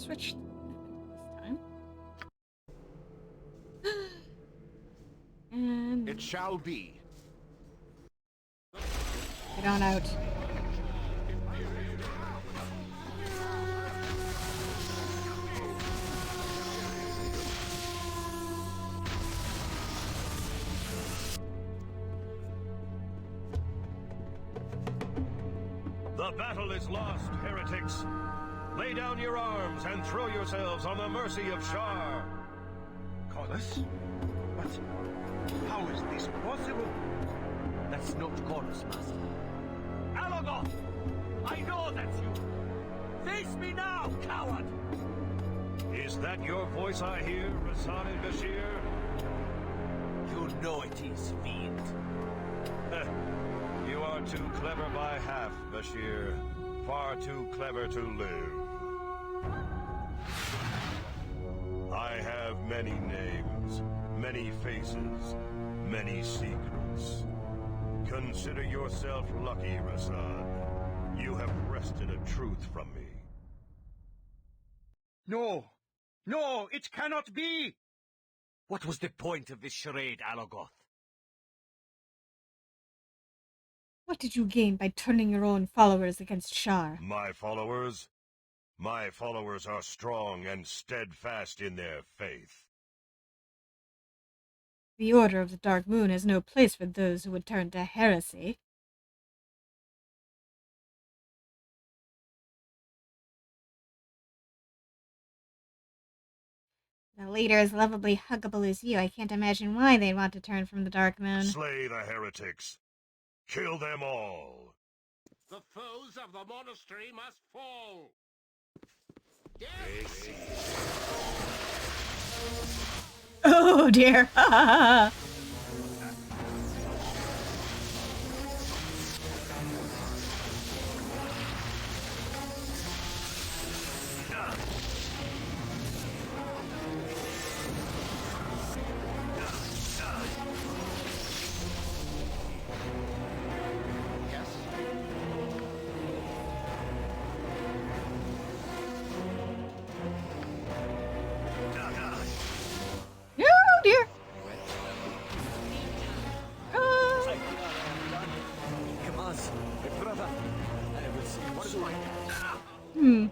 switched this time. And It shall be. get on out. The battle is lost, heretics. Lay down your arms and throw yourselves on the mercy of Shar. Chorus? What? How is this possible? That's not Chorus, Master. Alagoth! I know that's you! Face me now, coward! Is that your voice I hear, Rasan and Bashir? You know it is, fiend. You are too clever by half, Bashir. Far too clever to live. I have many names, many faces, many secrets. Consider yourself lucky, Rasan. You have wrested a truth from me. No! No, it cannot be! What was the point of this charade, Alagoth? What did you gain by turning your own followers against Shar? My followers? My followers are strong and steadfast in their faith. The Order of the Dark Moon has no place for those who would turn to heresy. The leader as lovably huggable as you. I can't imagine why they'd want to turn from the Dark Moon. Slay the heretics. Kill them all. The foes of the monastery must fall. Oh dear. Oh dear. Come on, my brother. I will see what is like. Hmm.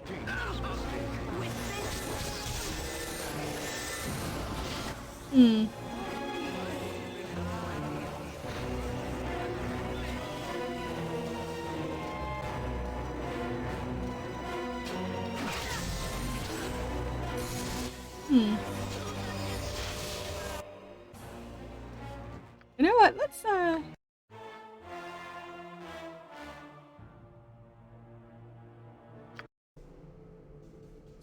Hmm. Hmm. You know what? Let's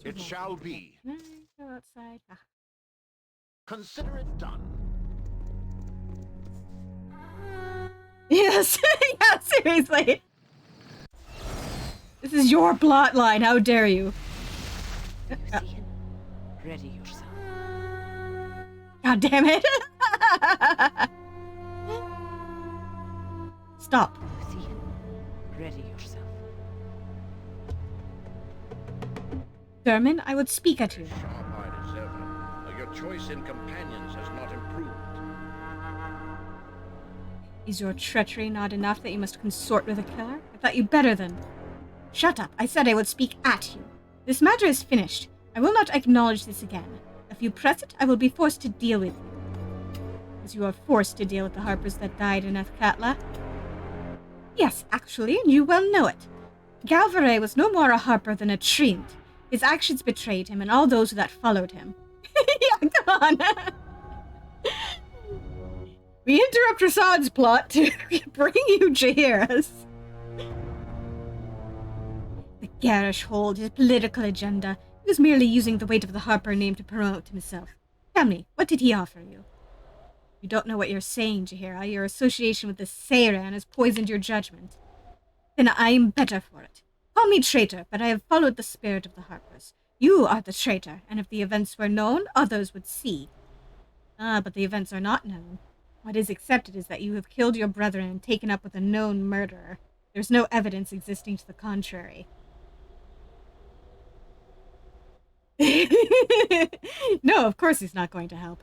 It shall be. Can I go outside? Ah. Consider it done. Yes. Yeah, seriously. This is your plot line. How dare you? Lucian, ready yourself. God damn it. Stop. Lucian, ready yourself. Dermin, I would speak at you. Sharp-eyed as ever. Your choice in companions has not improved. Is your treachery not enough that you must consort with a killer? I thought you better than... Shut up. I said I would speak at you. This matter is finished. I will not acknowledge this again. If you press it, I will be forced to deal with you. As you are forced to deal with the Harpers that died in Athkatla. Yes, actually, and you well know it. Galvaray was no more a Harper than a Treant. His actions betrayed him and all those that followed him. Yeah, come on. We interrupt Rasad's plot to bring you Jaehaerys. The garish hold his political agenda. He was merely using the weight of the Harper name to promote himself. Tell me, what did he offer you? You don't know what you're saying, Jaehaerys. Your association with the Seiran has poisoned your judgment. Then I am better for it. Call me traitor, but I have followed the spirit of the Harpers. You are the traitor, and if the events were known, others would see. Ah, but the events are not known. What is accepted is that you have killed your brethren and taken up with a known murderer. There's no evidence existing to the contrary. No, of course he's not going to help.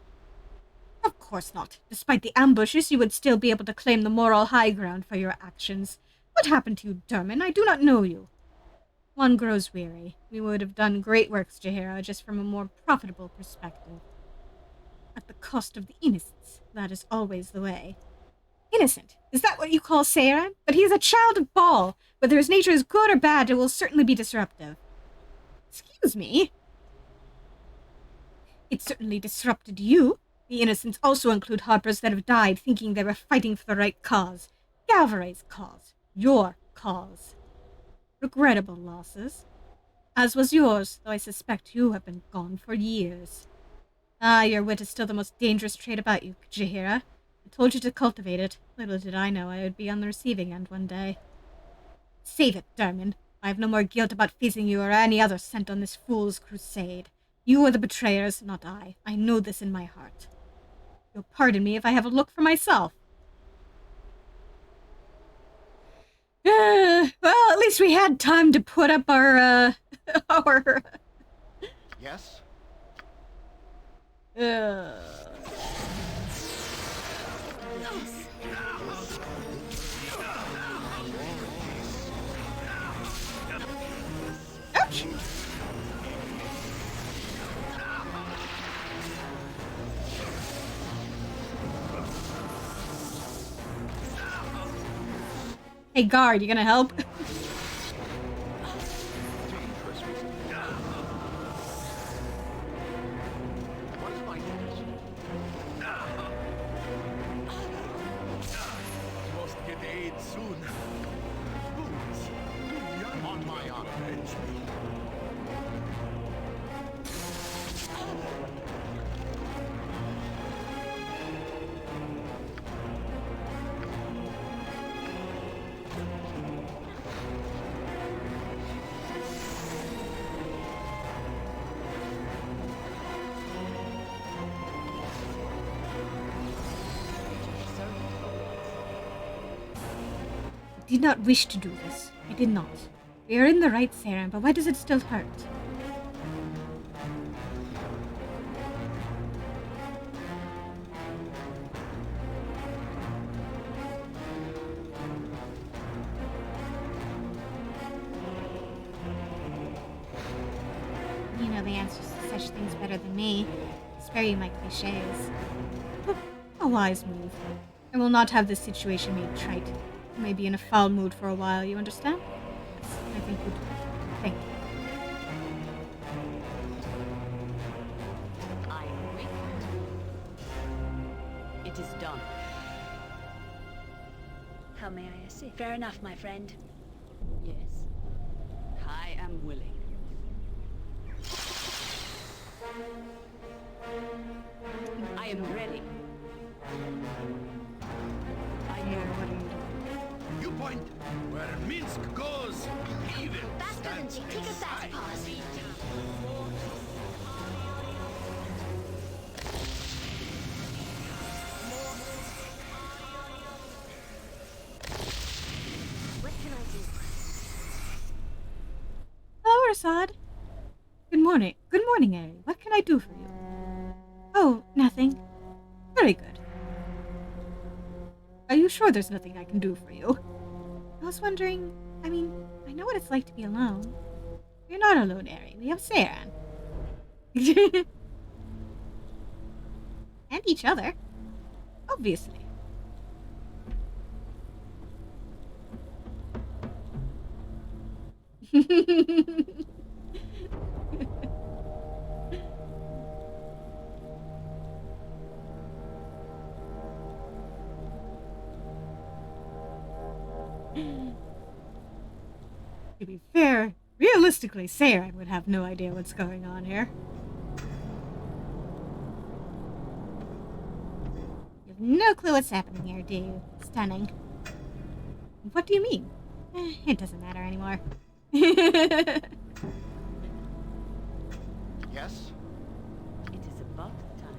Of course not. Despite the ambushes, you would still be able to claim the moral high ground for your actions. What happened to you, Dermin? I do not know you. One grows weary. We would have done great works, Jaheira, just from a more profitable perspective. At the cost of the innocents. That is always the way. Innocent? Is that what you call Seiran? But he is a child of Baal. Whether his nature is good or bad, it will certainly be disruptive. Excuse me? It certainly disrupted you. The innocents also include harpers that have died thinking they were fighting for the right cause. Galvaray's cause. Your cause. Regrettable losses. As was yours, though I suspect you have been gone for years. Ah, your wit is still the most dangerous trait about you, Jaheira. I told you to cultivate it. Little did I know I would be on the receiving end one day. Save it, Dermin. I have no more guilt about facing you or any other sent on this fool's crusade. You are the betrayers, not I. I know this in my heart. You'll pardon me if I have a look for myself. Well, at least we had time to put up our, our... Yes? Ouch! Hey, guard, you gonna help? What is my task? Must get aid soon. Boots. On my honor. Avenge me. I did not wish to do this. I did not. We are in the right, Seiran, but why does it still hurt? You know the answers to such things better than me. Spare you my cliches. A wise move. I will not have this situation made trite. I may be in a foul mood for a while, you understand? Yes, I think you do. Thank you. I wait. It is done. How may I assist? Fair enough, my friend. Yes. I am willing. I am ready. I know what I'm doing. You point where Minsk goes, evil Faster than stands she. Take a fast inside. pause. What can I do? Hello, Rasad. Good morning. Good morning, Ari. What can I do for you? Oh, nothing. Very good. Are you sure there's nothing I can do for you? I was wondering, I know what it's like to be alone. You're not alone, Ari. We have Seiran. And each other. Obviously. To be fair, realistically, Seiran would have no idea what's going on here. You have no clue what's happening here, do you? Stunning. What do you mean? It doesn't matter anymore. Yes? It is about time.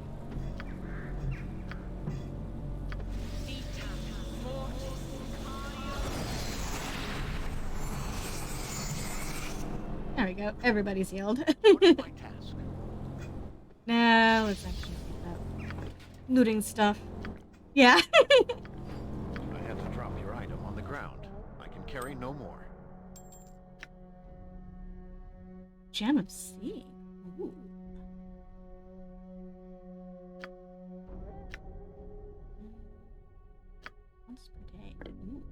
There we go. Everybody's healed. What is my task? Now let's actually get that looting stuff. Yeah. I had to drop your item on the ground. I can carry no more. Gem of Seeing. Ooh. Once per day. Ooh.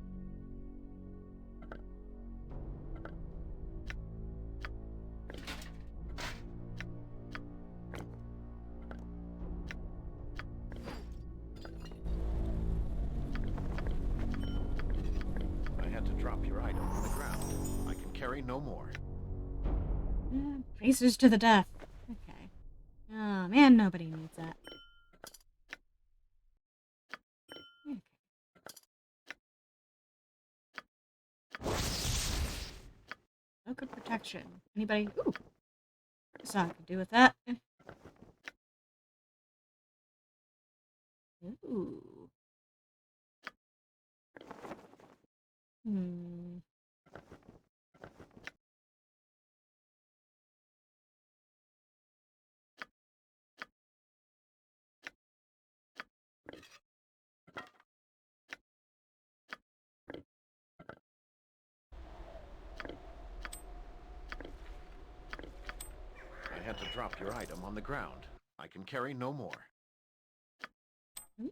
I had to drop your item on the ground. I can carry no more. Racers to the death. Okay. Oh man, nobody needs that. Okay. Cloak of protection. Anybody? Ooh. That's all I could do with that. Ooh. Hmm. I had to drop your item on the ground. I can carry no more. Ooh.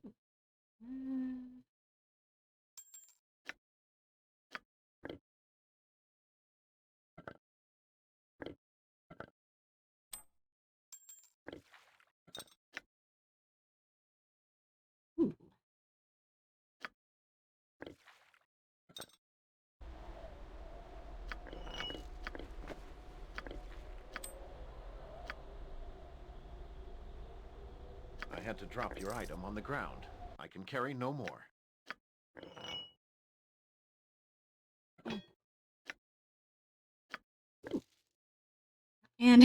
Ooh. I had to drop your item on the ground. I can carry no more. And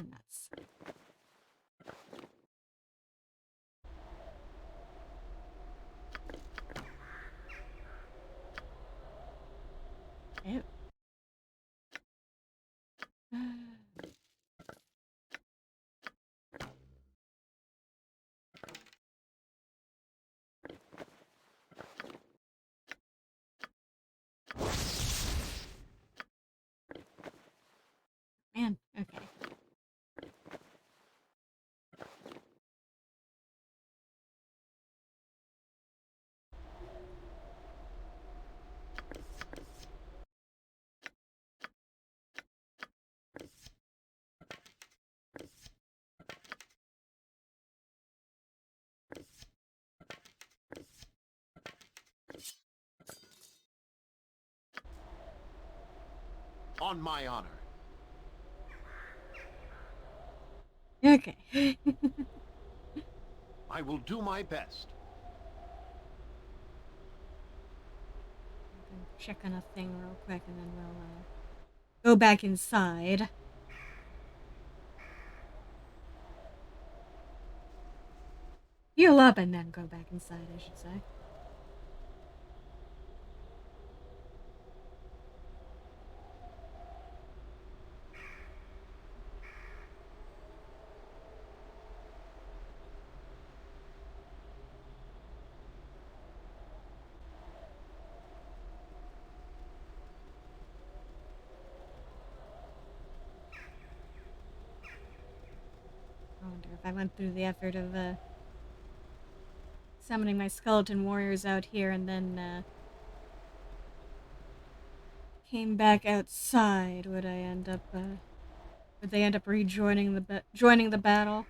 nuts. Ew. Man, okay. On my honor. Okay. I will do my best. Check on a thing real quick and then we'll go back inside. Heal up and then go back inside, I should say. I wonder if I went through the effort of summoning my skeleton warriors out here and then came back outside, would I end up would they end up rejoining joining the battle?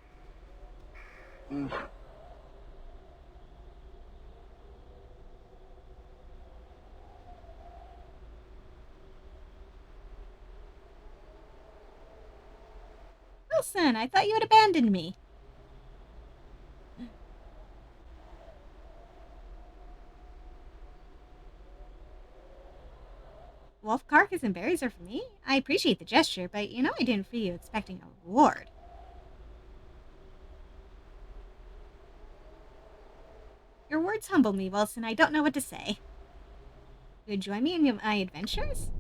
Wilson, I thought you had abandoned me. Wolf carcass and berries are for me. I appreciate the gesture, but you know I didn't free you expecting a reward. Your words humble me, Wilson. I don't know what to say. You would join me in my adventures?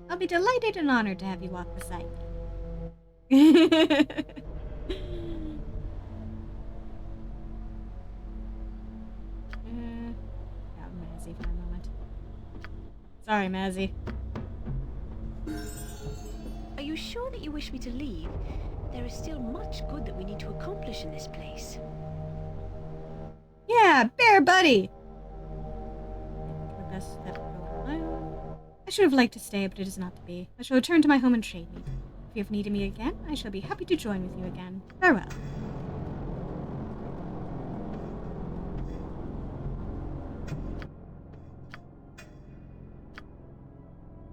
I'll be delighted and honored to have you walk beside me. Got Mazzy for a moment. Sorry, Mazzy. Are you sure that you wish me to leave? There is still much good that we need to accomplish in this place. Yeah, bear buddy! Best step to go on. I should have liked to stay, but it is not to be. I shall return to my home and trade meet. If you have needed me again, I shall be happy to join with you again. Farewell.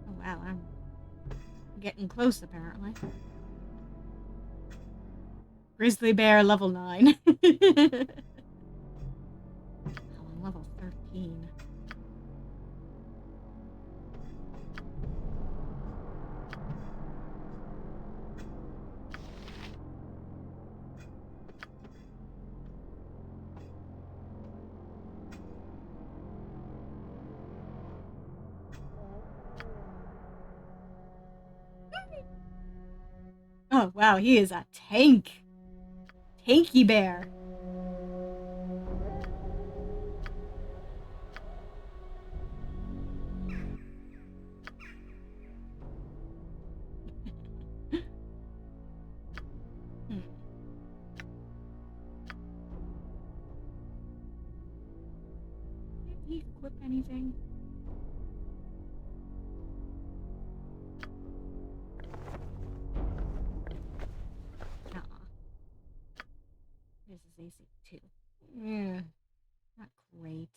Oh wow, I'm getting close apparently. Grizzly bear level 9. Oh, I'm level 13. Oh wow, he is a tank. Tanky bear. Did he equip anything? This is easy too. Yeah, not great.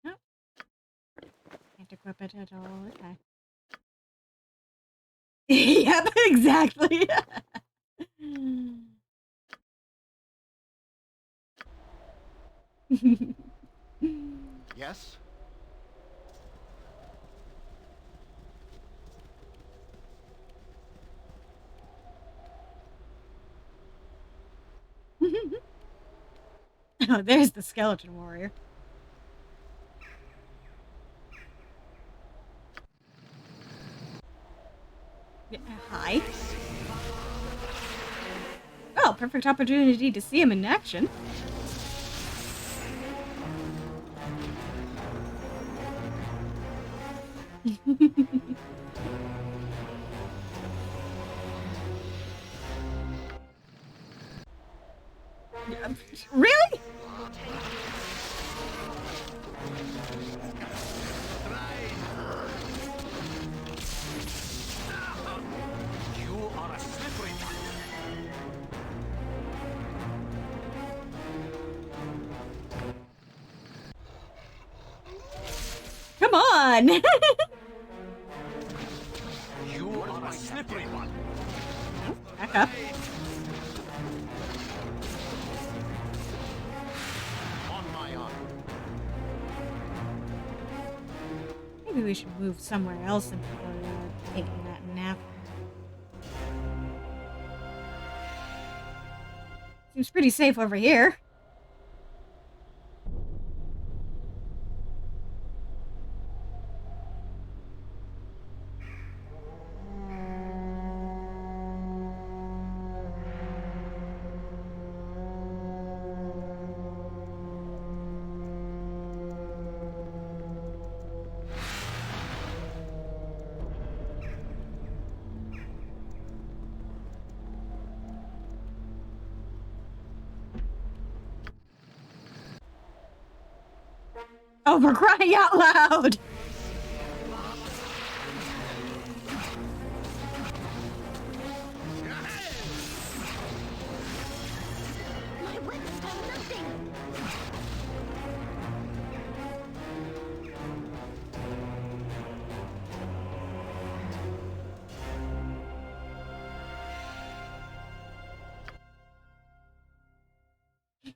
Nope. Can't equip it at all. Okay. Yep, exactly. Yes? Oh, there's the skeleton warrior. Yeah, hi. Well, perfect opportunity to see him in action. Really? You are a slippery one. Come on! You are a slippery one. Back up. On my honor. Maybe we should move somewhere else and before taking that nap. Seems pretty safe over here. Oh, we're crying out loud! My weapons have nothing!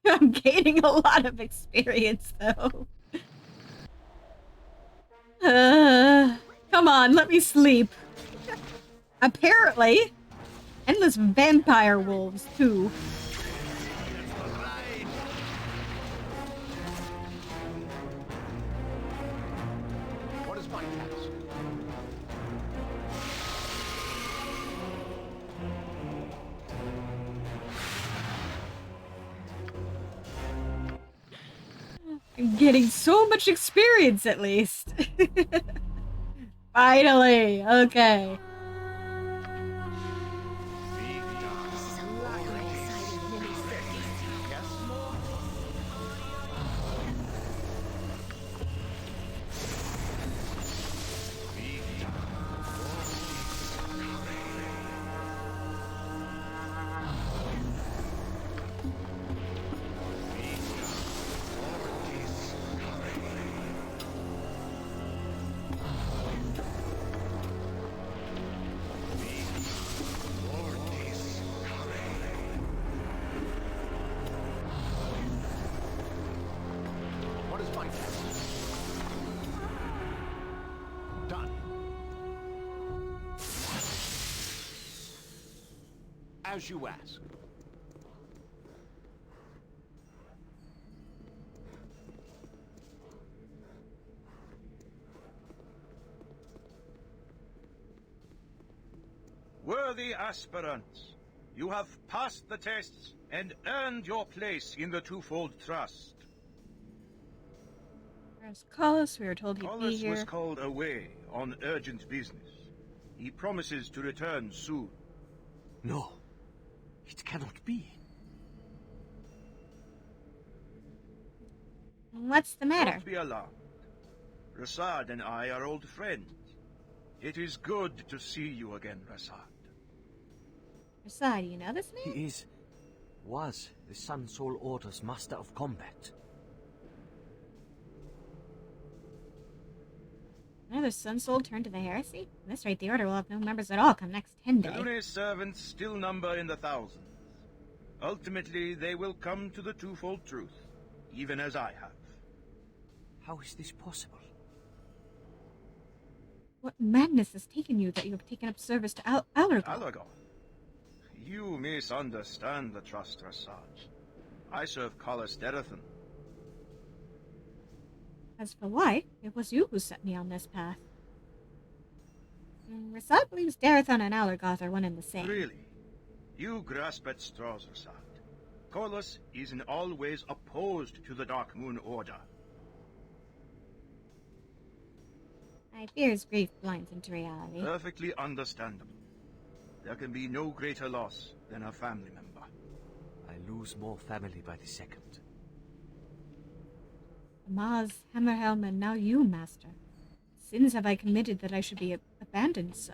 I'm gaining a lot of experience, though. Come on, let me sleep. Apparently, endless vampire wolves, too. What is my task? I'm getting so much experience, at least. Finally, okay. This is a lot more exciting than any circus. Yes? What is my task? Done. As you ask. Worthy aspirants, you have passed the tests and earned your place in the Twofold Trust. Where's Collis? We were told he'd be Collis here. was called away on urgent business. He promises to return soon. No, it cannot be. What's the matter? Don't be alarmed. Rasad and I are old friends. It is good to see you again, Rasad. Rasad, you know this man? He was the Sun Soul Order's master of combat. Another Sun Soul turned to the heresy? At this rate, the Order will have no members at all come next 10 day. Kalune's servants still number in the thousands. Ultimately, they will come to the Twofold Truth, even as I have. How is this possible? What madness has taken you that you have taken up service to Allergon? Allergon, you misunderstand the Trust, Rasad. I serve Collis Derathan. As for why, it was you who set me on this path. Rasad believes Darethon and Allergoth are one and the same. Really? You grasp at straws, Rasad. Collis is in all ways opposed to the Dark Moon Order. I fear his grief blinds him to reality. Perfectly understandable. There can be no greater loss than a family member. I lose more family by the second. Maz, Hammerhelm, and now you, Master. Sins have I committed that I should be abandoned so?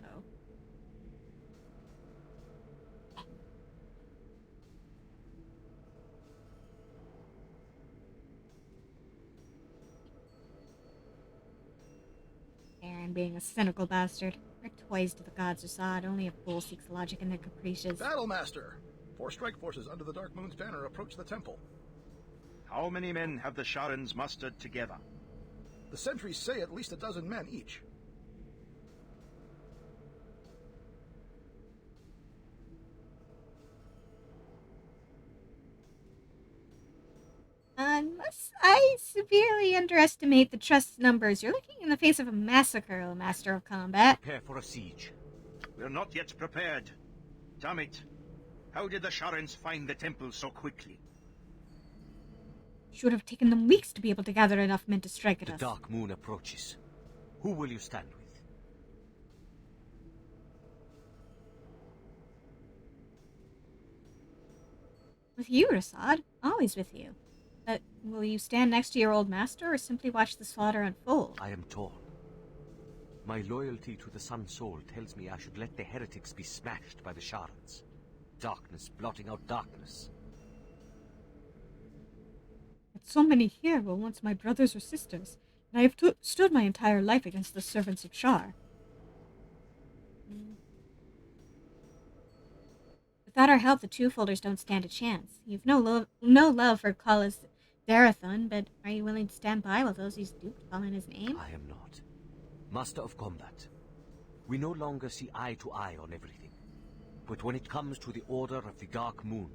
Aaron being a cynical bastard. We're toys to the gods, Assad. Only a fool seeks logic in their caprices. Battlemaster! 4 strike forces under the Dark Moon's banner approach the temple. How many men have the Sharans mustered together? The sentries say at least a dozen men each. Unless I severely underestimate the Trust's numbers, you're looking in the face of a massacre, O Master of Combat. Prepare for a siege. We're not yet prepared. Damn it. How did the Sharans find the temple so quickly? Should have taken them weeks to be able to gather enough men to strike at The us. Dark Moon approaches. Who will you stand with? With you, Rasad. Always with you. But will you stand next to your old master or simply watch the slaughter unfold? I am torn. My loyalty to the Sun Soul tells me I should let the heretics be smashed by the Sharans. Darkness blotting out darkness. But so many here were once my brothers or sisters, and I have stood my entire life against the servants of Shar. Without our help, the two-folders don't stand a chance. You've no love for Callus Darathon, but are you willing to stand by while those he's duped fall in his name? I am not. Master of Combat. We no longer see eye to eye on everything. But when it comes to the Order of the Dark Moon,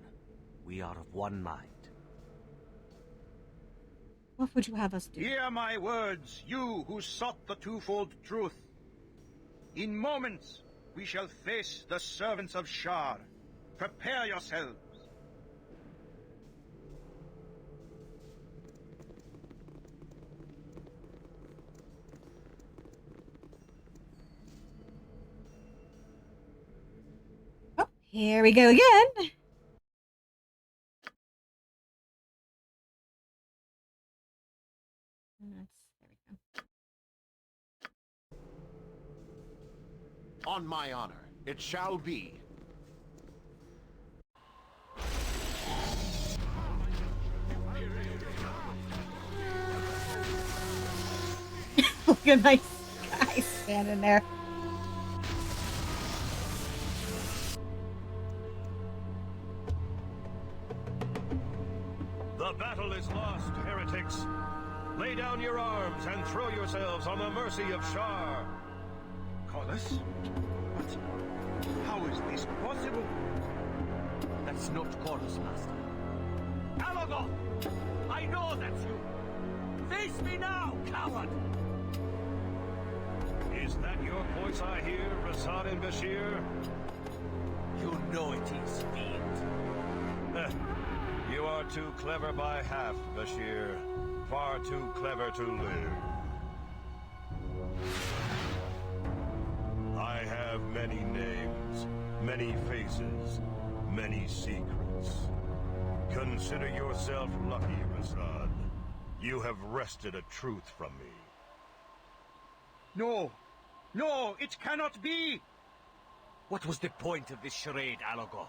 we are of one mind. What would you have us do? Hear my words, you who sought the twofold truth. In moments, we shall face the servants of Shar. Prepare yourselves. Oh, here we go again. There we go. On my honor, it shall be. Look at my guy standing there. The battle is lost, heretics. Lay down your arms and throw yourselves on the mercy of Shar. Callus? But how is this possible? That's not Chorus, Master. Alagoth! I know that's you! Face me now, coward! Is that your voice I hear, Rasad and Bashir? You know it is, fiend. You are too clever by half, Bashir. Far too clever to live. I have many names, many faces, many secrets. Consider yourself lucky, Rasad. You have wrested a truth from me. No! No, it cannot be! What was the point of this charade, Alagoth?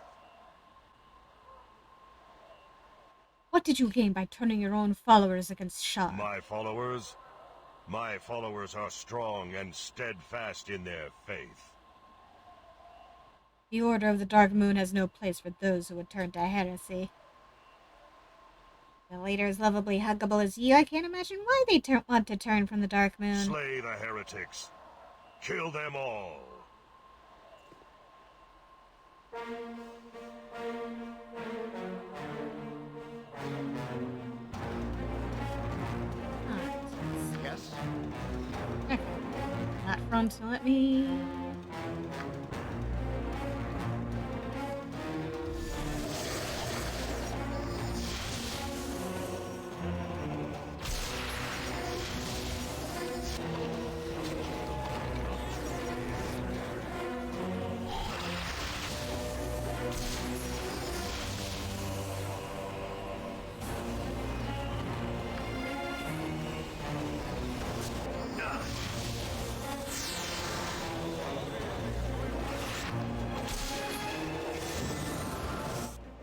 What did you gain by turning your own followers against Shar? My followers? My followers are strong and steadfast in their faith. The Order of the Dark Moon has no place for those who would turn to heresy. The leader is lovably huggable as you. I can't imagine why they want to turn from the Dark Moon. Slay the heretics. Kill them all. Yes? Okay. That front, so let me...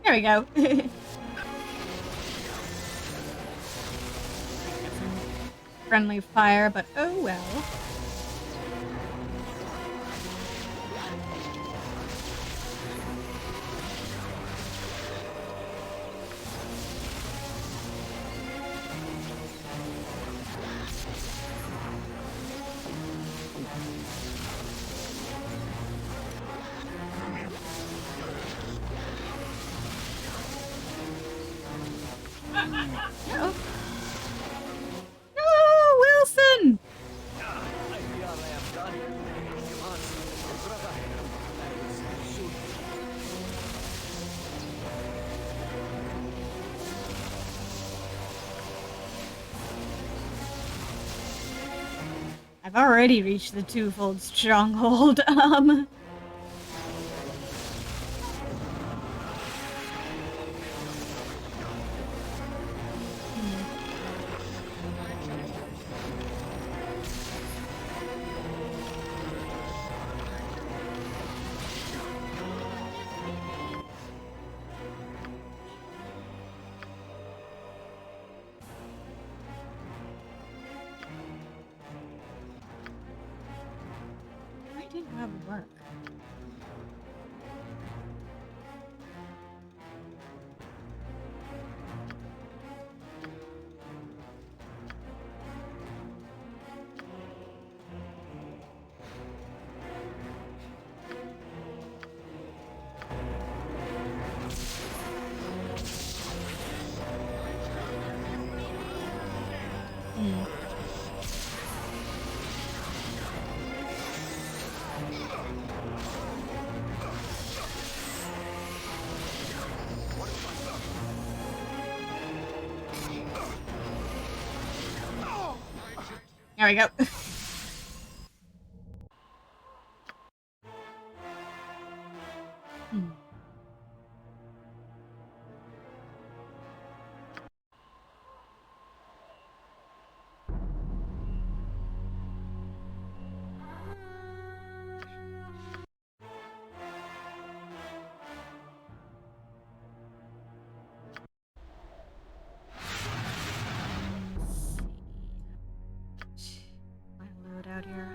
There we go. Friendly fire, but oh well. Uh-oh. No, Wilson! I've already reached the twofold stronghold. Why didn't that work? There we go. Hmm. My load out here.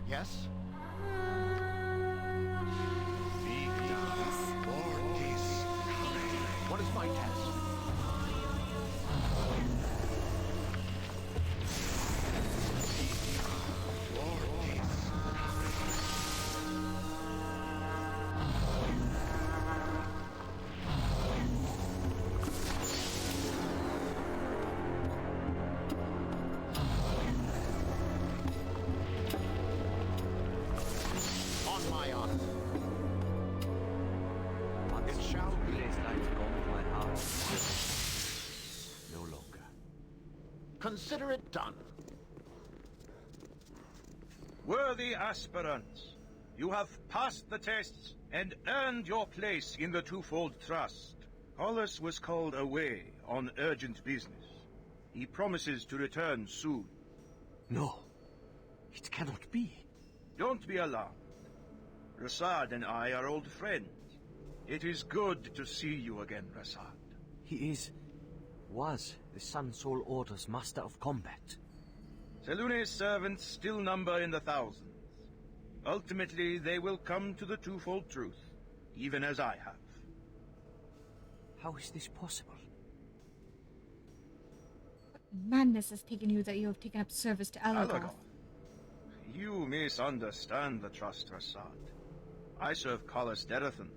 Yes? What is my task? On my honor. It shall be. My heart no longer. Consider it done. Worthy aspirants, you have passed the tests and earned your place in the Twofold Trust. Hollis was called away on urgent business. He promises to return soon. No, it cannot be. Don't be alarmed. Rasad and I are old friends. It is good to see you again, Rasad. He was the Sun Soul Order's master of combat. Selune's servants still number in the thousands. Ultimately, they will come to the Twofold Truth, even as I have. How is this possible? Madness has taken you that you have taken up service to Alagoth. Alagoth. You misunderstand the Trust, Rasad. I serve Collis Derathan.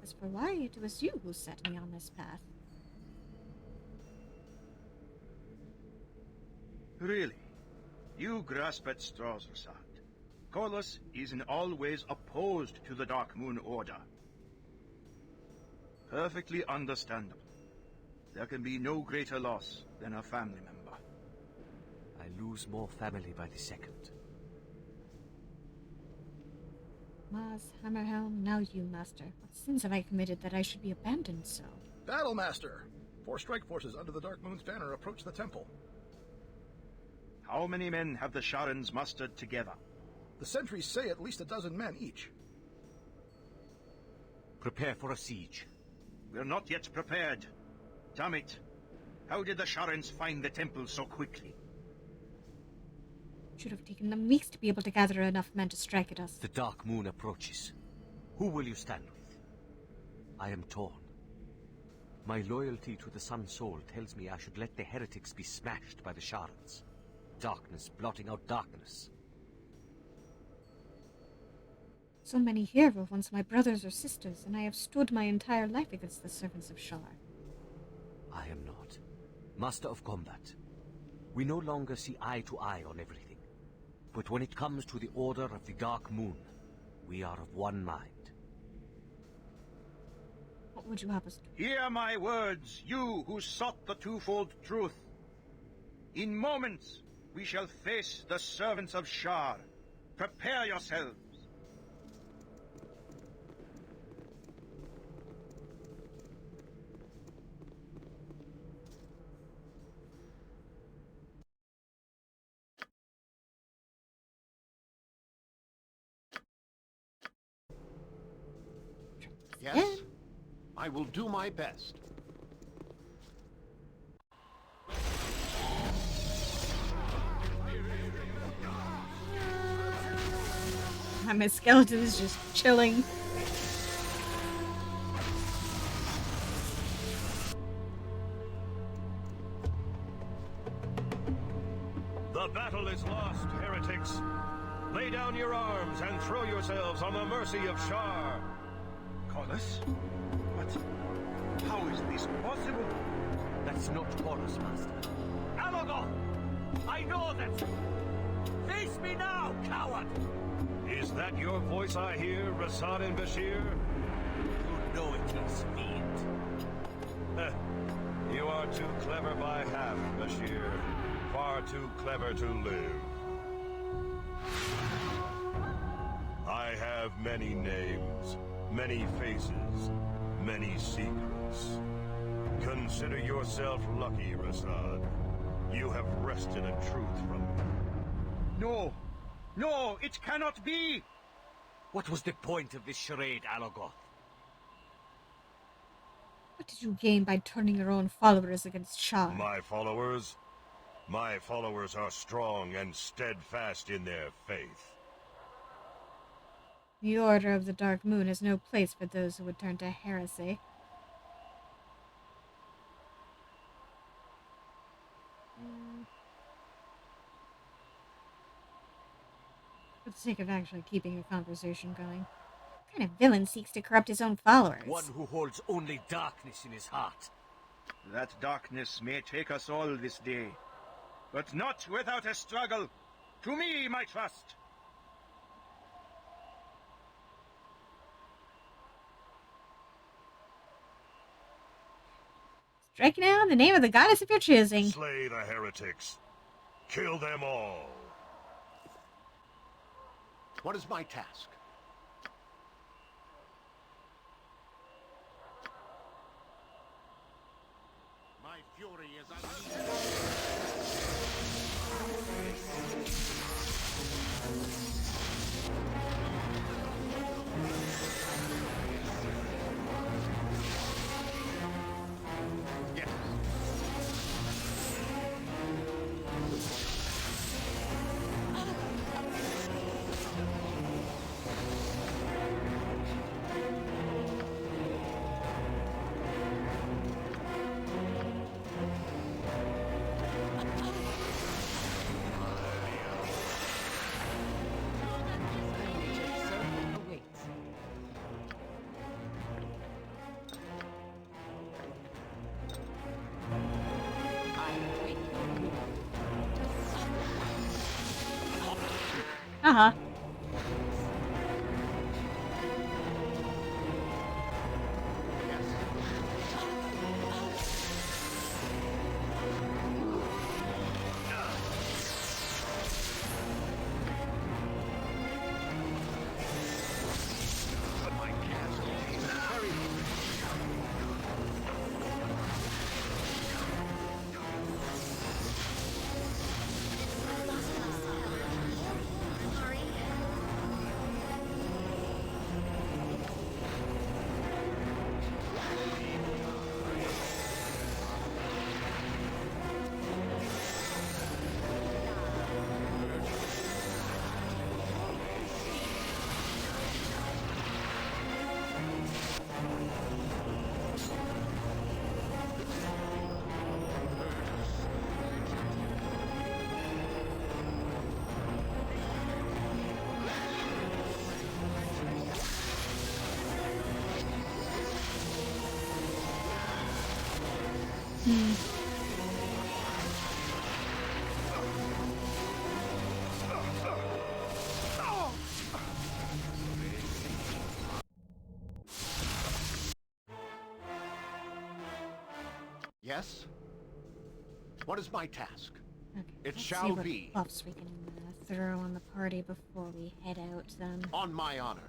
As for why, it was you who set me on this path. Really? You grasp at straws, Rasad. Collis is in all ways opposed to the Dark Moon Order. Perfectly understandable. There can be no greater loss than a family member. I lose more family by the second. Maz, Hammerhelm, now you, Master. What sins have I committed that I should be abandoned so? Battle Master! 4 strike forces under the Dark Moon's banner approach the temple. How many men have the Sharans mustered together? The sentries say at least a dozen men each. Prepare for a siege. We're not yet prepared. Damn it. How did the Sharans find the temple so quickly? Should have taken them weeks to be able to gather enough men to strike at us. The Dark Moon approaches. Who will you stand with? I am torn. My loyalty to the Sun Soul tells me I should let the heretics be smashed by the Sharans. Darkness blotting out darkness. So many here were once my brothers or sisters, and I have stood my entire life against the servants of Shar. I am not. Master of Combat. We no longer see eye to eye on everything. But when it comes to the Order of the Dark Moon, we are of one mind. What would you have us do? Hear my words, you who sought the twofold truth. In moments, we shall face the servants of Shar. Prepare yourselves. Yes, I will do my best. My skeleton is just chilling. The battle is lost, heretics. Lay down your arms and throw yourselves on the mercy of Shar. Collis? What? How is this possible? That's not Horus, Master. Alagoth! I know that! Face me now, coward! Is that your voice I hear, Rasad and Bashir? You know it is, fiend. Heh. You are too clever by half, Bashir. Far too clever to live. I have many names, many faces, many secrets. Consider yourself lucky, Rasad. You have wrested a truth from me. No! No, it cannot be! What was the point of this charade, Alagoth? What did you gain by turning your own followers against Shar? My followers? My followers are strong and steadfast in their faith. The Order of the Dark Moon has no place for those who would turn to heresy. For the sake of actually keeping a conversation going. What kind of villain seeks to corrupt his own followers? One who holds only darkness in his heart. That darkness may take us all this day, but not without a struggle. To me, my trust. Strike now in the name of the goddess of your choosing. Slay the heretics. Kill them all. What is my task? My fury is unleashed. Yes. Awaits. I await your move. Uh-huh. But my castle is very Yes? What is my task? Okay, It let's shall see what be. buffs we can throw on the party before we head out then. On my honor.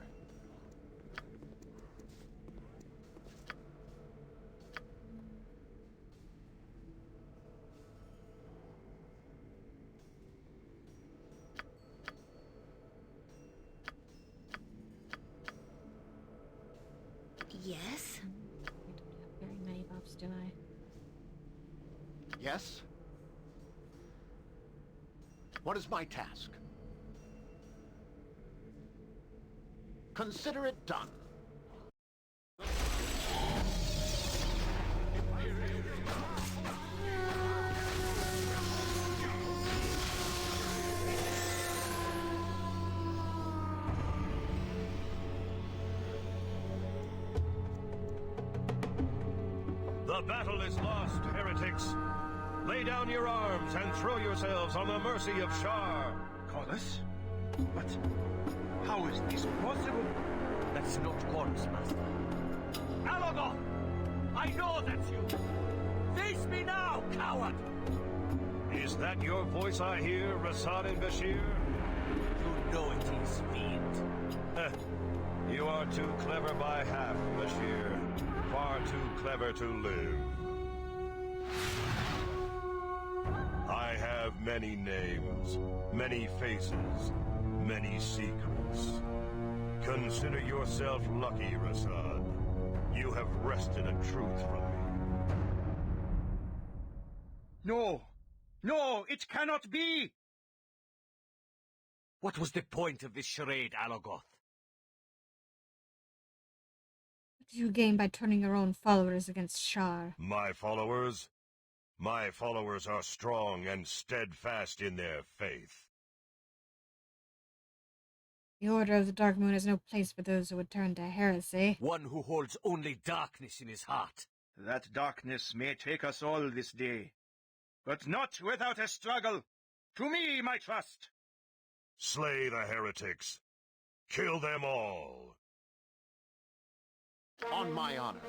Yes? I don't have very many buffs, do I? Yes? What is my task? Consider it done. The battle is lost, heretics. Lay down your arms and throw yourselves on the mercy of Shar. Callus? But how is this possible? That's not Gorm's master. Alagoth! I know that's you! Face me now, coward! Is that your voice I hear, Rasad and Bashir? You know it is, fiend. You are too clever by half, Bashir. Far too clever to live. I have many names, many faces, many secrets. Consider yourself lucky, Rasad. You have wrested a truth from me. No! No, it cannot be! What was the point of this charade, Alagoth? What did you gain by turning your own followers against Shar? My followers? My followers are strong and steadfast in their faith. The Order of the Dark Moon has no place for those who would turn to heresy. One who holds only darkness in his heart. That darkness may take us all this day, but not without a struggle. To me, my trust! Slay the heretics. Kill them all. On my honor.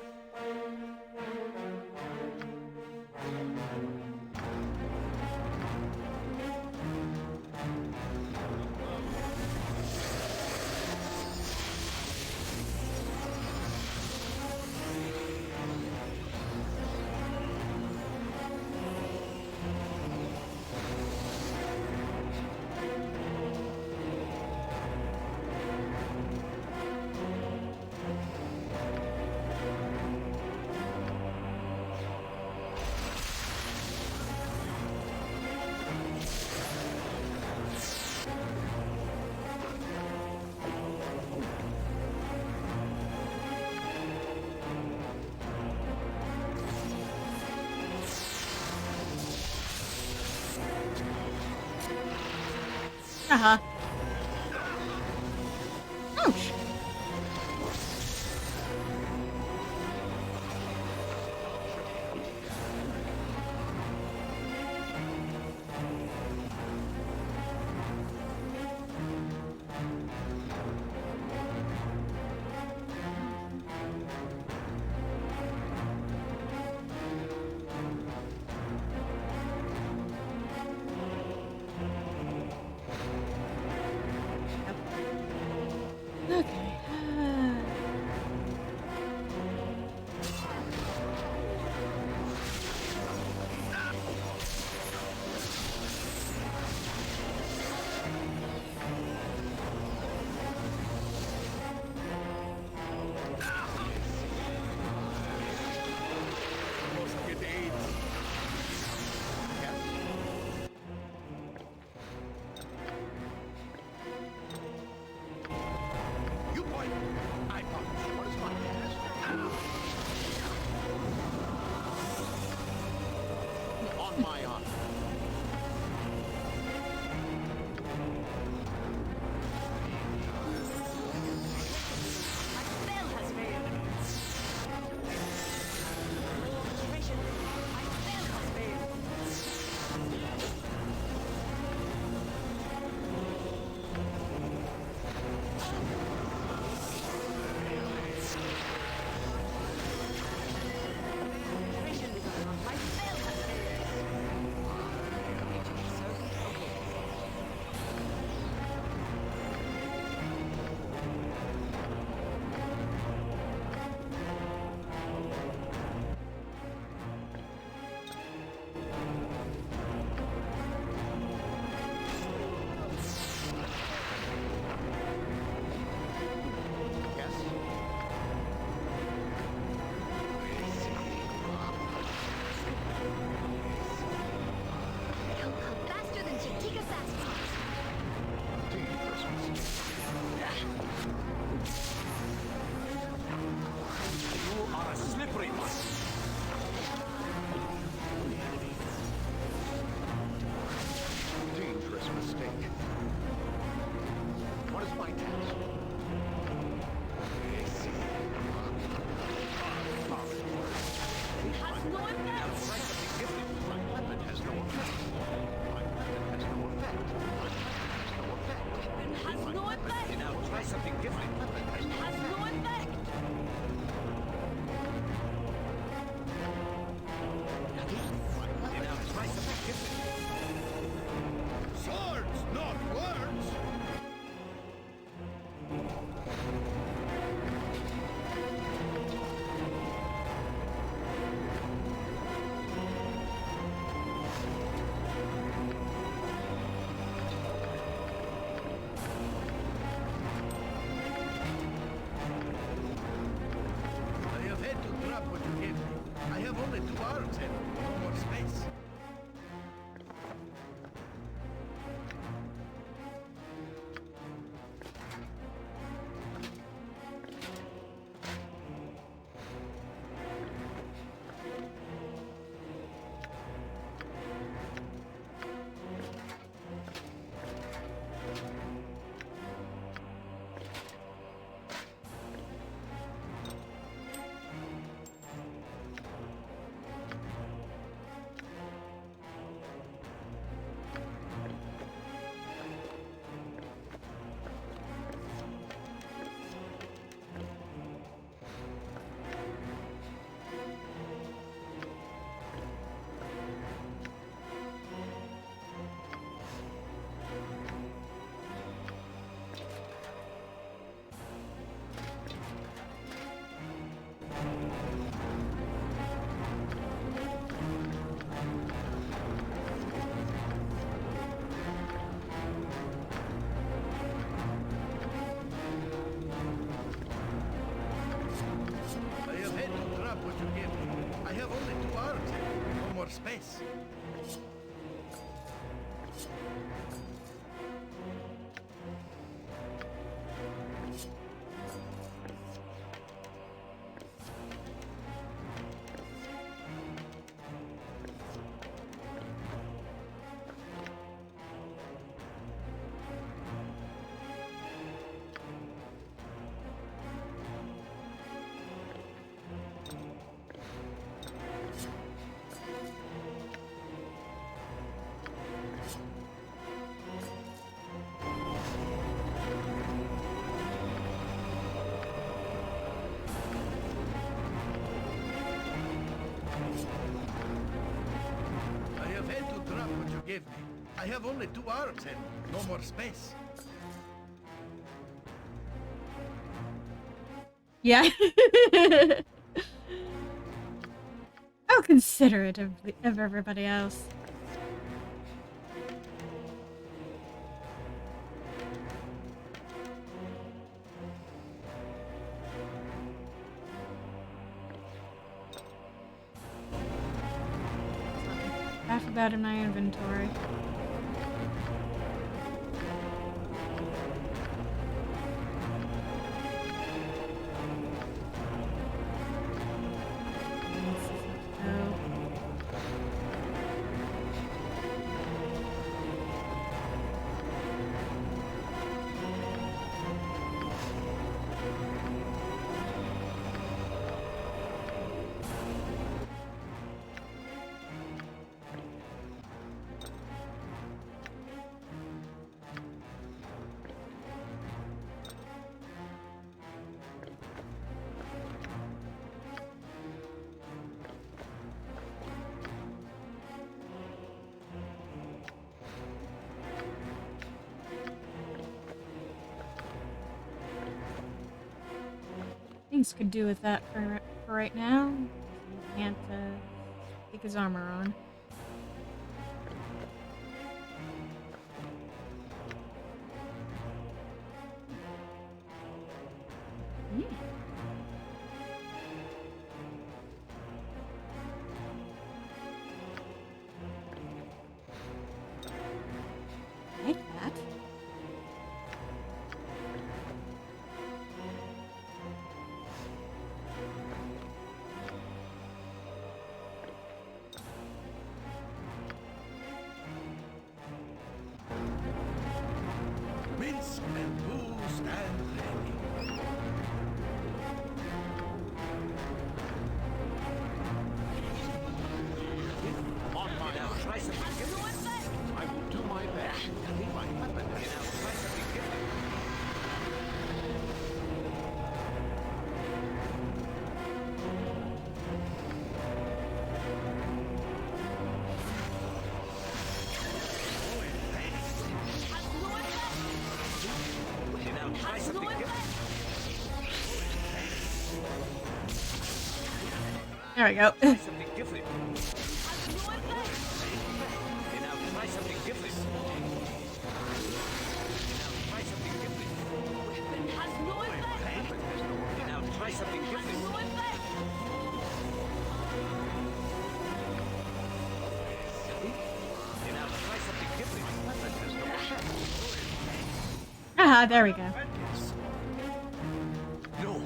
Uh-huh. Ouch! have only 2 arms and no more space. I have had to drop what you gave me. I have only 2 arms and no more space. I have had to drop what you gave me. I have only 2 arms and no more space. Yeah. How considerate of everybody else. Half of that in my inventory. Things could do with that for right now. He can't take his armor on. Like that. Mince and booze and ready. On my honor. I will do my best. Leave my weapon here. There we go. Something different. Now try something different. Try something different. Now try something different. Ah, there we go. Yes. No.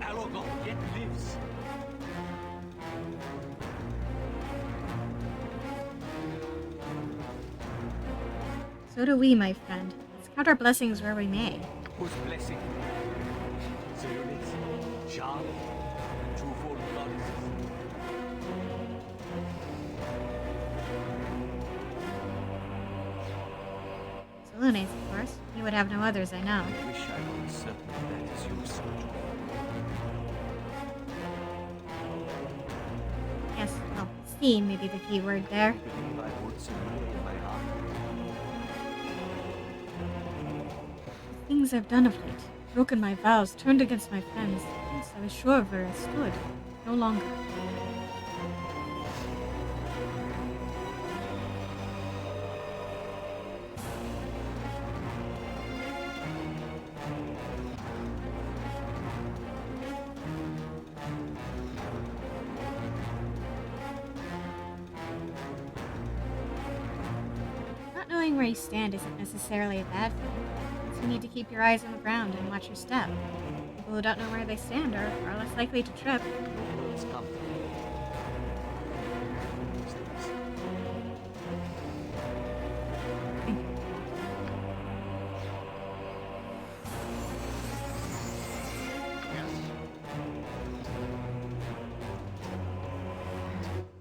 Aragorn yet lives. So do we, my friend. Let's count our blessings where we may. Whose blessing? Cyrillus, Charles, the twofold goddesses. Salones, of course. You would have no others, I know. I wish I were certain that is your son. Yes, well, esteem may be the key word there. I believe I would surrender in my heart. Things I've done of late. Broken my vows, turned against my friends. Once I was sure of where I stood. No longer. Not knowing where you stand isn't necessarily a bad thing. You need to keep your eyes on the ground and watch your step. People who don't know where they stand are less likely to trip. Words come.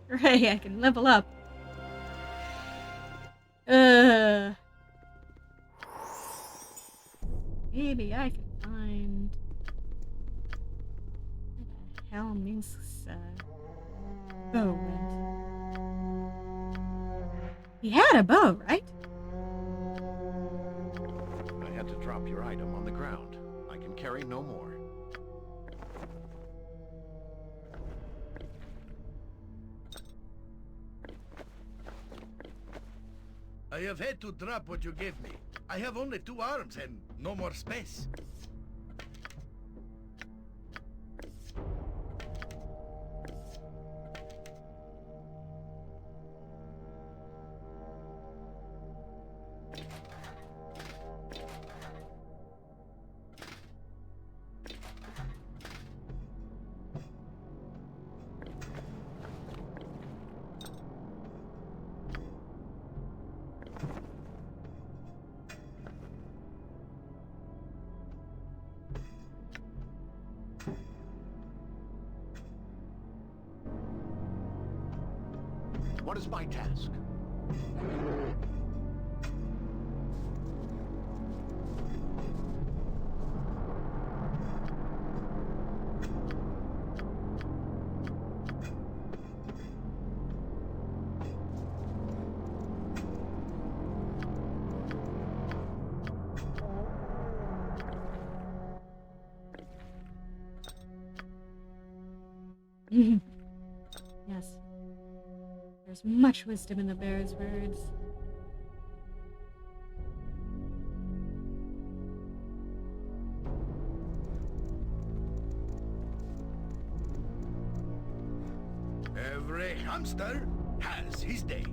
Hooray, I can level up. Maybe I can find... What the hell means bow went? He had a bow, right? I had to drop your item on the ground. I can carry no more. I have had to drop what you gave me. I have only 2 arms and no more space. What is my task? Yes. There's much wisdom in the bear's words. Every hamster has his day.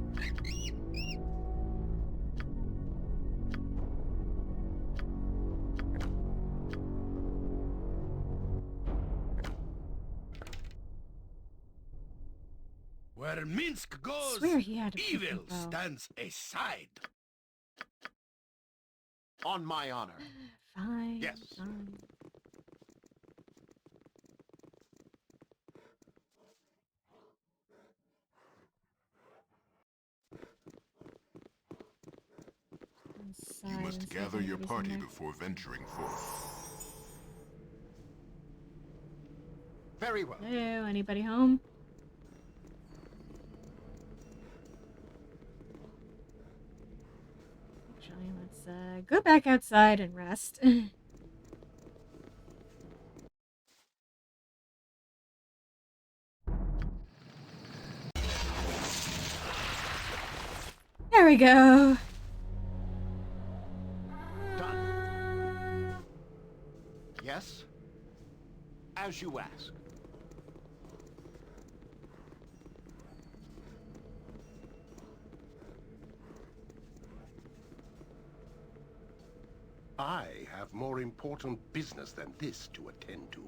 Where Minsk goes, Swear he had a evil freaking bow. stands aside. On my honor. Fine. Yes. Fine. You must gather your party before venturing forth. Very well. Hello, anybody home? Actually, let's go back outside and rest. There we go. Done. Yes? As you ask. I have more important business than this to attend to.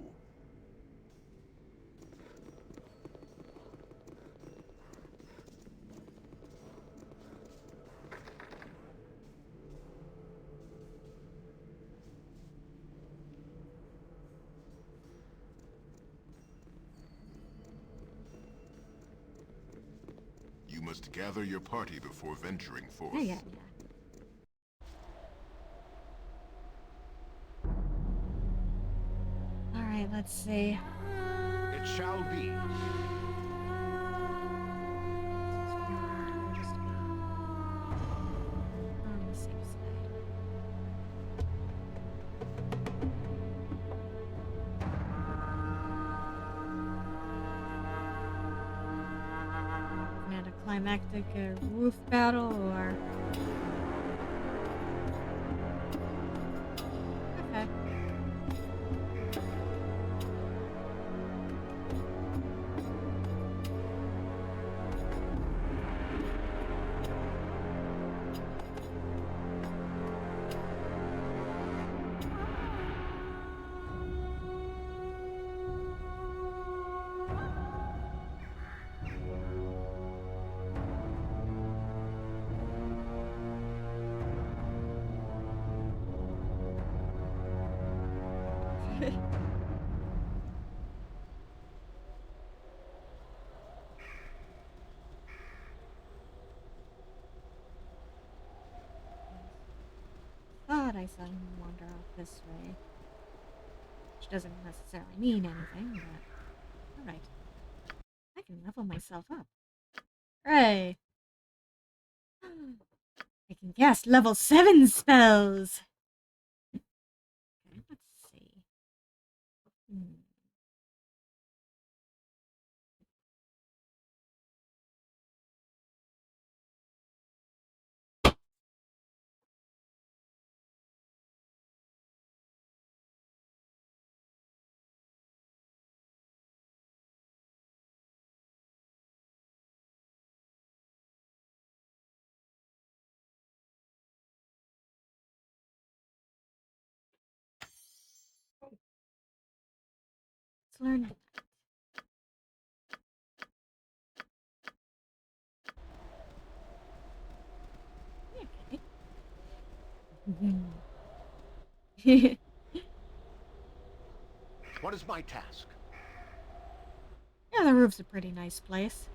You must gather your party before venturing forth. Yeah. Alright, let's see. It shall be. On the safe side. We had a climactic roof battle, or okay. Thought I saw him wander off this way. Which doesn't necessarily mean anything, but alright. I can level myself up. Hooray! I can cast level 7 spells! Okay, let's see. Let's learn that. Okay. What is my task? Yeah, the roof's a pretty nice place.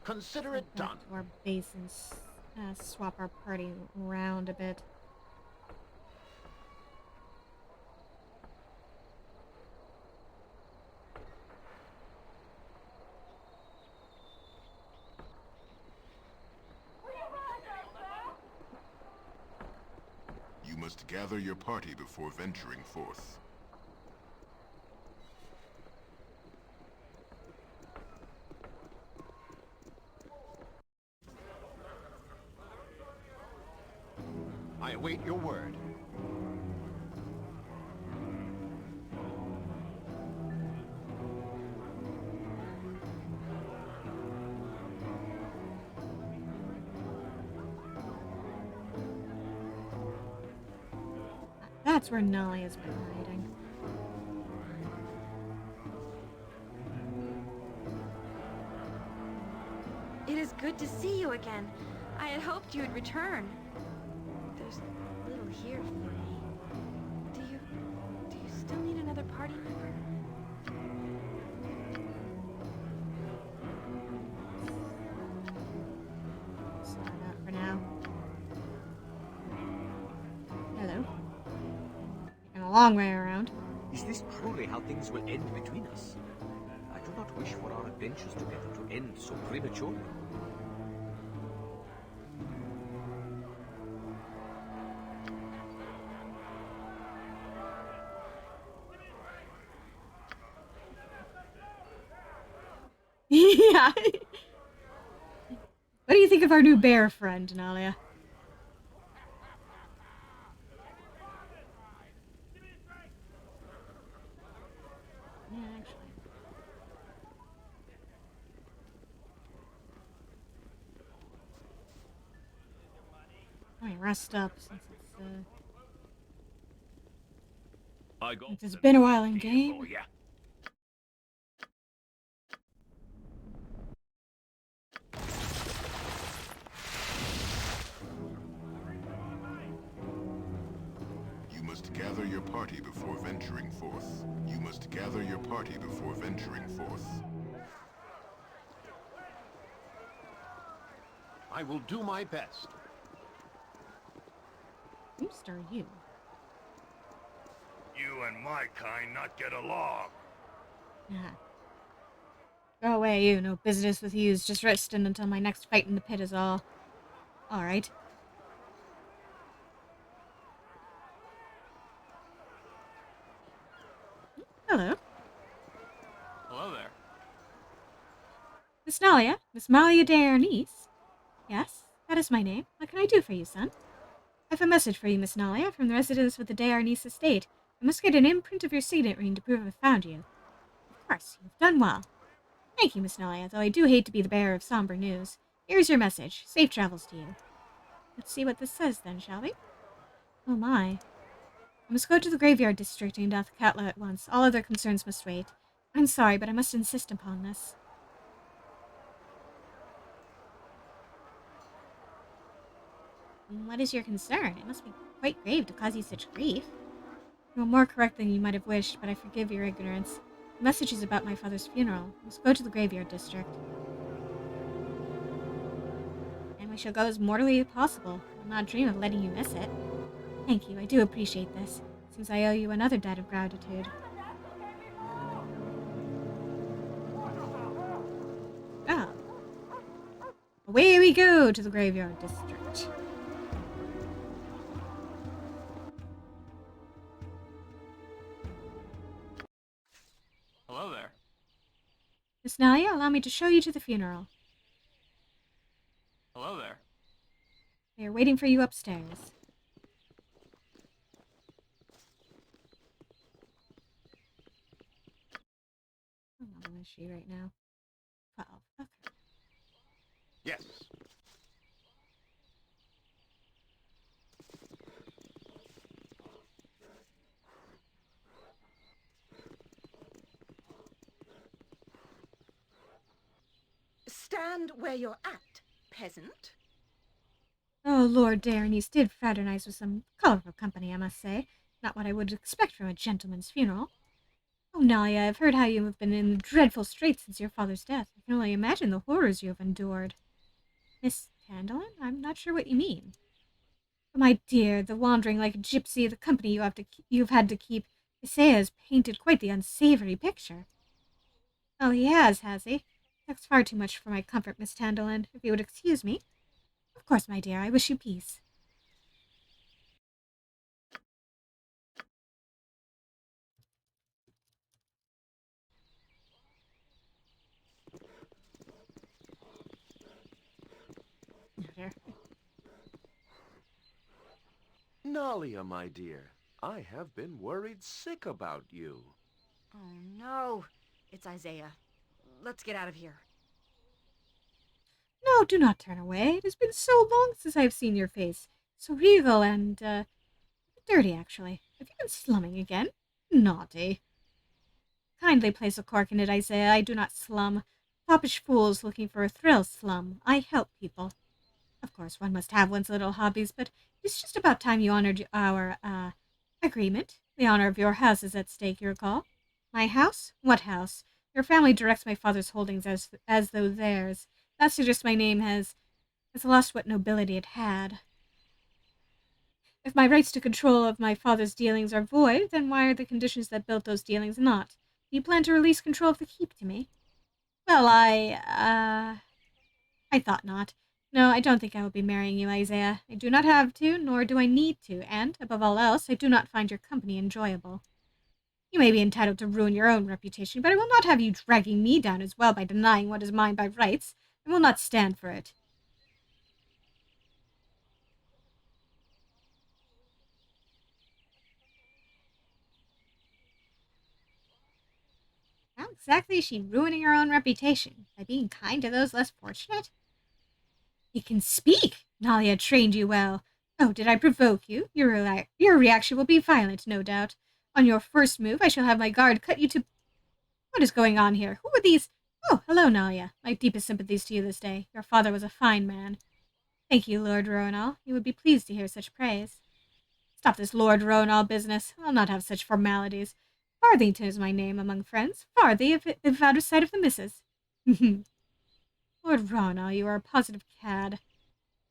Consider it Back done. to our base and swap our party around a bit. You must gather your party before venturing forth. I await your word. That's where Nalia's been hiding. It is good to see you again. I had hoped you would return. There's little here for me. Do you still need another party member? Sorry about for now. Hello. Taking a long way around. Is this truly how things will end between us? I do not wish for our adventures together to end so prematurely. Yeah. What do you think of our new bear friend, Nalia? Yeah, actually. Let me rest up since it's been a while in game. You must gather your party before venturing forth. You must gather your party before venturing forth. I will do my best. Who started you? You and my kind not get along. Yeah. Go away, you. No business with yous. Just resting until my next fight in the pit is all. Alright. Hello. Hello there. Miss Nalia? Miss Malia de Arnis? Yes, that is my name. What can I do for you, son? I have a message for you, Miss Nalia, from the residents of the de Arnis estate. I must get an imprint of your signet ring to prove I've found you. Of course, you've done well. Thank you, Miss Nalia, though I do hate to be the bearer of somber news. Here's your message. Safe travels to you. Let's see what this says, then, shall we? Oh my. I must go to the graveyard district named Athkatla at once. All other concerns must wait. I'm sorry, but I must insist upon this. What is your concern? It must be quite grave to cause you such grief. You are more correct than you might have wished, but I forgive your ignorance. The message is about my father's funeral. I must go to the graveyard district. And we shall go as mortally as possible. I'll not dream of letting you miss it. Thank you, I do appreciate this. Seems I owe you another debt of gratitude. Ah. Away we go to the graveyard district. Hello there. Miss Nalia, allow me to show you to the funeral. Hello there. They are waiting for you upstairs. How level is she right now? 12. Okay. Yes. Stand where you're at, peasant. Oh, Lord Darnese did fraternize with some colorful company, I must say. Not what I would expect from a gentleman's funeral. Oh, Nalia, I've heard how you have been in dreadful straits since your father's death. I can only imagine the horrors you have endured. Miss Tandalin? I'm not sure what you mean. My dear, the wandering like a gypsy, the company you've had to keep. Isaiah has painted quite the unsavory picture. Oh, he has he? That's far too much for my comfort, Miss Tandalin. If you would excuse me. Of course, my dear, I wish you peace. Oh, dear. Nalia, my dear, I have been worried sick about you. Oh no, it's Isaiah. Let's get out of here. No, do not turn away. It has been so long since I have seen your face. So regal and, dirty, actually. Have you been slumming again? Naughty. Kindly place a cork in it, Isaiah. I do not slum. Foppish fools looking for a thrill slum. I help people. Of course, one must have one's little hobbies, but it's just about time you honored our, agreement. The honor of your house is at stake, you recall. My house? What house? Your family directs my father's holdings as though theirs. That suggests my name has lost what nobility it had. If my rights to control of my father's dealings are void, then why are the conditions that built those dealings not? Do you plan to release control of the keep to me? Well, I thought not. No, I don't think I will be marrying you, Isaiah. I do not have to, nor do I need to, and, above all else, I do not find your company enjoyable. You may be entitled to ruin your own reputation, but I will not have you dragging me down as well by denying what is mine by rights. I will not stand for it. How exactly is she ruining her own reputation? By being kind to those less fortunate? You can speak! Nalia trained you well. Oh, did I provoke you? Your reaction will be violent, no doubt. On your first move, I shall have my guard cut you to... What is going on here? Who are these? Oh, hello, Nalia. My deepest sympathies to you this day. Your father was a fine man. Thank you, Lord Roanal. You would be pleased to hear such praise. Stop this Lord Roanal business. I'll not have such formalities. Farthington is my name among friends. Farthy, if out of sight of the missus. Lord Roanal, you are a positive cad.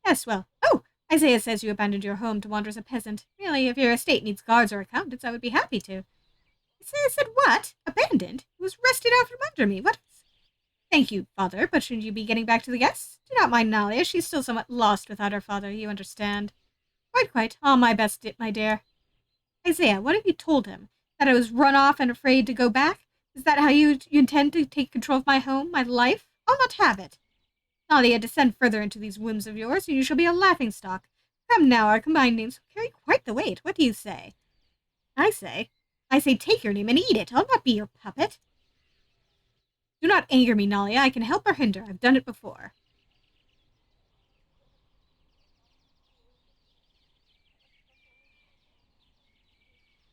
Yes, well. Oh, Isaiah says you abandoned your home to wander as a peasant. Really, if your estate needs guards or accountants, I would be happy to. Isaiah said what? Abandoned? It was wrested out from under me. What? Thank you, father, but shouldn't you be getting back to the guests? Do not mind Nalia. She's still somewhat lost without her father, you understand. Quite, quite. All my best, my dear. Isaiah, what have you told him? That I was run off and afraid to go back? Is that how you intend to take control of my home, my life? I'll not have it. Nadia, descend further into these whims of yours, and you shall be a laughing-stock. Come now, our combined names carry quite the weight. What do you say? I say take your name and eat it. I'll not be your puppet. Do not anger me, Nalia. I can help or hinder. I've done it before.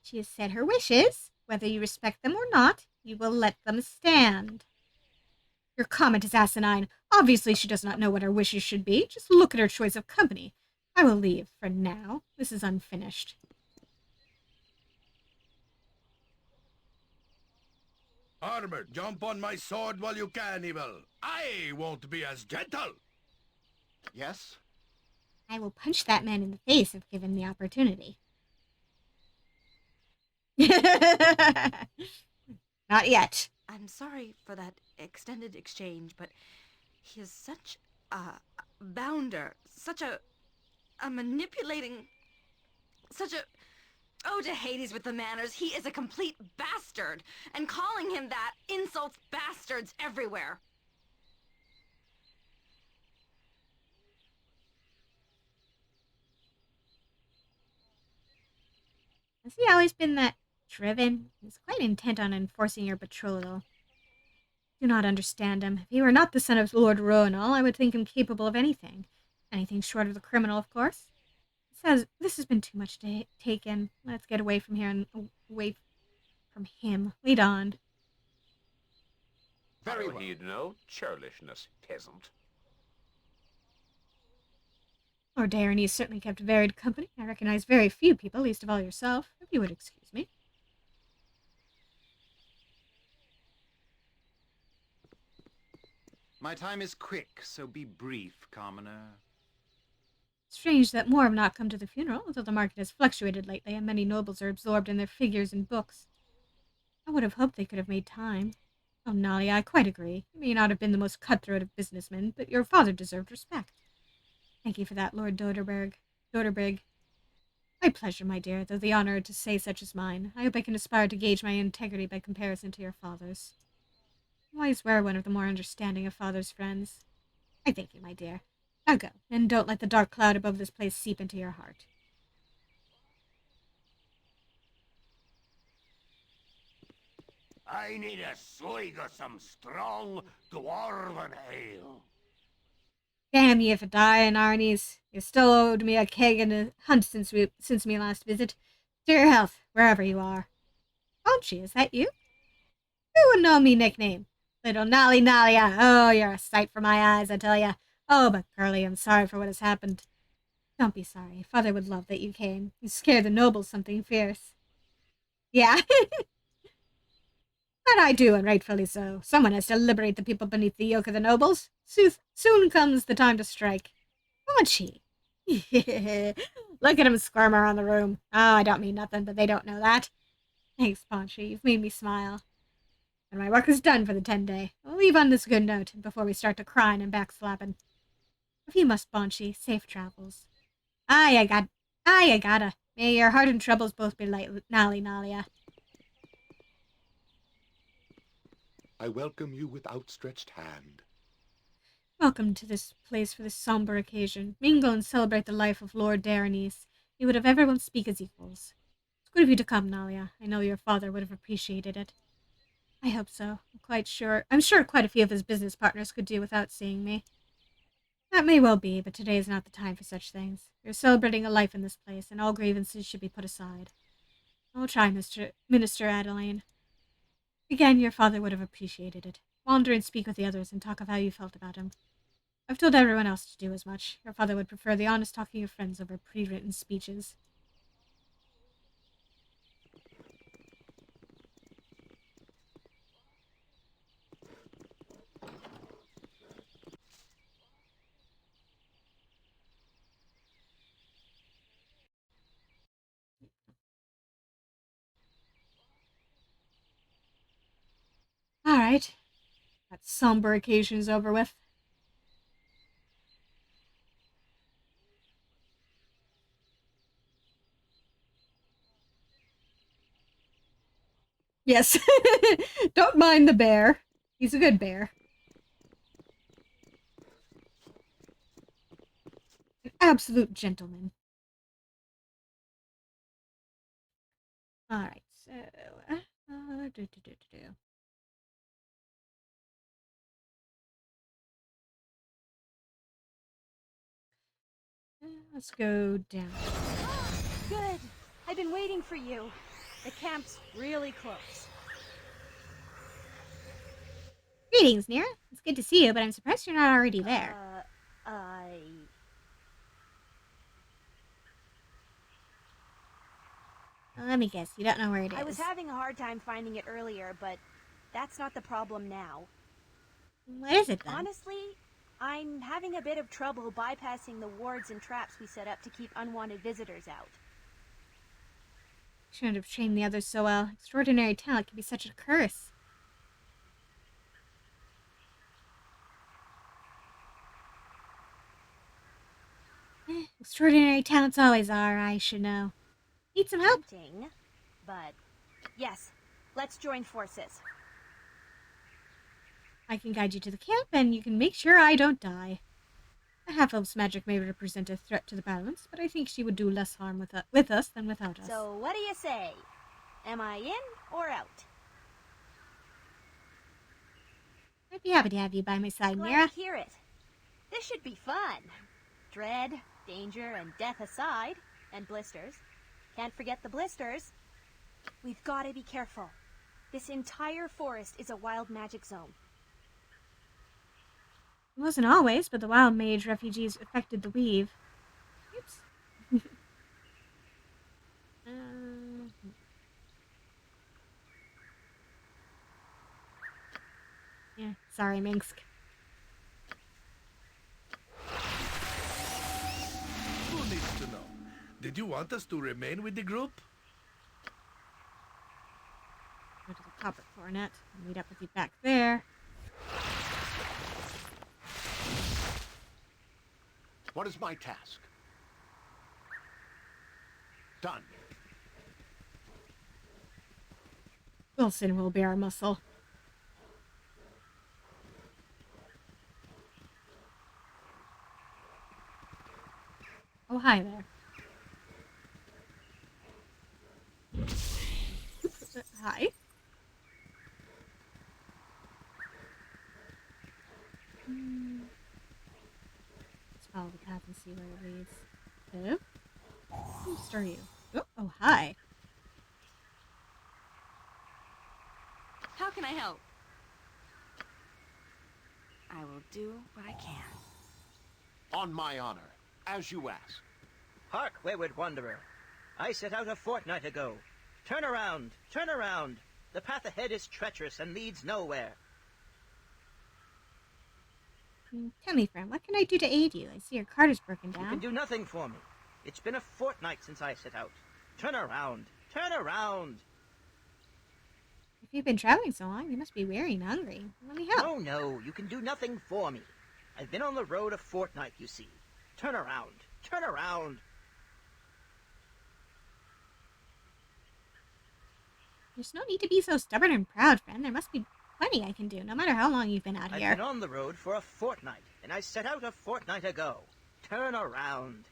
She has said her wishes. Whether you respect them or not, you will let them stand. Your comment is asinine. Obviously, she does not know what her wishes should be. Just look at her choice of company. I will leave, for now. This is unfinished. Armor, jump on my sword while you can, Evil. I won't be as gentle. Yes? I will punch that man in the face if given the opportunity. Not yet. I'm sorry for that extended exchange, but he is such a bounder, such a manipulating, such a... Oh, to Hades with the manners. He is a complete bastard, and calling him that insults bastards everywhere. Has he always been that driven? He's quite intent on enforcing your betrothal. Do not understand him. If he were not the son of Lord Roanal, I would think him capable of anything. Anything short of the criminal, of course. This has been too much to take in. Let's get away from here and away from him. Lead on. Very well. Heed no churlishness, peasant. Lord Darren has certainly kept varied company. I recognize very few people, least of all yourself, if you would excuse me. My time is quick, so be brief, commoner. Strange that more have not come to the funeral, although the market has fluctuated lately and many nobles are absorbed in their figures and books. I would have hoped they could have made time. Oh, Nolly, I quite agree. You may not have been the most cutthroat of businessmen, but your father deserved respect. Thank you for that, Lord Doderberg. My pleasure, my dear, though the honor to say such is mine. I hope I can aspire to gauge my integrity by comparison to your father's. You always were one of the more understanding of father's friends. I thank you, my dear. Now go, and don't let the dark cloud above this place seep into your heart. I need a swig of some strong dwarven ale. Damn ye for dying, Arnie's. You still owed me a keg and a hunt since me last visit. To your health, wherever you are. Punchy, is that you? Who would know me nickname? Little Nolly Nollia. Oh, you're a sight for my eyes, I tell ya. Oh, but Curly, I'm sorry for what has happened. Don't be sorry. Father would love that you came. You scared the nobles something fierce. Yeah, that I do, and rightfully so. Someone has to liberate the people beneath the yoke of the nobles. Soon comes the time to strike. Won't she? Look at him squirm around the room. Oh, I don't mean nothing, but they don't know that. Thanks, Paunchy. You've made me smile. And my work is done for the 10-day. We'll leave on this good note before we start to crying and backslapping. If you must, Paunchy, safe travels. I gotta. May your heart and troubles both be light, Nolly Nollia. I welcome you with outstretched hand. Welcome to this place for this somber occasion. Mingle and celebrate the life of Lord Daranice. He would have everyone speak as equals. It's good of you to come, Nalia. I know your father would have appreciated it. I hope so. I'm sure quite a few of his business partners could do without seeing me. That may well be, but today is not the time for such things. We're celebrating a life in this place, and all grievances should be put aside. I'll try, Minister Adeline. Again, your father would have appreciated it. Wander and speak with the others and talk of how you felt about him. I've told everyone else to do as much. Your father would prefer the honest talking of friends over pre-written speeches. All right. That somber occasion's over with. Yes. Don't mind the bear. He's a good bear. An absolute gentleman. All right. So, do, do, do, do, do. Let's go down. Good. I've been waiting for you. The camp's really close. Greetings, Nira. It's good to see you, but I'm surprised you're not already there. Let me guess. You don't know where it is. I was having a hard time finding it earlier, but that's not the problem now. What is it, then? Honestly, I'm having a bit of trouble bypassing the wards and traps we set up to keep unwanted visitors out. Shouldn't have trained the others so well. Extraordinary talent can be such a curse. Extraordinary talents always are, I should know. Need some help? Tempting, but yes, let's join forces. I can guide you to the camp, and you can make sure I don't die. A half-elf's magic may represent a threat to the balance, but I think she would do less harm with us than without us. So what do you say? Am I in or out? I'd be happy to have you by my side, Glad Mira. to hear it. This should be fun. Dread, danger, and death aside, and blisters. Can't forget the blisters. We've got to be careful. This entire forest is a wild magic zone. It wasn't always, but the wild mage refugees affected the weave. Oops. Yeah, sorry, Minsk. Did you want us to remain with the group? Go to the copper coronet. I'll meet up with you back there. What is my task? Done. Wilson will be our muscle. Oh, hi there. Hi. Let's follow the path and see where it leads. Hello? Who are you? Oh, hi. How can I help? I will do what I can. On my honor, as you ask. Hark, wayward wanderer. I set out a fortnight ago. Turn around! Turn around! The path ahead is treacherous and leads nowhere. Tell me, friend, what can I do to aid you? I see your cart is broken down. You can do nothing for me. It's been a fortnight since I set out. Turn around! Turn around! If you've been traveling so long, you must be weary and hungry. Let me help. No, no, you can do nothing for me. I've been on the road a fortnight, you see. Turn around! Turn around! There's no need to be so stubborn and proud, friend. There must be plenty I can do, no matter how long you've been out here. I've been on the road for a fortnight, and I set out a fortnight ago. Turn around.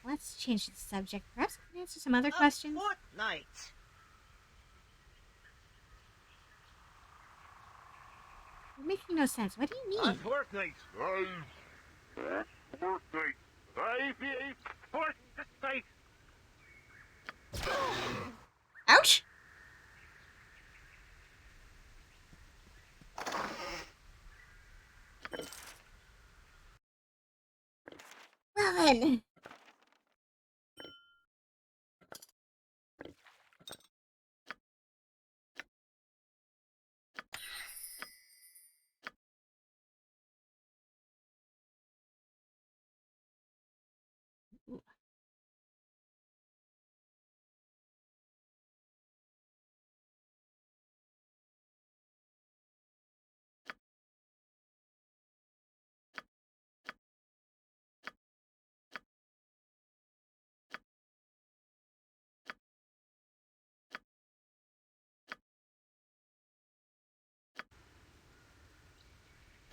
Let's change the subject. Perhaps we can answer some other questions. A fortnight! You're making no sense. What do you A mean? fortnight. Fortnight. Fortnight. Ouch! Well then.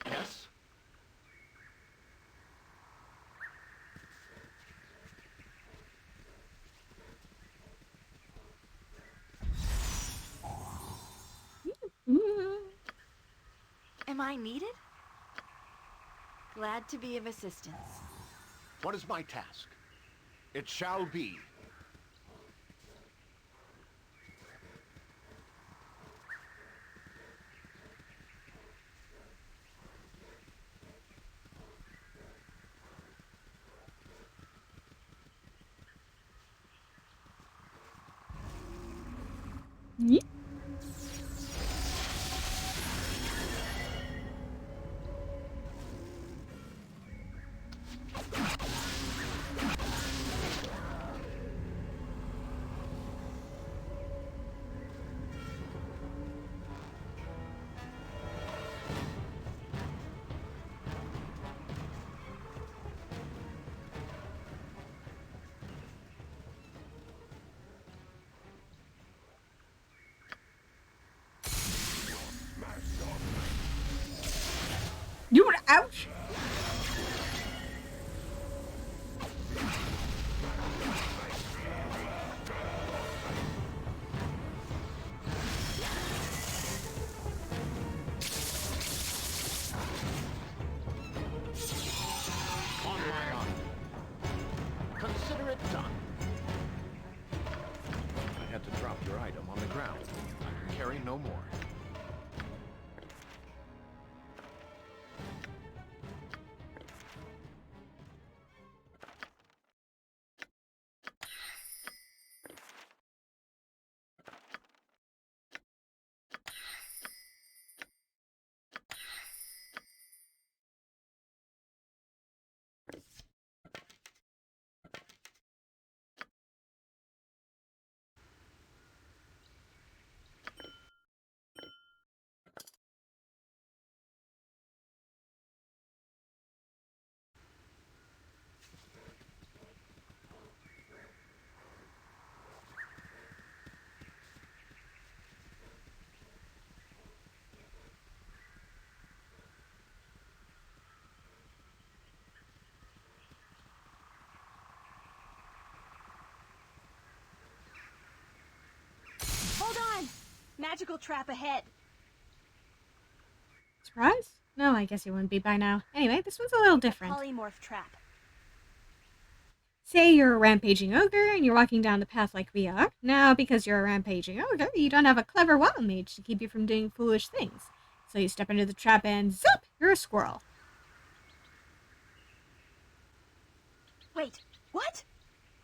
Yes? Am I needed? Glad to be of assistance. What is my task? It shall be. Yeah. You were ouch! On my honor. Consider it done. I had to drop your item on the ground. I can carry no more. magical trap ahead. Surprise? No, I guess you wouldn't be by now. Anyway, this one's a little different. Polymorph trap. Say you're a rampaging ogre and you're walking down the path like we are. Now, because you're a rampaging ogre, you don't have a clever wild mage to keep you from doing foolish things. So you step into the trap and zip, you're a squirrel. Wait, what?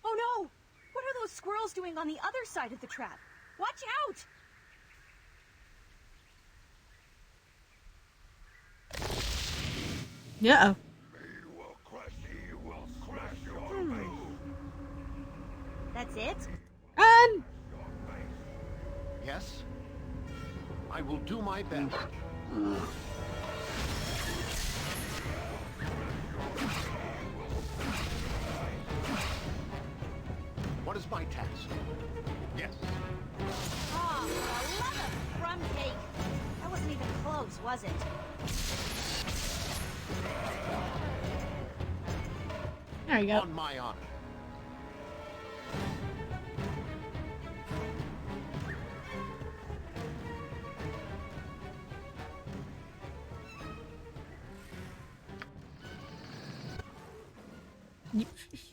Oh no! What are those squirrels doing on the other side of the trap? Watch out! Uh-oh. That's it? Run! Yes? I will do my best. What is my task? Yes. Oh, for the love of crumb cake! That wasn't even close, was it? There you go. On my honor.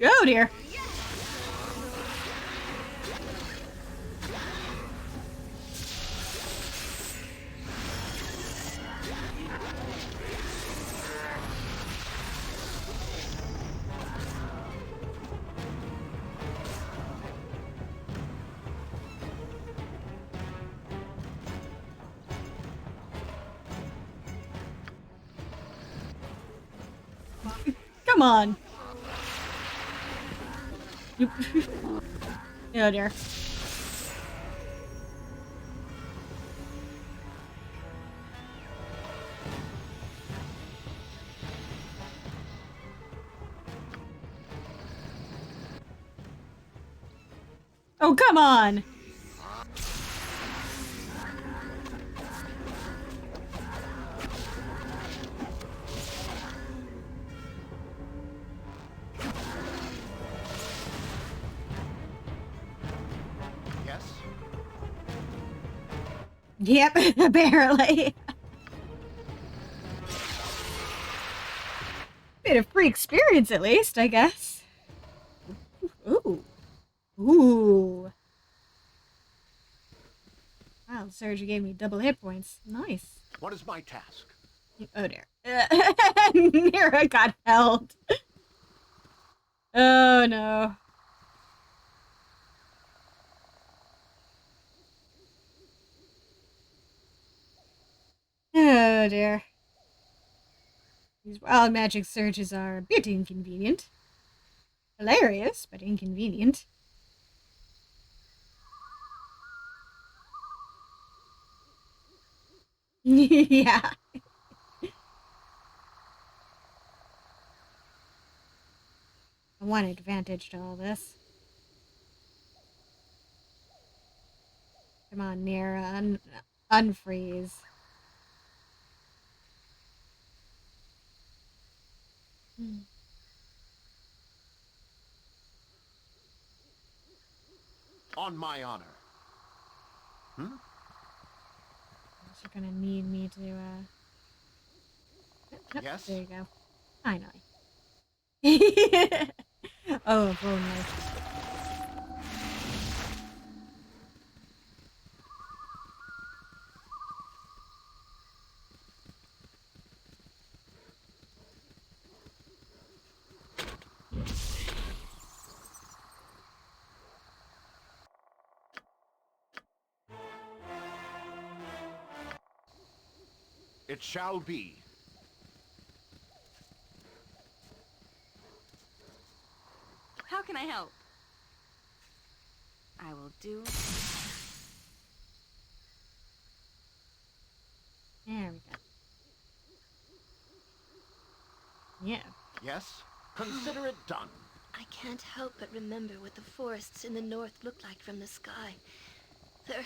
Oh dear. Come on. Oh dear. Oh, come on! Yes? Yep, apparently. Bit of free experience, at least, I guess. Ooh. Ooh. Wow, Surge gave me double hit points. Nice. What is my task? Oh dear. Mira got held. Oh no. Oh dear. These wild magic surges are a bit inconvenient. Hilarious, but inconvenient. Yeah. One advantage to all this. Come on, Mira, unfreeze. On my honor. Hmm? You're gonna need me to, Nope, Yes? there you go. Finally. Oh, if only. It shall be. How can I help? I will do. There we go. Yeah. Yes? Consider it done. I can't help but remember what the forests in the north look like from the sky. They're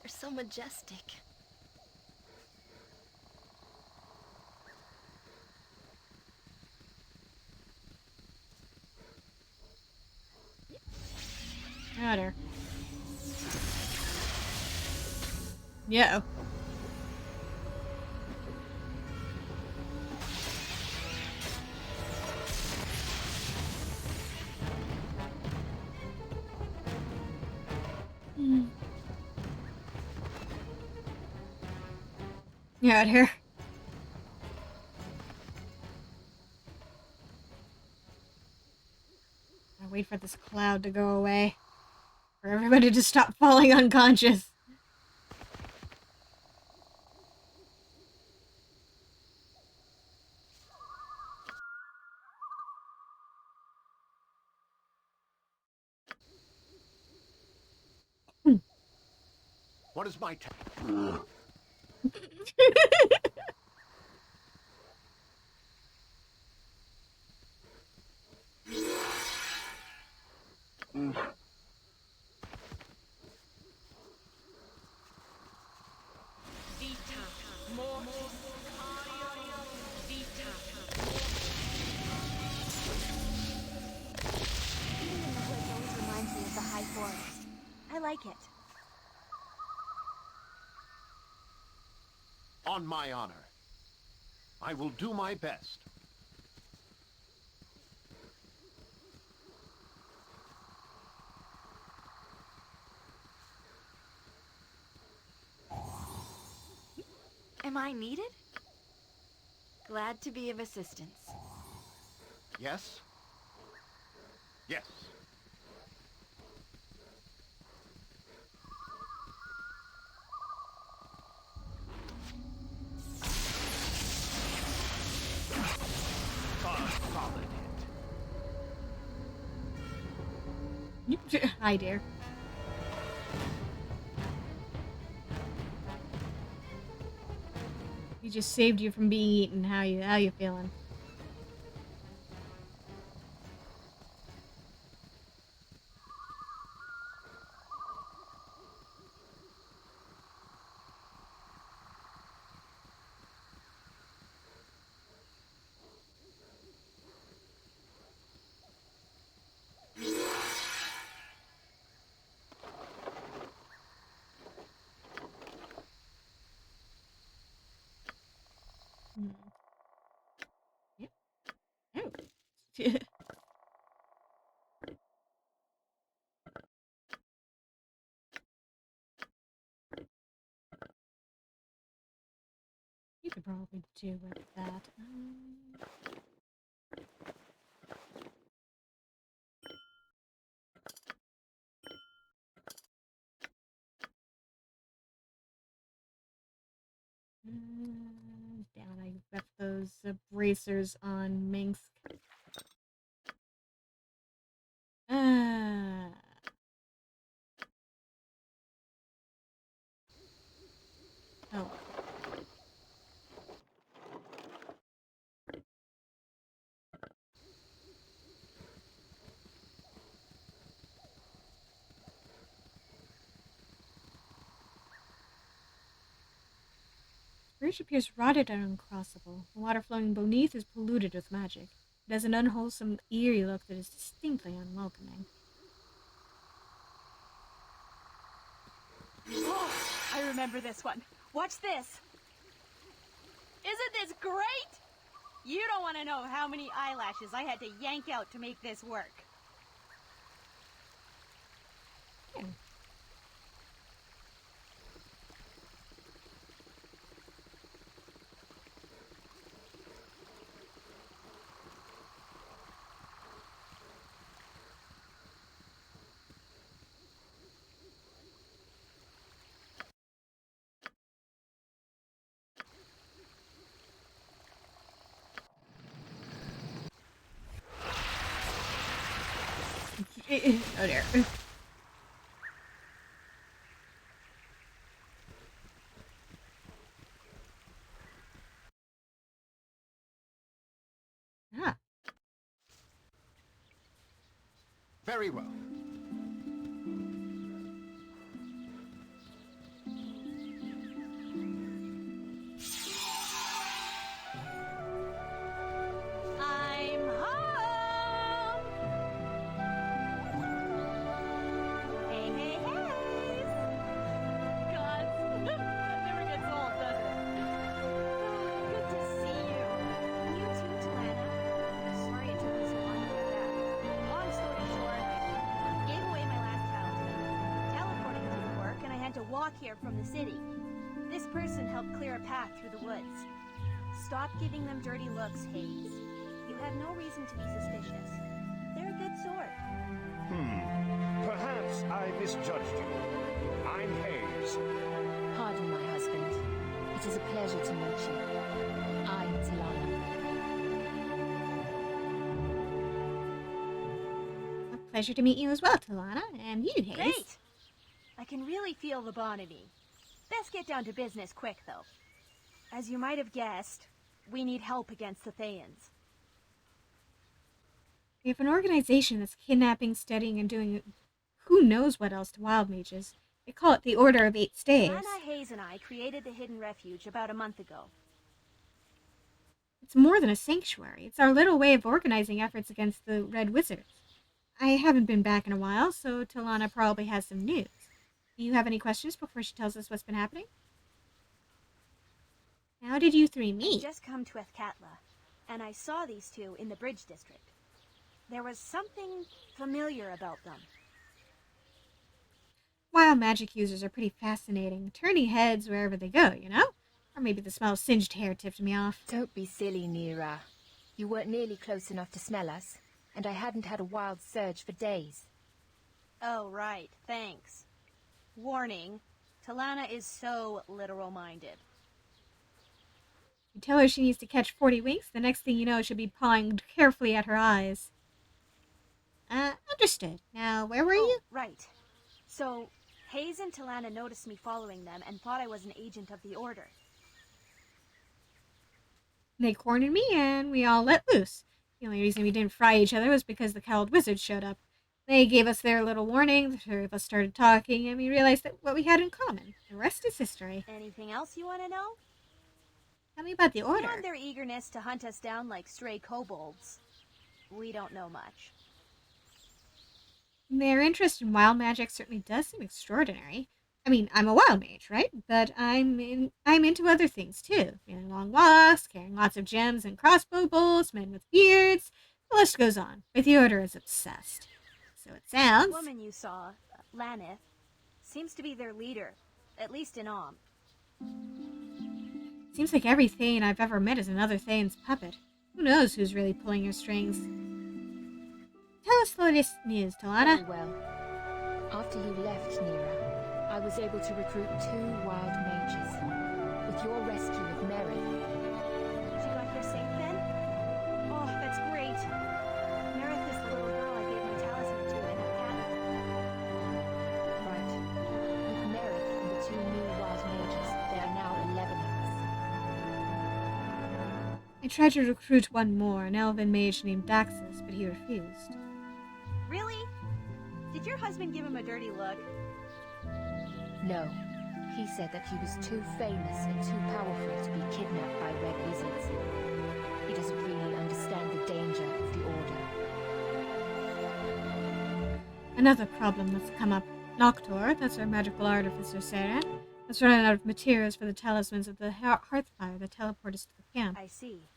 so majestic. Got her. Yeah. You're out here. I wait for this cloud to go away. For everybody to stop falling unconscious. What is my Being in the woods always reminds me of the High Forest. I like it. On my honor. I will do my best. Am I needed? Glad to be of assistance. Yes? Yes. A solid hit. Hi, dear. He just saved you from being eaten. How you feeling? Hmm. Yep. Oh. You could probably do with that. Damn it, I left those bracers on Minsk. Ah. Oh. The bridge appears rotted and uncrossable. The water flowing beneath is polluted with magic. It has an unwholesome, eerie look that is distinctly unwelcoming. Oh, I remember this one. Watch this. Isn't this great? You don't want to know how many eyelashes I had to yank out to make this work. Yeah. Oh dear. Ah. Very well. I'm home! Hey, hey, hey! Gods, walk here from the city. This person helped clear a path through the woods. Stop giving them dirty looks, Hayes. You have no reason to be suspicious. They're a good sort. Perhaps I misjudged you. I'm Hayes. Pardon, my husband. It is a pleasure to meet you. I'm Talana. A pleasure to meet you as well, Talana. And you, Hayes. Great! I can really feel the bond in me. Best get down to business quick, though. As you might have guessed, we need help against the Thayans. We have an organization that's kidnapping, studying, and doing who knows what else to wild mages. They call it the Order of Eight Staves. Anna Hayes and I created the Hidden Refuge about a month ago. It's more than a sanctuary. It's our little way of organizing efforts against the Red Wizards. I haven't been back in a while, so Talana probably has some news. Do you have any questions before she tells us what's been happening? How did you three meet? I just come to Ethkatla, and I saw these two in the Bridge District. There was something familiar about them. Wild magic users are pretty fascinating, turning heads wherever they go, you know? Or maybe the smell of singed hair tipped me off. Don't be silly, Nira. You weren't nearly close enough to smell us, and I hadn't had a wild surge for days. Oh, right. Thanks. Warning, Talana is so literal-minded. You tell her she needs to catch 40 winks, the next thing you know she'll be pawing carefully at her eyes. Understood. Now, where were you? Right. So, Hayes and Talana noticed me following them and thought I was an agent of the Order. They cornered me, and we all let loose. The only reason we didn't fry each other was because the cowled wizards showed up. They gave us their little warning, the three of us started talking, and we realized that what we had in common. The rest is history. Anything else you want to know? Tell me about the Order. Beyond their eagerness to hunt us down like stray kobolds, we don't know much. Their interest in wild magic certainly does seem extraordinary. I mean, I'm a wild mage, right? But I'm into other things too. Long walks, carrying lots of gems and crossbow bolts, men with beards. The list goes on. But the Order is obsessed. So it sounds. The woman you saw, Lanith, seems to be their leader, at least in Om. Seems like every Thane I've ever met is another Thane's puppet. Who knows who's really pulling your strings? Tell us the latest news, Talana. Oh, well. After you left, Nira, I was able to recruit 2 wild mages. With your rescue of Merith. She got here safe then? Oh, that's great. Merith is the little girl I gave my talisman to in Ethkatla. Right. With Merith and the 2 new wild mages, there are now 11 of us. I tried to recruit one more, an elven mage named Daxus, but he refused. Really? Did your husband give him a dirty look? No. He said that he was too famous and too powerful to be kidnapped by Red Wizards. He doesn't really understand the danger of the Order. Another problem that's come up. Noctor, that's our magical artificer, Sarah, has run out of materials for the talismans of the Hearthfire that teleport us to the camp. I see.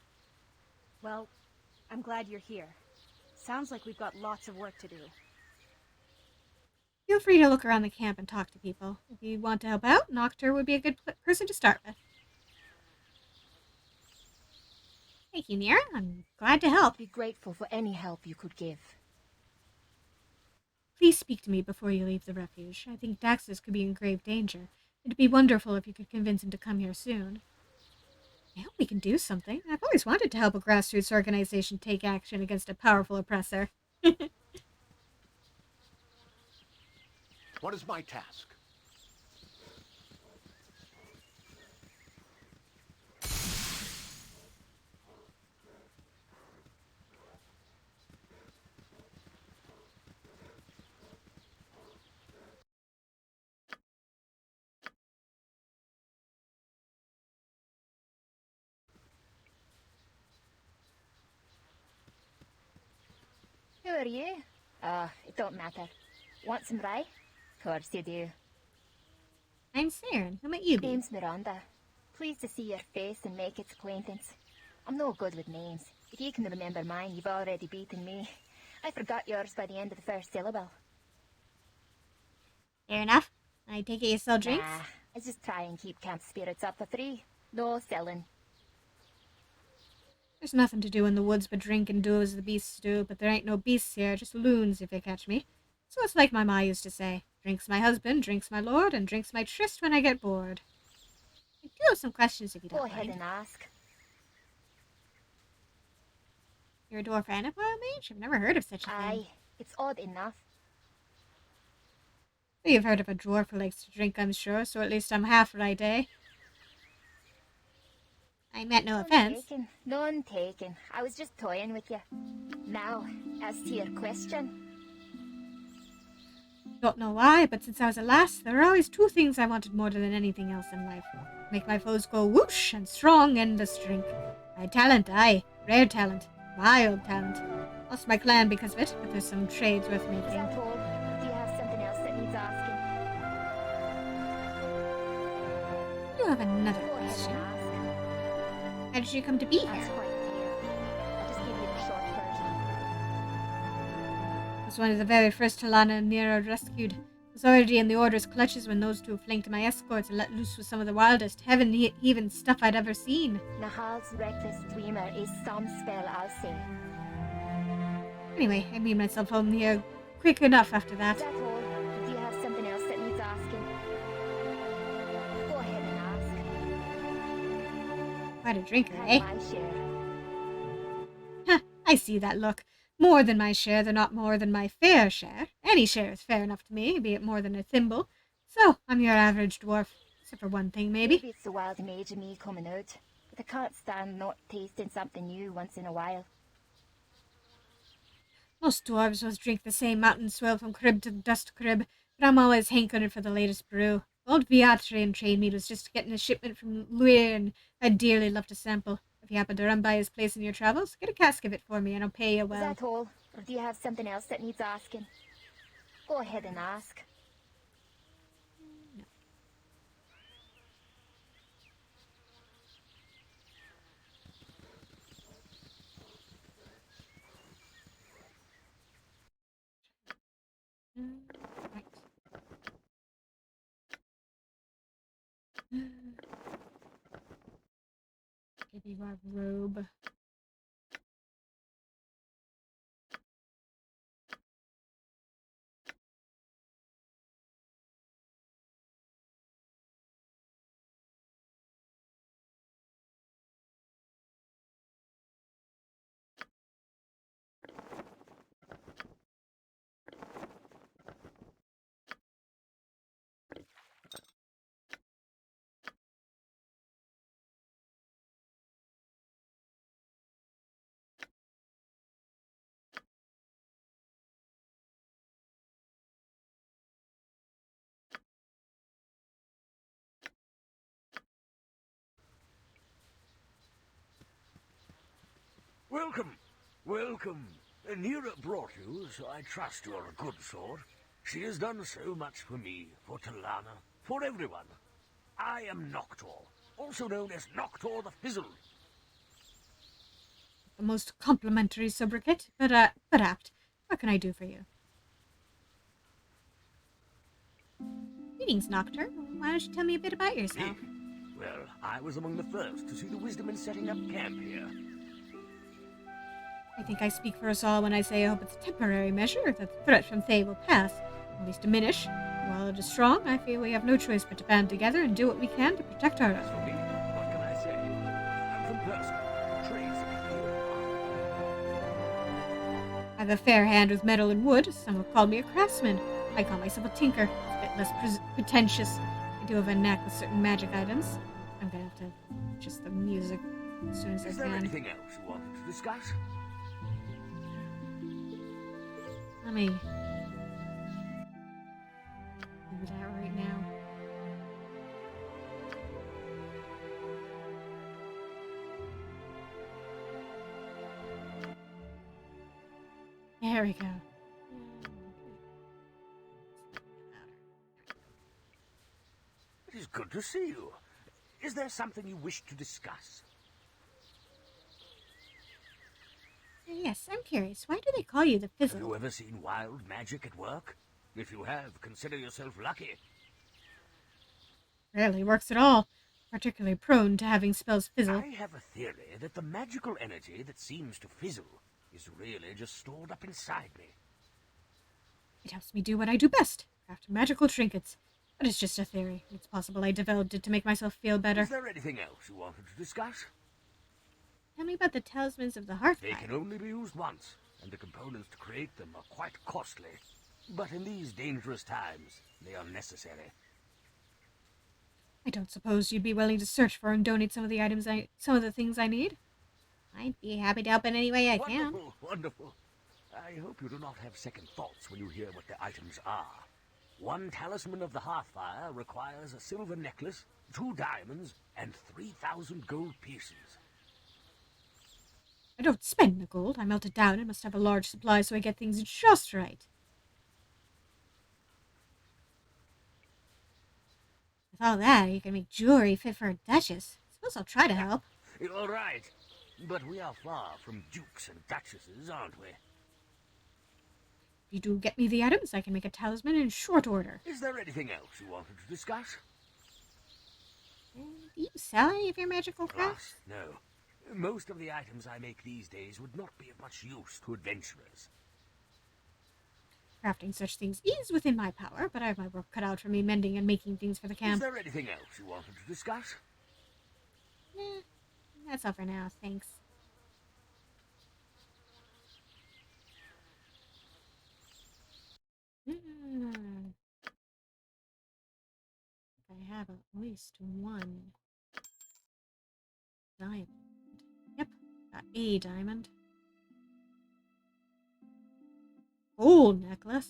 Well, I'm glad you're here. Sounds like we've got lots of work to do. Feel free to look around the camp and talk to people. If you want to help out, Noctur would be a good person to start with. Thank you, Nira. I'm glad to help. I'd be grateful for any help you could give. Please speak to me before you leave the refuge. I think Daxus could be in grave danger. It'd be wonderful if you could convince him to come here soon. I hope we can do something. I've always wanted to help a grassroots organization take action against a powerful oppressor. What is my task? Who are you? It don't matter. Want some rye? Course you do. I'm Saren. Who might you be? Name's Miranda. Pleased to see your face and make its acquaintance. I'm no good with names. If you can remember mine, you've already beaten me. I forgot yours by the end of the first syllable. Fair enough. I take it you sell drinks? Nah, I just try and keep camp spirits up for free. No selling. There's nothing to do in the woods but drink and do as the beasts do, but there ain't no beasts here, just loons, if you catch me. So it's like my ma used to say, drinks my husband, drinks my lord, and drinks my tryst when I get bored. I do have some questions if you don't Go ahead mind. and ask. You're a dwarf and a wild mage? I've never heard of such a thing. Aye, it's odd enough. Well, you've heard of a dwarf who likes to drink, I'm sure, so at least I'm half right, eh? I meant no offense. None taken. I was just toying with you. Now, as to your question. Don't know why, but since I was a lass, there were always two things I wanted more than anything else in life. Make my foes go whoosh, and strong endless drink. I had talent, aye. Rare talent. Wild talent. Lost my clan because of it, but there's some trades worth making. Is that all? Do you have something else that needs asking? You have another question. How did you come to be here? That's quite clear. I'll just give you the short version. I was one of the very first Talana and Mira rescued. I was already in the Order's clutches when those two flanked my escorts and let loose with some of the wildest, heaven-heaving stuff I'd ever seen. Nahal's reckless dreamer is some spell, I'll say. Anyway, I made myself home here quick enough after that. Is that all? Do you have something else that needs asking? Go ahead and ask. Quite a drinker, Had eh? my share. Huh, I see that look. More than my share, though not more than my fair share. Any share is fair enough to me, be it more than a thimble. So, I'm your average dwarf. Except for one thing, maybe. Maybe it's the wild mage in me coming out. But I can't stand not tasting something new once in a while. Most dwarves must drink the same mountain swell from crib to dust crib, but I'm always hankering for the latest brew. Old Viatre trained me was just getting a shipment from Luir, and I'd dearly love to sample. If you happen to run by his place in your travels, get a cask of it for me, and I'll pay you well. Is that all? Or do you have something else that needs asking? Go ahead and ask. Right. Give you our robe. Welcome. Welcome. Nira brought you, so I trust you're a good sort. She has done so much for me, for Talana, for everyone. I am Noctor, also known as Noctor the Fizzle. The most complimentary sobriquet, but apt. What can I do for you? Greetings, Noctur. Why don't you tell me a bit about yourself? Well, I was among the first to see the wisdom in setting up camp here. I think I speak for us all when I say I hope it's a temporary measure, that the threat from Thay will pass, at least diminish. While it is strong, I feel we have no choice but to band together and do what we can to protect our As for me, what can I say? I'm from person, traits I have a fair hand with metal and wood. Some have called me a craftsman. I call myself a tinker. It's a bit less pretentious. I do have a knack with certain magic items. I'm gonna have to adjust the music as soon as I Is there can. anything else you wanted to discuss? Let me do that right now. There we go. It is good to see you. Is there something you wish to discuss? Yes, I'm curious. Why do they call you the Have Fizzle? you ever seen wild magic at work? If you have, consider yourself lucky. Rarely works at all. Particularly prone to having spells fizzle. I have a theory that the magical energy that seems to fizzle is really just stored up inside me. It helps me do what I do best, craft magical trinkets. But it's just a theory. It's possible I developed it to make myself feel better. Is there anything else you wanted to discuss? Tell me about the talismans of the Hearthfire. They can only be used once, and the components to create them are quite costly. But in these dangerous times, they are necessary. I don't suppose you'd be willing to search for and donate some of the things I need? I'd be happy to help in any way I can. Wonderful, wonderful. I hope you do not have second thoughts when you hear what the items are. One talisman of the Hearthfire requires a silver necklace, 2 diamonds, and 3,000 gold pieces. I don't spend the gold. I melt it down and must have a large supply so I get things just right. With all that, you can make jewelry fit for a duchess. I suppose I'll try to help. You're right. But we are far from dukes and duchesses, aren't we? If you do get me the items, I can make a talisman in short order. Is there anything else you wanted to discuss? Do you sell any of your magical crafts? No. Most of the items I make these days would not be of much use to adventurers. Crafting such things is within my power, but I have my work cut out for me mending and making things for the camp. Is there anything else you wanted to discuss? Nah, that's all for now, thanks. I have at least one diamond. Yep, got a diamond. Gold necklace.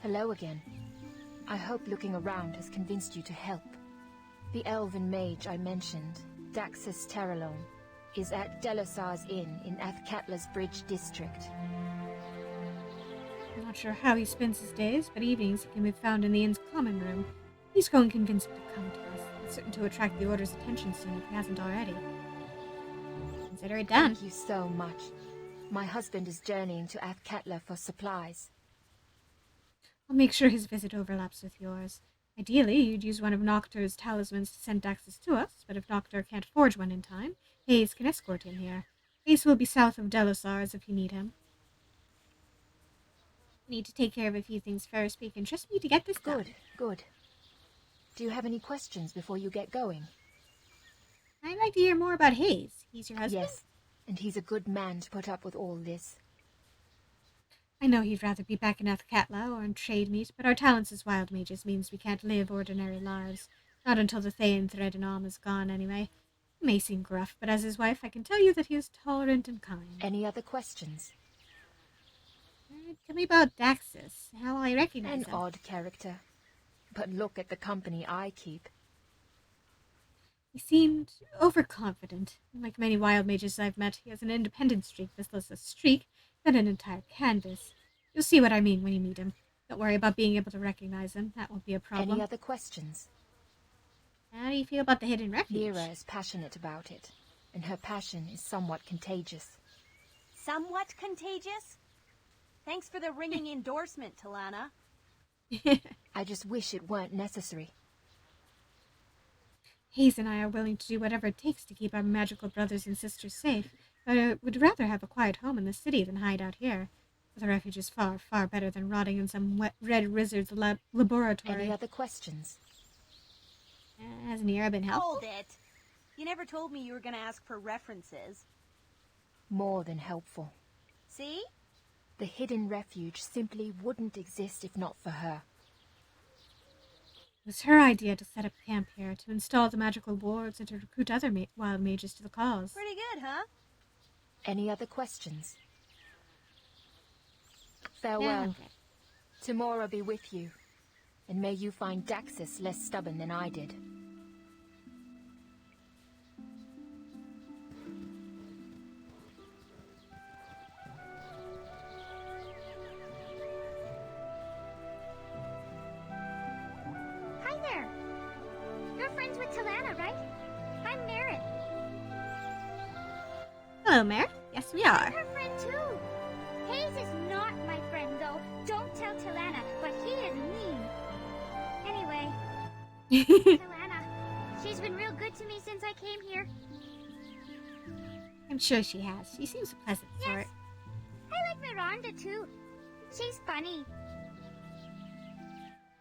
Hello again. I hope looking around has convinced you to help. The elven mage I mentioned, Daxus Terralone, is at Delossar's Inn in Athkatla's Bridge district. I'm not sure how he spends his days, but evenings he can be found in the inn's common room. Please go and convince him to come to us. It's certain to attract the Order's attention soon if he hasn't already. Consider it done. Thank you so much. My husband is journeying to Athkatla for supplies. I'll make sure his visit overlaps with yours. Ideally, you'd use one of Noctur's talismans to send Daxus to us, but if Noctur can't forge one in time, Hayes can escort him here. Hayes will be south of Delossar's if you need him. I need to take care of a few things first, but you can trust me to get this done. Good, good. Do you have any questions before you get going? I'd like to hear more about Hayes. He's your husband? Yes, and he's a good man to put up with all this. I know he'd rather be back in Athkatla or in trade meet, but our talents as wild mages means we can't live ordinary lives. Not until the Thayan thread and Alm is gone, anyway. He may seem gruff, but as his wife, I can tell you that he is tolerant and kind. Any other questions? Tell me about Daxus. How will I recognize An him? odd character. But look at the company I keep. He seemed overconfident. Like many wild mages I've met, he has an independent streak, this was a streak, then an entire canvas. You'll see what I mean when you meet him. Don't worry about being able to recognize him. That won't be a problem. Any other questions? How do you feel about the hidden refuge? Lyra is passionate about it, and her passion is somewhat contagious. Somewhat contagious? Thanks for the ringing endorsement, Talana. I just wish it weren't necessary. Hayes and I are willing to do whatever it takes to keep our magical brothers and sisters safe, but I would rather have a quiet home in the city than hide out here. The refuge is far, far better than rotting in some wet red wizard's laboratory. Any other questions? Has Nira been helpful? Hold it! You never told me you were going to ask for references. More than helpful. See? The hidden refuge simply wouldn't exist if not for her. It was her idea to set up camp here, to install the magical wards, and to recruit other wild mages to the cause. Pretty good, huh? Any other questions? Farewell. Tomorrow be with you, and may you find Daxus less stubborn than I did. friends with Talana, right? I'm Merritt. Hello, Merritt. Yes, we are. I'm her friend too. Hayes is not my friend, though. Don't tell Talana, but he is mean. Anyway, Talana, she's been real good to me since I came here. I'm sure she has. She seems a pleasant sort. Yes. I like Miranda too. She's funny.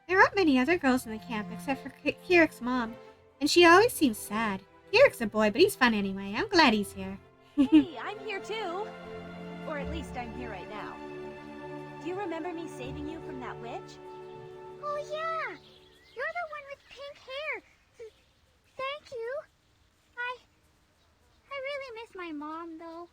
There aren't many other girls in the camp except for Kierak's mom, and she always seems sad. Kierak's a boy, but he's fun anyway. I'm glad he's here. Hey, I'm here too. Or at least I'm here right now. Do you remember me saving you from that witch? Oh yeah! You're the one with pink hair. Thank you. I really miss my mom, though.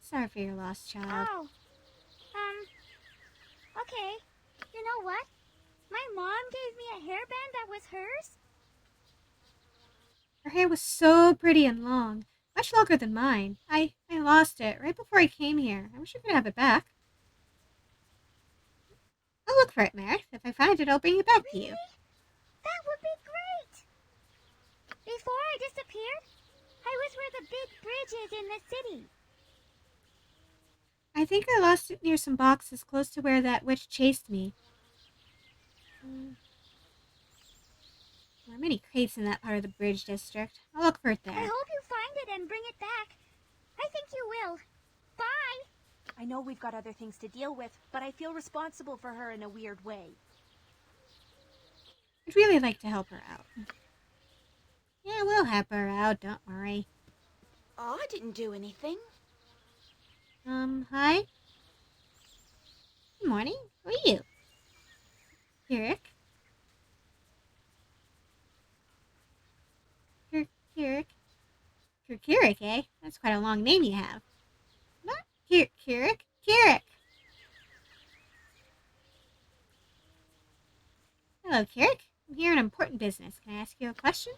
Sorry for your loss, child. Oh. Okay. You know what? My mom gave me a hairband that was hers. Her hair was so pretty and long, much longer than mine. I lost it right before I came here. I wish I could have it back. I'll look for it, Merritt. If I find it, I'll bring it back to you. That would be great. Before I disappeared, I was where the big bridge is in the city. I think I lost it near some boxes close to where that witch chased me. There are many crates in that part of the bridge district. I'll look for it there. I hope you find it and bring it back. I think you will. Bye! I know we've got other things to deal with, but I feel responsible for her in a weird way. I'd really like to help her out. Yeah, we'll help her out, don't worry. Oh, I didn't do anything. Hi? Good morning. Who are you? Kierak? Kierak? Kierak, eh? That's quite a long name you have. Not Kierak. Kierak! Hello, Kierak. I'm here on important business. Can I ask you a question?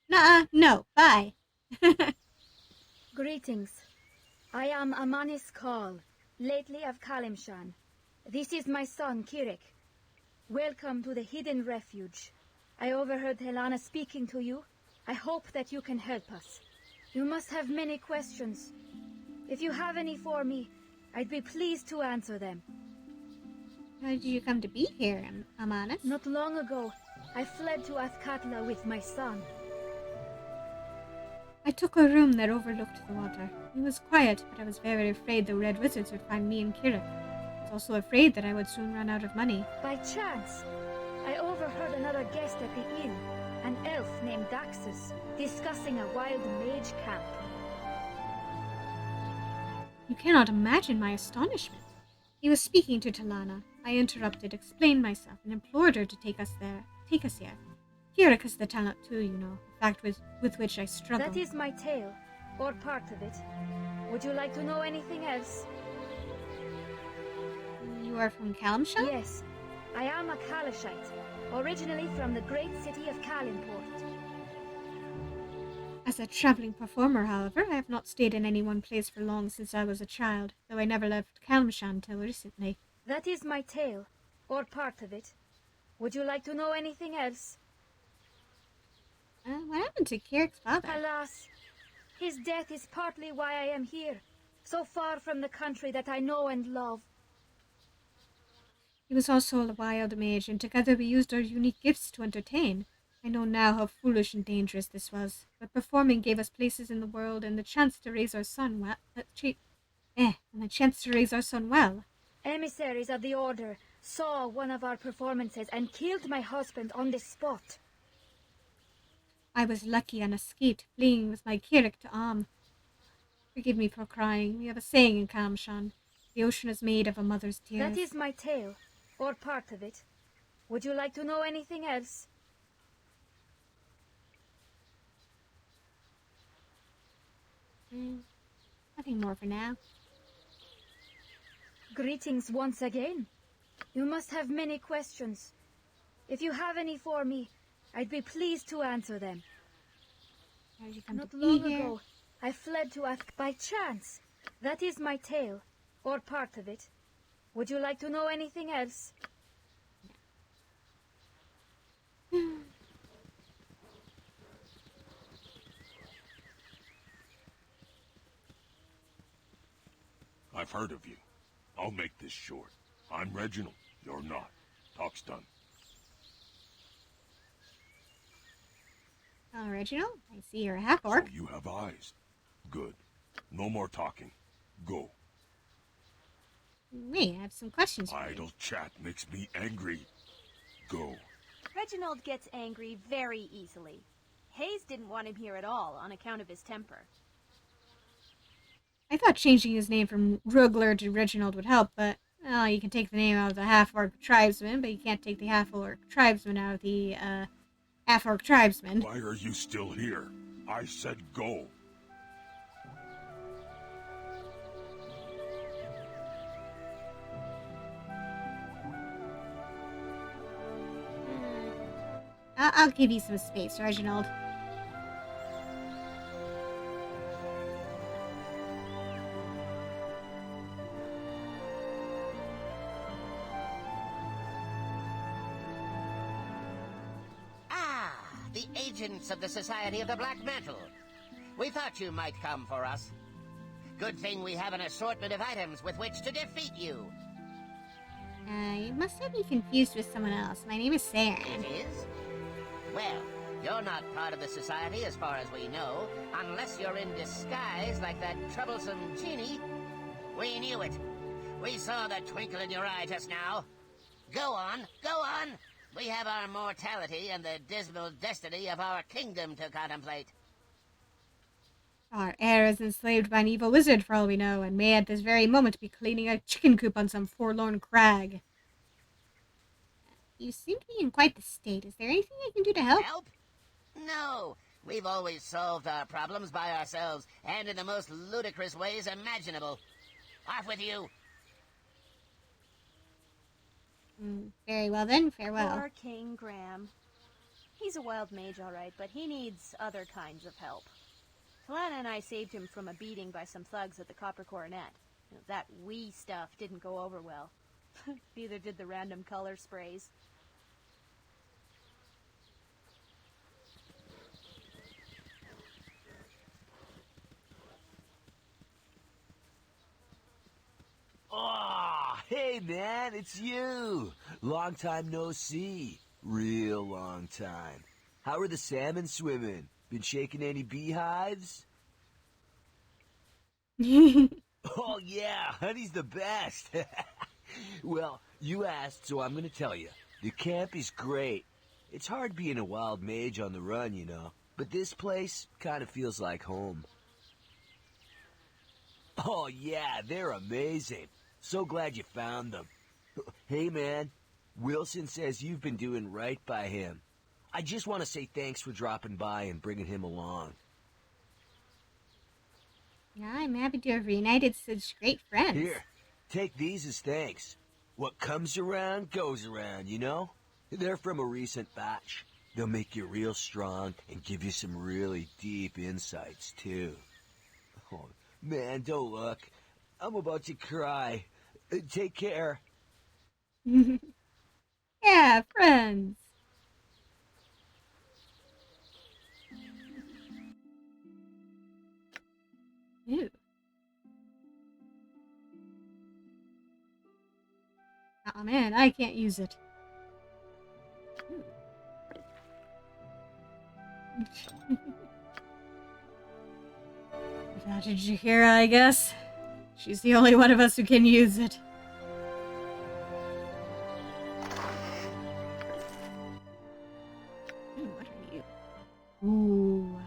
Nuh-uh, no. Bye. Greetings. I am Amanis Kal, lately of Kalimshan. This is my son, Kierak. Welcome to the Hidden Refuge. I overheard Helena speaking to you. I hope that you can help us. You must have many questions. If you have any for me, I'd be pleased to answer them. How did you come to be here, Amanis? Not long ago, I fled to Athkatla with my son. I took a room that overlooked the water. It was quiet, but I was very afraid the Red Wizards would find me and Kierak. I was also afraid that I would soon run out of money. By chance, I overheard another guest at the inn, an elf named Daxus, discussing a wild mage camp. You cannot imagine my astonishment. He was speaking to Talana. I interrupted, explained myself, and implored her to take us here. Kierak has the talent too, you know, a fact with which I struggle. That is my tale, or part of it. Would you like to know anything else? You are from Kalimshan? Yes, I am a Kalashite, originally from the great city of Kalimport. As a traveling performer, however, I have not stayed in any one place for long since I was a child, though I never left Kalimshan till recently. That is my tale, or part of it. Would you like to know anything else? What happened to Kierak's father? Alas, his death is partly why I am here, so far from the country that I know and love. He was also a wild mage, and together we used our unique gifts to entertain. I know now how foolish and dangerous this was, but performing gave us places in the world and the chance to raise our son well. Emissaries of the Order saw one of our performances and killed my husband on the spot. I was lucky and escaped, fleeing with my Kierak to Am. Forgive me for crying. We have a saying in Kalimshan: the ocean is made of a mother's tears. That is my tale, or part of it. Would you like to know anything else? Nothing more for now. Greetings once again. You must have many questions. If you have any for me, I'd be pleased to answer them. How did you come Not to long be here? ago, I fled to Africa by chance. That is my tale, or part of it. Would you like to know anything else? I've heard of you. I'll make this short. I'm Reginald. You're not. Talk's done. Oh, Reginald, I see you're a half-orc. So you have eyes. Good. No more talking. Go. Wait, I have some questions for you. Idle chat makes me angry. Go. Reginald gets angry very easily. Hayes didn't want him here at all on account of his temper. I thought changing his name from Rugler to Reginald would help, but, well, you can take the name out of the half-orc tribesman, but you can't take the half-orc tribesman out of the, half-orc tribesman. Why are you still here? I said go. I'll give you some space, Reginald. Ah, the agents of the Society of the Black Mantle. We thought you might come for us. Good thing we have an assortment of items with which to defeat you. You must have me confused with someone else. My name is Saren. It is? Well, you're not part of the Society as far as we know, unless you're in disguise like that troublesome genie. We knew it. We saw the twinkle in your eye just now. Go on, go on. We have our mortality and the dismal destiny of our kingdom to contemplate. Our heir is enslaved by an evil wizard, for all we know, and may at this very moment be cleaning a chicken coop on some forlorn crag. You seem to be in quite the state. Is there anything I can do to help? Help? No. We've always solved our problems by ourselves, and in the most ludicrous ways imaginable. Off with you. Very well then, farewell. Poor King Graham. He's a wild mage, all right, but he needs other kinds of help. Talana and I saved him from a beating by some thugs at the Copper Coronet. That "we" stuff didn't go over well. Neither did the random color sprays. Oh, hey man, it's you. Long time no see. Real long time. How are the salmon swimming? Been shaking any beehives? Oh yeah, honey's the best. Well, you asked, so I'm gonna tell you. The camp is great. It's hard being a wild mage on the run, you know. But this place kind of feels like home. Oh yeah, they're amazing. So glad you found them. Hey man, Wilson says you've been doing right by him. I just want to say thanks for dropping by and bringing him along. Yeah, I'm happy to have reunited such great friends. Here, take these as thanks. What comes around goes around, you know? They're from a recent batch. They'll make you real strong and give you some really deep insights, too. Oh, man, don't look. I'm about to cry. Take care. Yeah, friends. Ew. Oh man, I can't use it. Without Jahira, I guess. She's the only one of us who can use it. What are you? Ooh.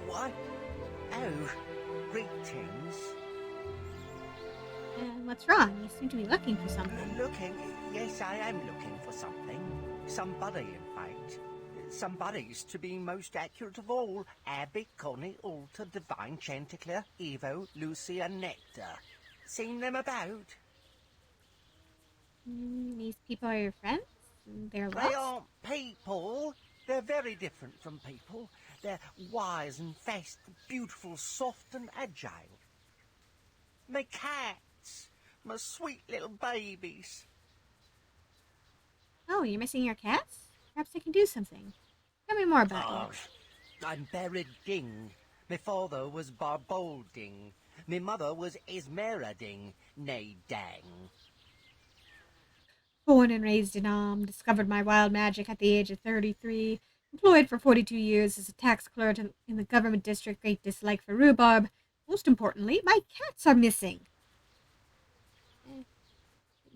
What? Oh, greetings. What's wrong? You seem to be looking for something. Looking? Yes, I am looking for something. Somebody, in fact. Somebody's to be most accurate of all. Abby, Connie, Alta, Divine, Chanticleer, Evo, Lucy, and Nectar. Seen them about? These people are your friends? They're lost? They aren't people. They're very different from people. They're wise and fast, beautiful, soft and agile. My cats. My sweet little babies. Oh, you're missing your cats? Perhaps I can do something. Tell me more about you. I'm buried Ding. My father was Barbolding. My mother was Esmeralding, nay Dang. Born and raised in discovered my wild magic at the age of 33, employed for 42 years as a tax clerk in the government district, great dislike for rhubarb. Most importantly, my cats are missing.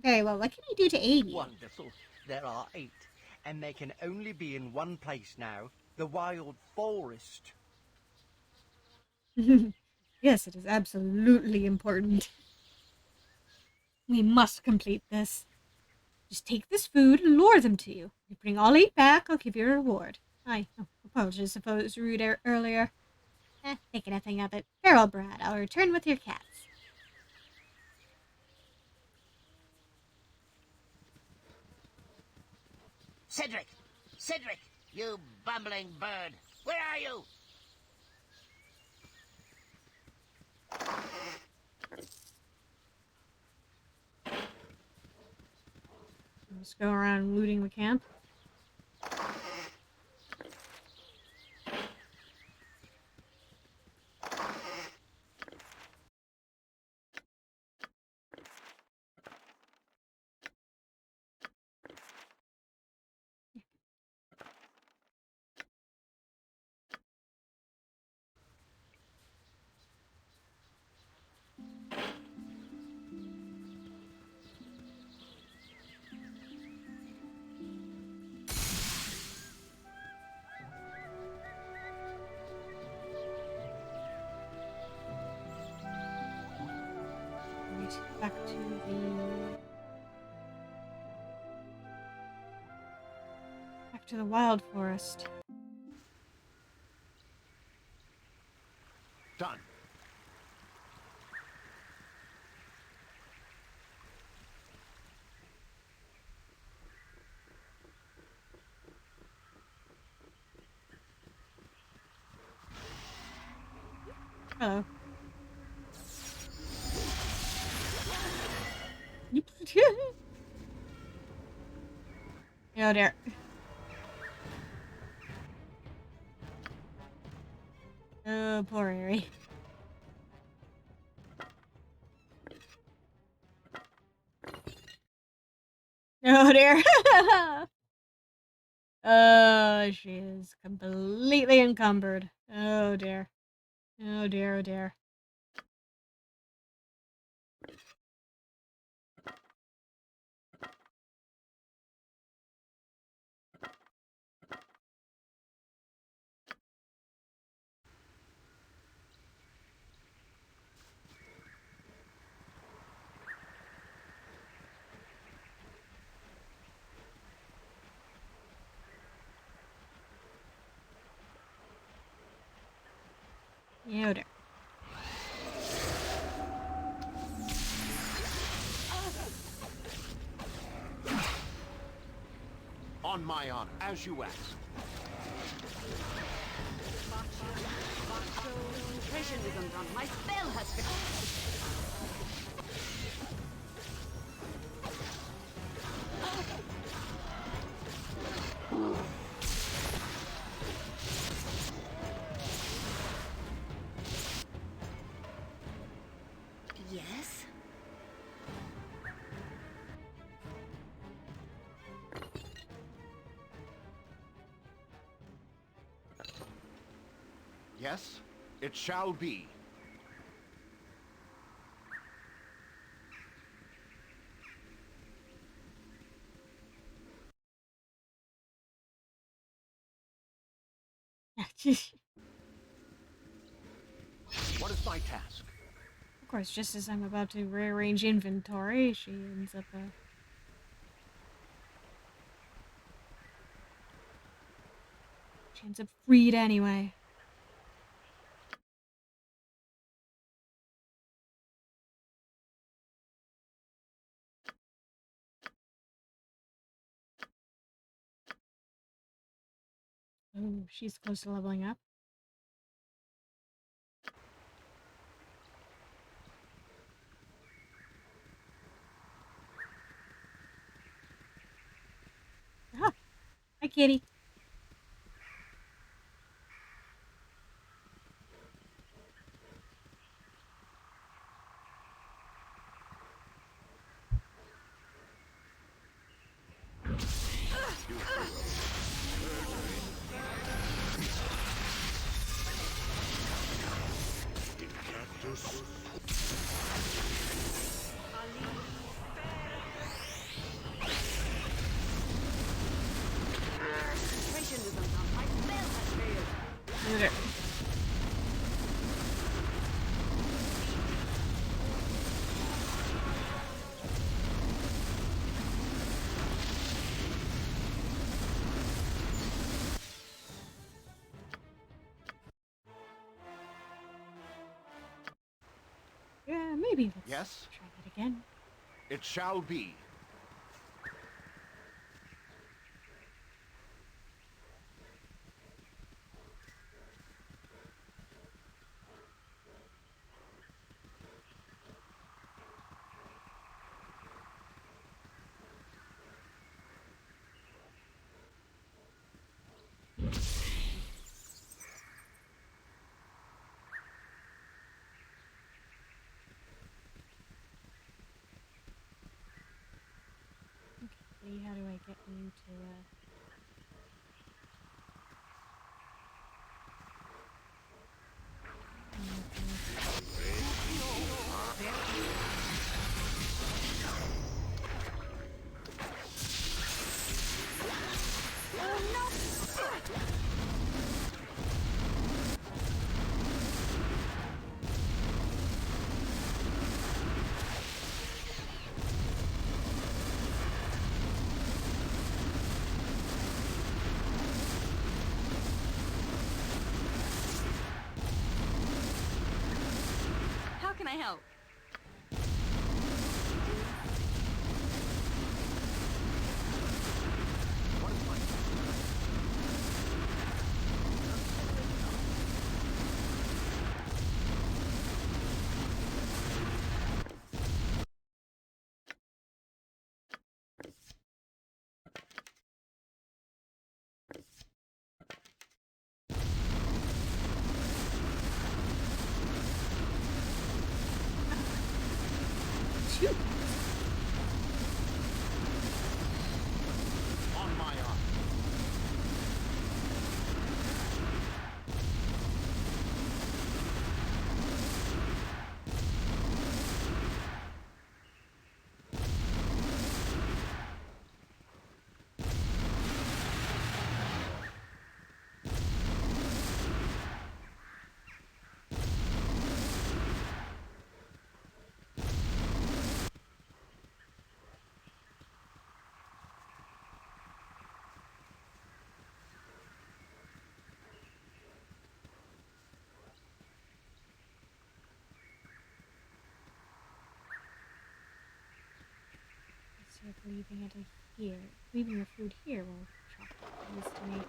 Very well, what can I do to aid you? Wonderful. There are 8, and they can only be in one place now, the wild forest. Yes, it is absolutely important. We must complete this. Just take this food and lure them to you. If you bring all 8 back, I'll give you a reward. Apologies if I was rude earlier. Think nothing of it. Farewell, Brad. I'll return with your cats. Cedric! Cedric! You bumbling bird! Where are you? Let's go around looting the camp. Back to the wild forest. Done. Hello. Oh dear. Oh, poor Harry. Oh dear. Oh, she is completely encumbered. Oh dear. Oh dear, oh dear. Oh dear. On my honor, as you asked. Concentration is undone. My spell has been... Yes? Yes, it shall be. What is my task? Of course, just as I'm about to rearrange inventory, she ends up She ends up freed anyway. Oh, she's close to leveling up. Ah, hi, kitty. Concentration is undone. My spell has failed. Look at her. Yeah, maybe let's Yes? try that again. It shall be. Okay, how do I get you to, How can I help? shoot? On my honor. Let's see if leaving it here. Leaving the food here will drop these to me.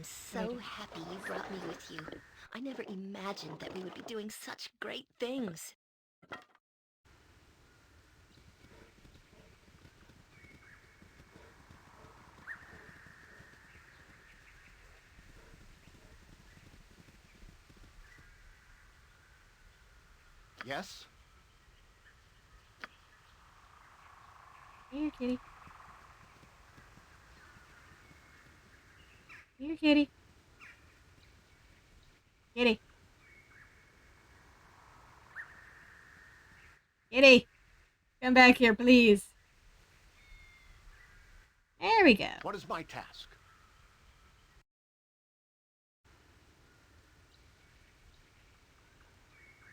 so happy you brought me with you. I never imagined that we would be doing such great things. Yes? Here, kitty. Here, kitty. Kitty. Kitty. Come back here, please. There we go. What is my task?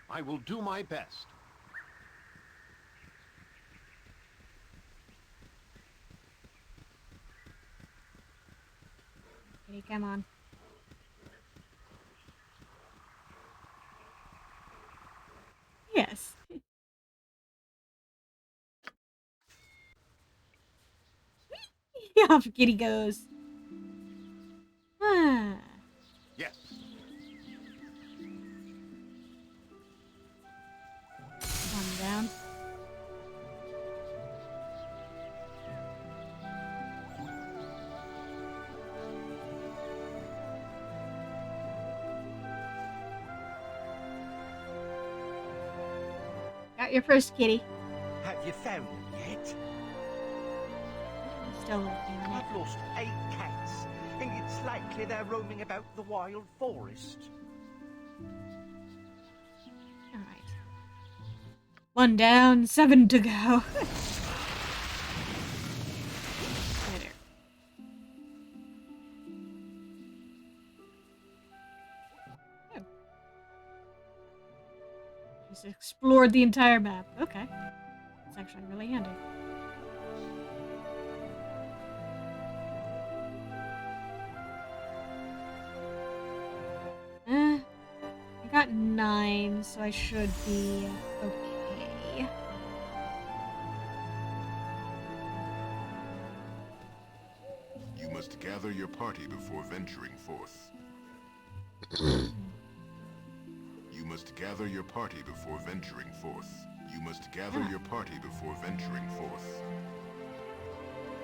I will do my best. Kitty, come on. Yes. Off kitty goes. Ah. Yes. Calm down. Got your first kitty. Have you found them yet? I'm still working on it. I've lost 8 cats, and it's likely they're roaming about the wild forest. Alright. 1 down, 7 to go. Better. Oh. Just explored the entire map. Okay. That's actually really handy. I got 9, so I should be okay. You must gather your party before venturing forth. You must gather your party before venturing forth. You must gather your party before venturing forth.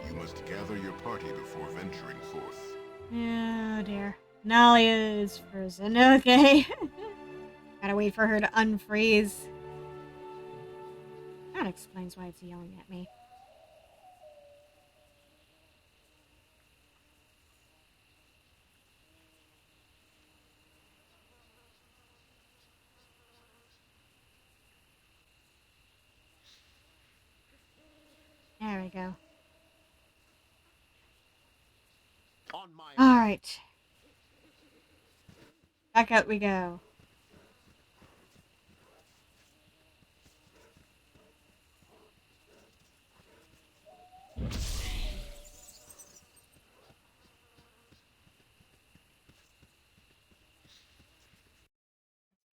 You must gather your party before venturing forth. Oh dear. Nalia is frozen. Okay. Gotta wait for her to unfreeze. That explains why it's yelling at me. There we go. On my Alright. Back out we go.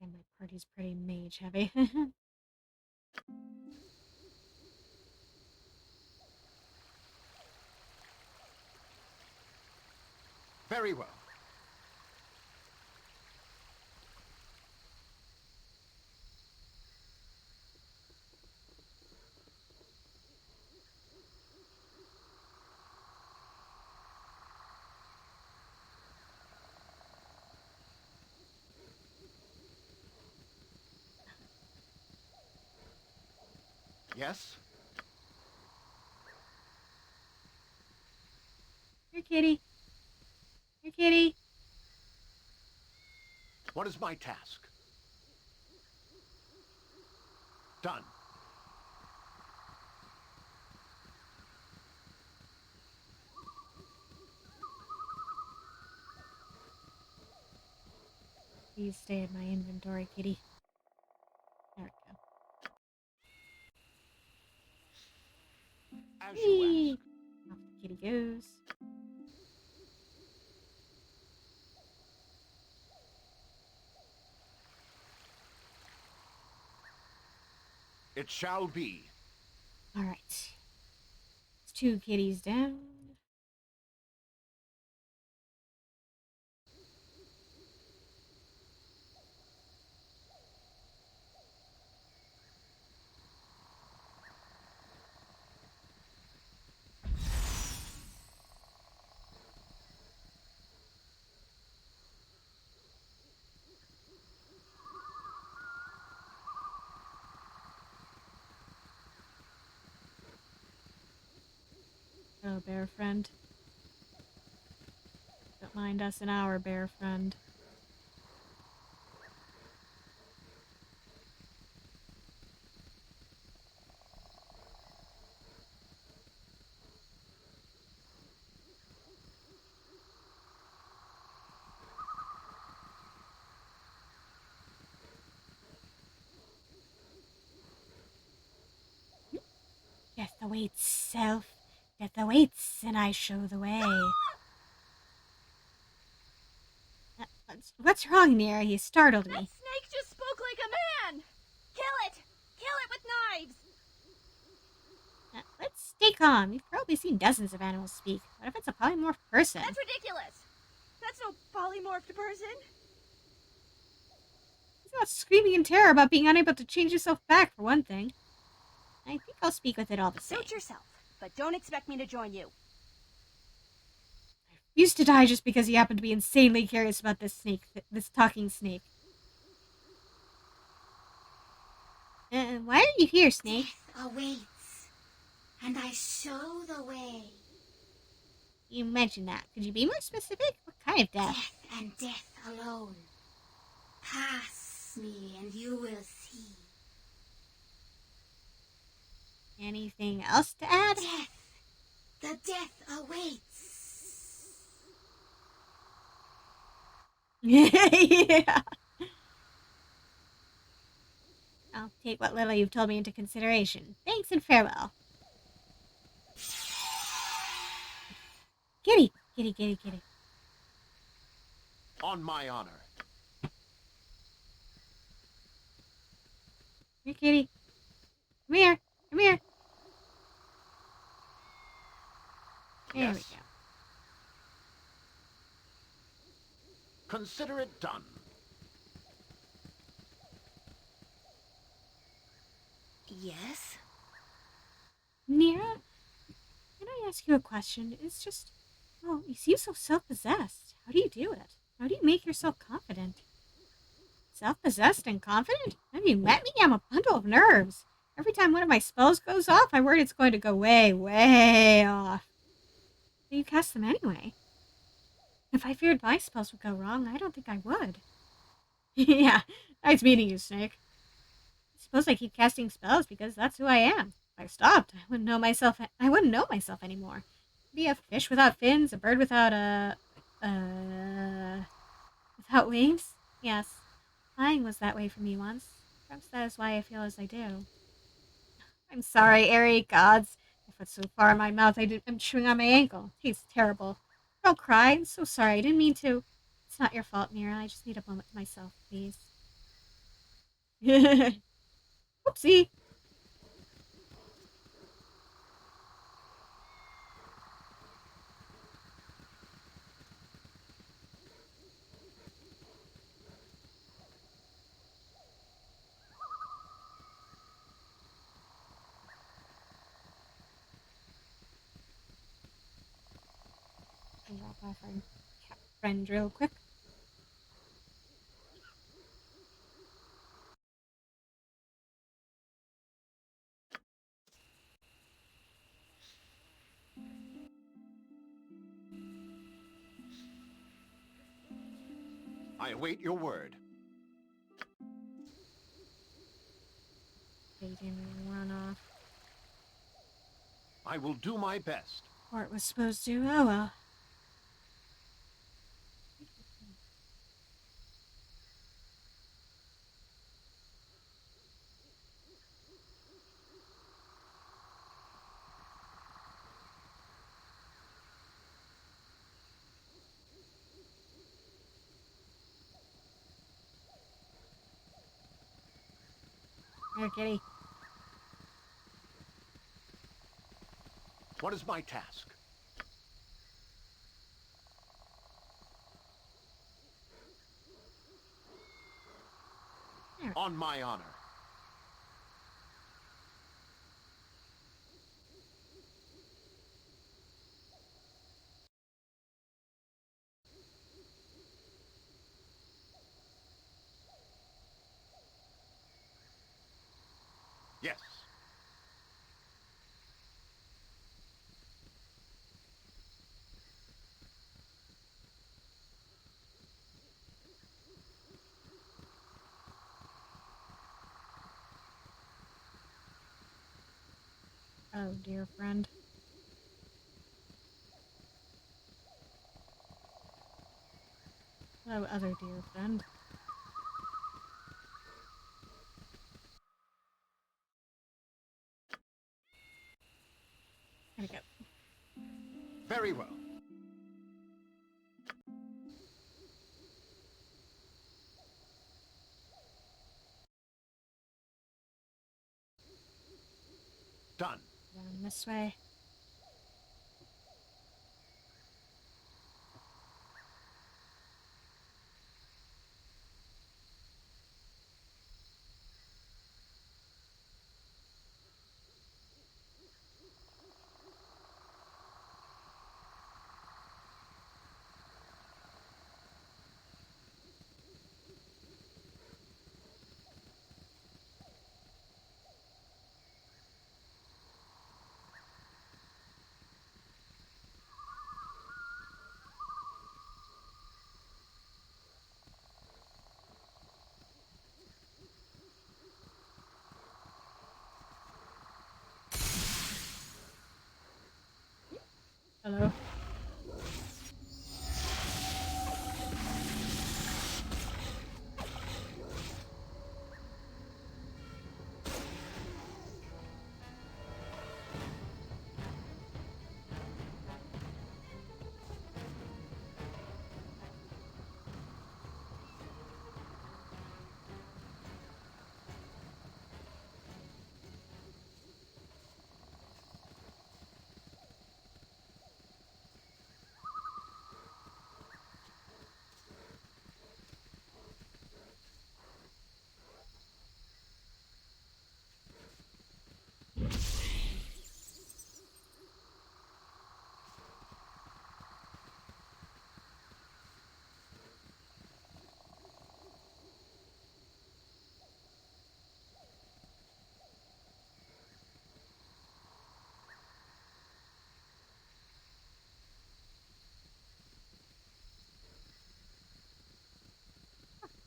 And my party's pretty mage heavy. Very well. Yes? Here, kitty. Here, kitty. What is my task? Done. Please stay in my inventory, kitty. There we go. As you Whee! ask. Off the kitty goes. It shall be. Alright. It's 2 kitties down. Oh, bear friend. Don't mind us and our bear friend. Death awaits, self. Death awaits, and I show the way. What's wrong, Nira? You startled me. Snake just spoke like a man! Kill it! Kill it with knives! Let's stay calm. You've probably seen dozens of animals speak. What if it's a polymorph person? That's ridiculous! That's no polymorphed person! He's not screaming in terror about being unable to change himself back, for one thing. I think I'll speak with it all the same. Suit yourself, but don't expect me to join you. Used to die just because he happened to be insanely curious about this snake, this talking snake. Why are you here, Snake? Death awaits, and I show the way. You mentioned that. Could you be more specific? What kind of death? Death and death alone. Pass me and you will see. Anything else to add? Death. The death awaits. Yeah. I'll take what little you've told me into consideration. Thanks and farewell. Kitty! Kitty, kitty, kitty. On my honor. Here, kitty. Come here. Come here. There we go. Consider it done. Yes? Nira, can I ask you a question? It's just, well, you seem so self-possessed. How do you do it? How do you make yourself confident? Self-possessed and confident? Have you met me? I'm a bundle of nerves. Every time one of my spells goes off, I worry it's going to go way, way off. But you cast them anyway. If I feared my spells would go wrong, I don't think I would. Yeah, nice meeting you, Snake. I suppose I keep casting spells because that's who I am. If I stopped, I wouldn't know myself anymore. Be a fish without fins, a bird without without wings? Yes. Flying was that way for me once. Perhaps that is why I feel as I do. I'm sorry, airy gods. I put so far in my mouth I'm chewing on my ankle. It tastes terrible. Don't cry. I'm so sorry. I didn't mean to. It's not your fault, Mira. I just need a moment to myself, please. Whoopsie. Drop off our cat friend real quick. I await your word. They didn't run off. I will do my best. Or it was supposed to. Oh well. Here, kitty. What is my task? On my honor. Yes. Oh, dear friend. Hello, other dear friend. There we go. Very well. Done. Down this way. Hello.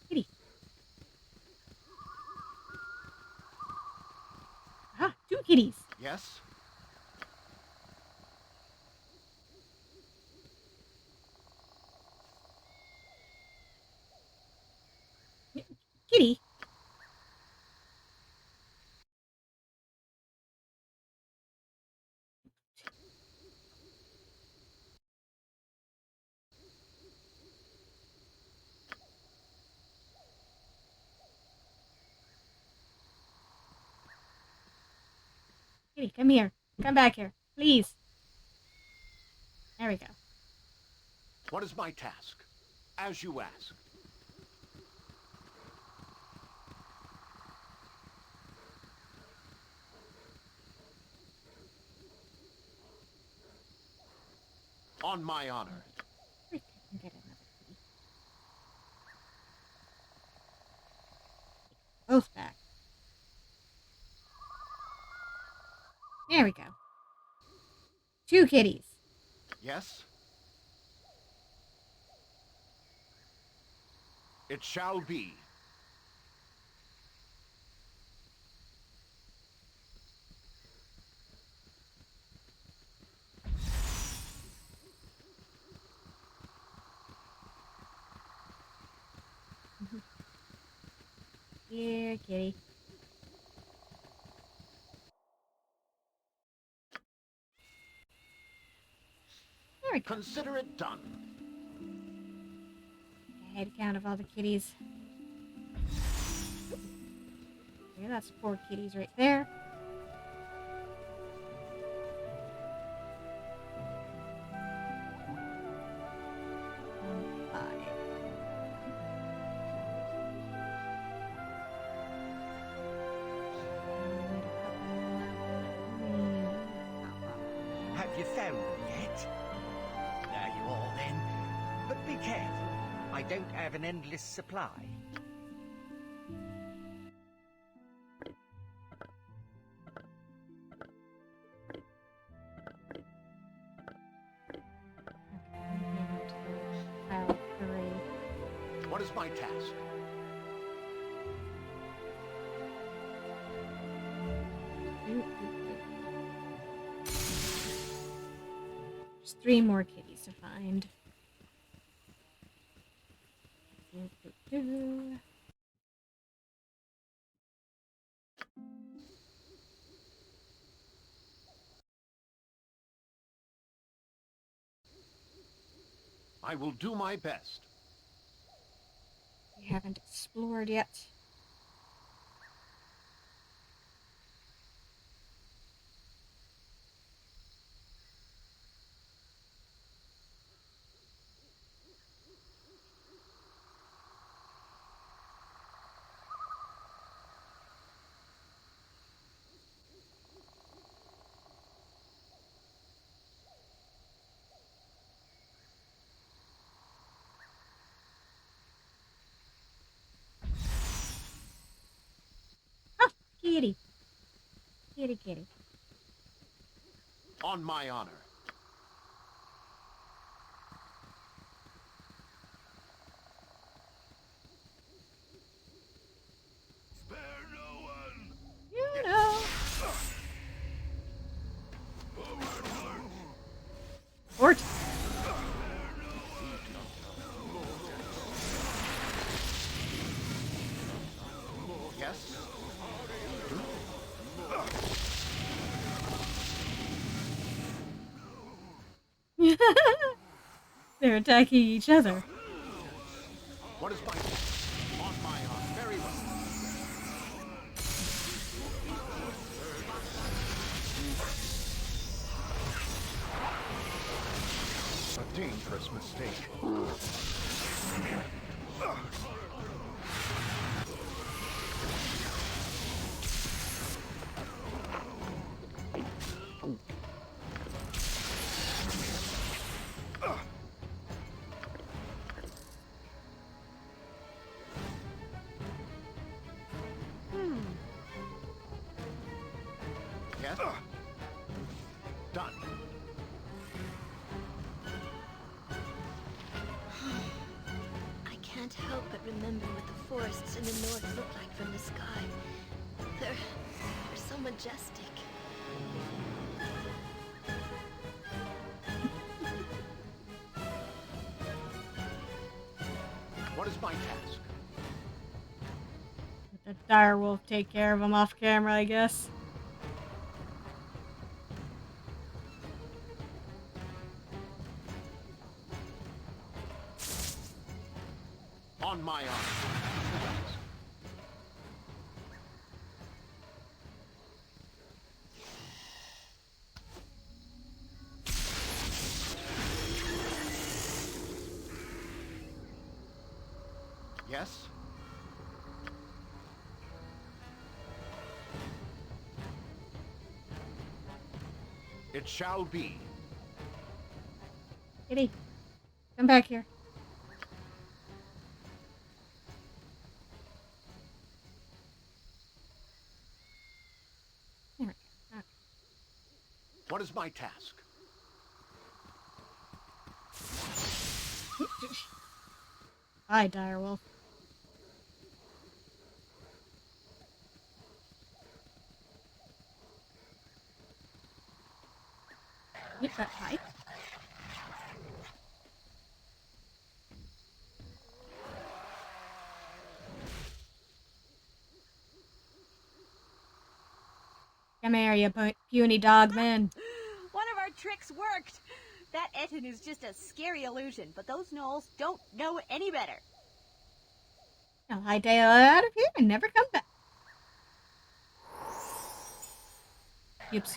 Kitty. Ah, 2 kitties. Yes? Kitty. Kitty, come here. Come back here. Please. There we go. What is my task? As you ask. On my honor. Wait, I can get another kitty. Both back. There we go. 2 kitties. Yes? It shall be. Here, kitty. There we go. Consider it done. Head count of all the kitties. Okay, that's 4 kitties right there. And 5. Have you found them yet? There you are then. But be careful. I don't have an endless supply. Pile 3. What is my task? There's 3 more kitties to find. I will do my best. We haven't explored yet. Oh, kitty. Kitty, kitty. On my honor. You know. Fort. Yes? They're attacking each other. What is my on my honor? Very well. A dangerous mistake. Yes? Done. I can't help but remember what the forests in the north look like from the sky. They're so majestic. What is my task? Let the direwolf take care of him off camera, I guess. On my honor. Yes? It shall be. Kitty, come back here. There we go. Okay. What is my task? Hi, direwolf. Hit that pipe. Come here, you puny dog man. One of our tricks worked. That Etten is just a scary illusion, but those gnolls don't know any better. I'll hightail out of here and never come back. Oops.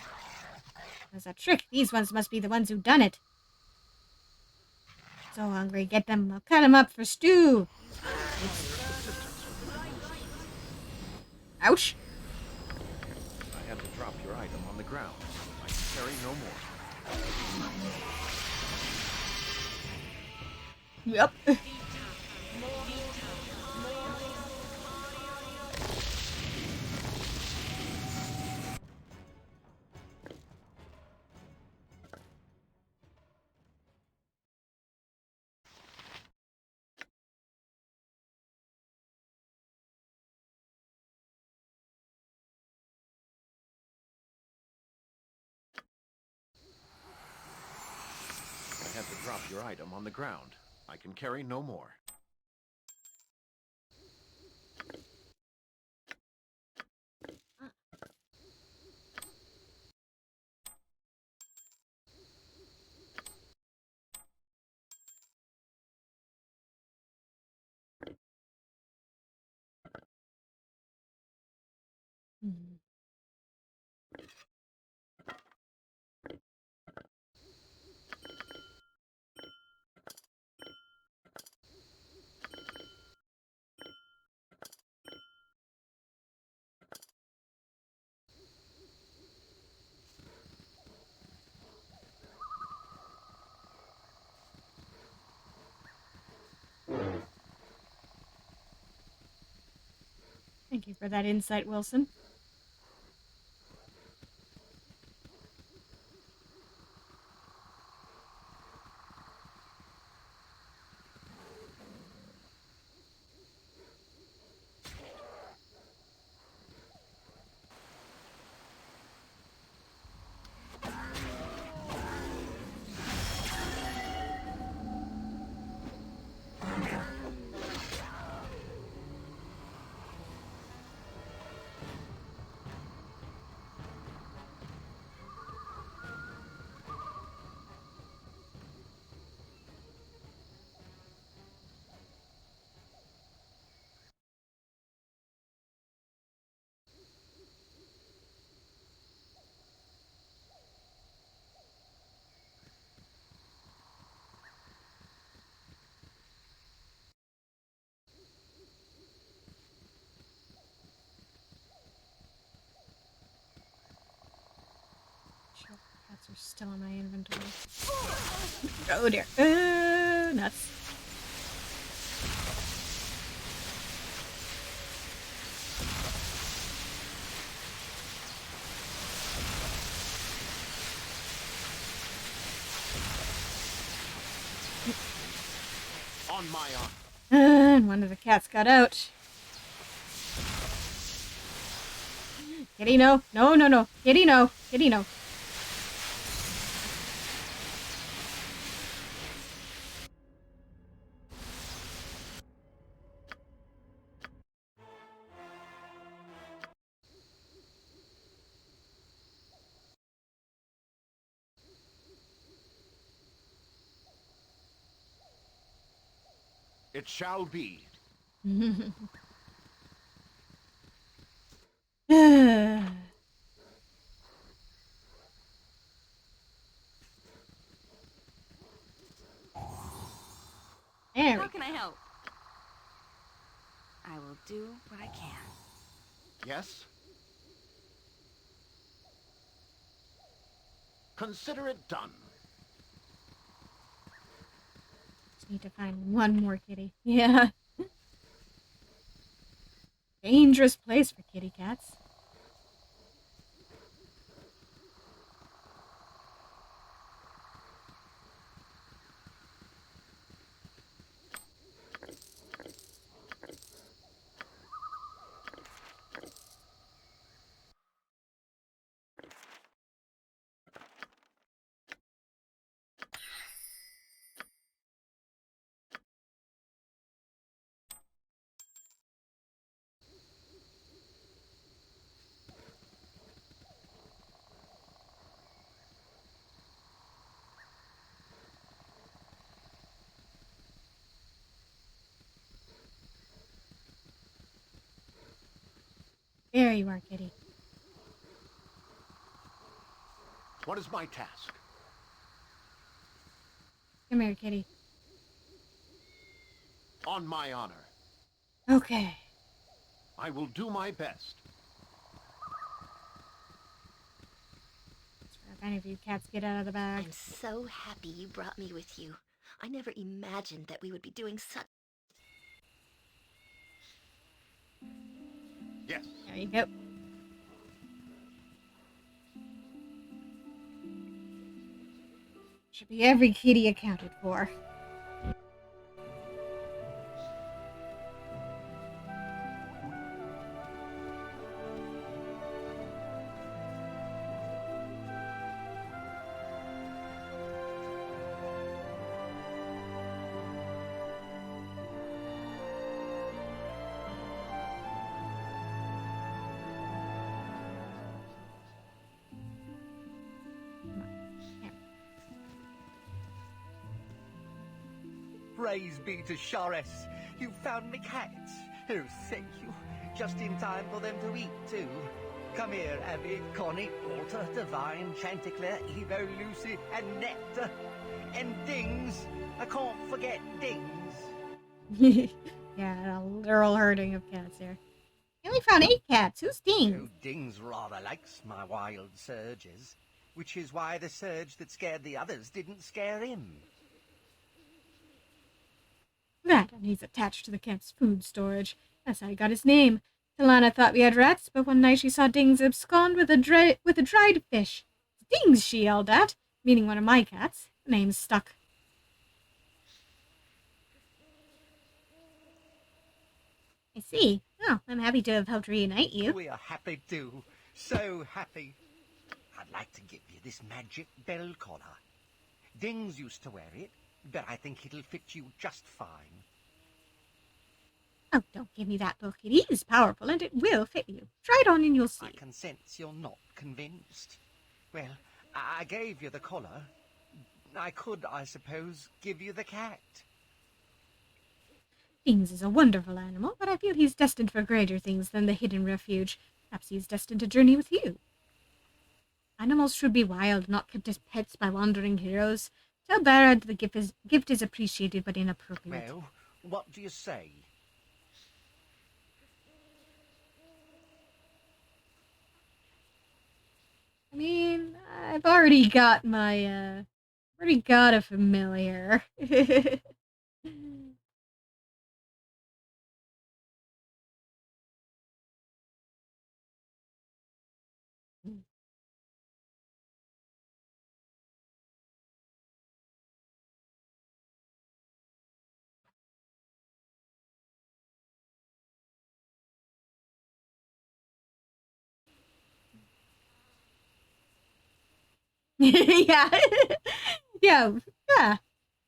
That's a trick. These ones must be the ones who done it. So hungry. Get them. I'll cut them up for stew. Ouch. I had to drop your item on the ground. I can carry no more. Yep. your item on the ground. I can carry no more. Mhm. Thank you for that insight, Wilson. Sure, cats are still in my inventory. Oh dear. Nuts. On my honor. And one of the cats got out. Kitty, no. No, no, no. Kitty, no. Kitty, no. It shall be. How can I help? I will do what I can. Yes? Consider it done. Just need to find one more kitty. Yeah. Dangerous place for kitty cats. There you are, kitty. What is my task? Come here, kitty. On my honor. Okay. I will do my best. If any of you cats get out of the bag. I'm so happy you brought me with you. I never imagined that we would be doing such... Yes. There you go. Should be every kitty accounted for. Praise be to Shores. You found me cats. Oh, thank you. Just in time for them to eat, too. Come here, Abby, Connie, Walter, Divine, Chanticleer, Evo, Lucy, and Nectar. And Dings. I can't forget Dings. Yeah, they're all herding of cats here. We only found 8 cats. Who's Dings? Oh, Dings rather likes my wild surges, which is why the surge that scared the others didn't scare him. Right, and he's attached to the camp's food storage. That's how he got his name. Talana thought we had rats, but one night she saw Dings abscond with a dried fish. Dings, she yelled at, meaning one of my cats. The name stuck. I see. Oh, I'm happy to have helped reunite you. We are happy too. So happy. I'd like to give you this magic bell collar. Dings used to wear it, but I think it'll fit you just fine. Oh, don't give me that book. It is powerful, and it will fit you. Try it on and you'll see. I can sense you're not convinced. Well, I gave you the collar. I could, I suppose, give you the cat. Dings is a wonderful animal, but I feel he's destined for greater things than the hidden refuge. Perhaps he's destined to journey with you. Animals should be wild, not kept as pets by wandering heroes. Tell Barad the gift is appreciated but inappropriate. Well, what do you say? I mean, I've already got my, already got a familiar. Yeah. Yeah.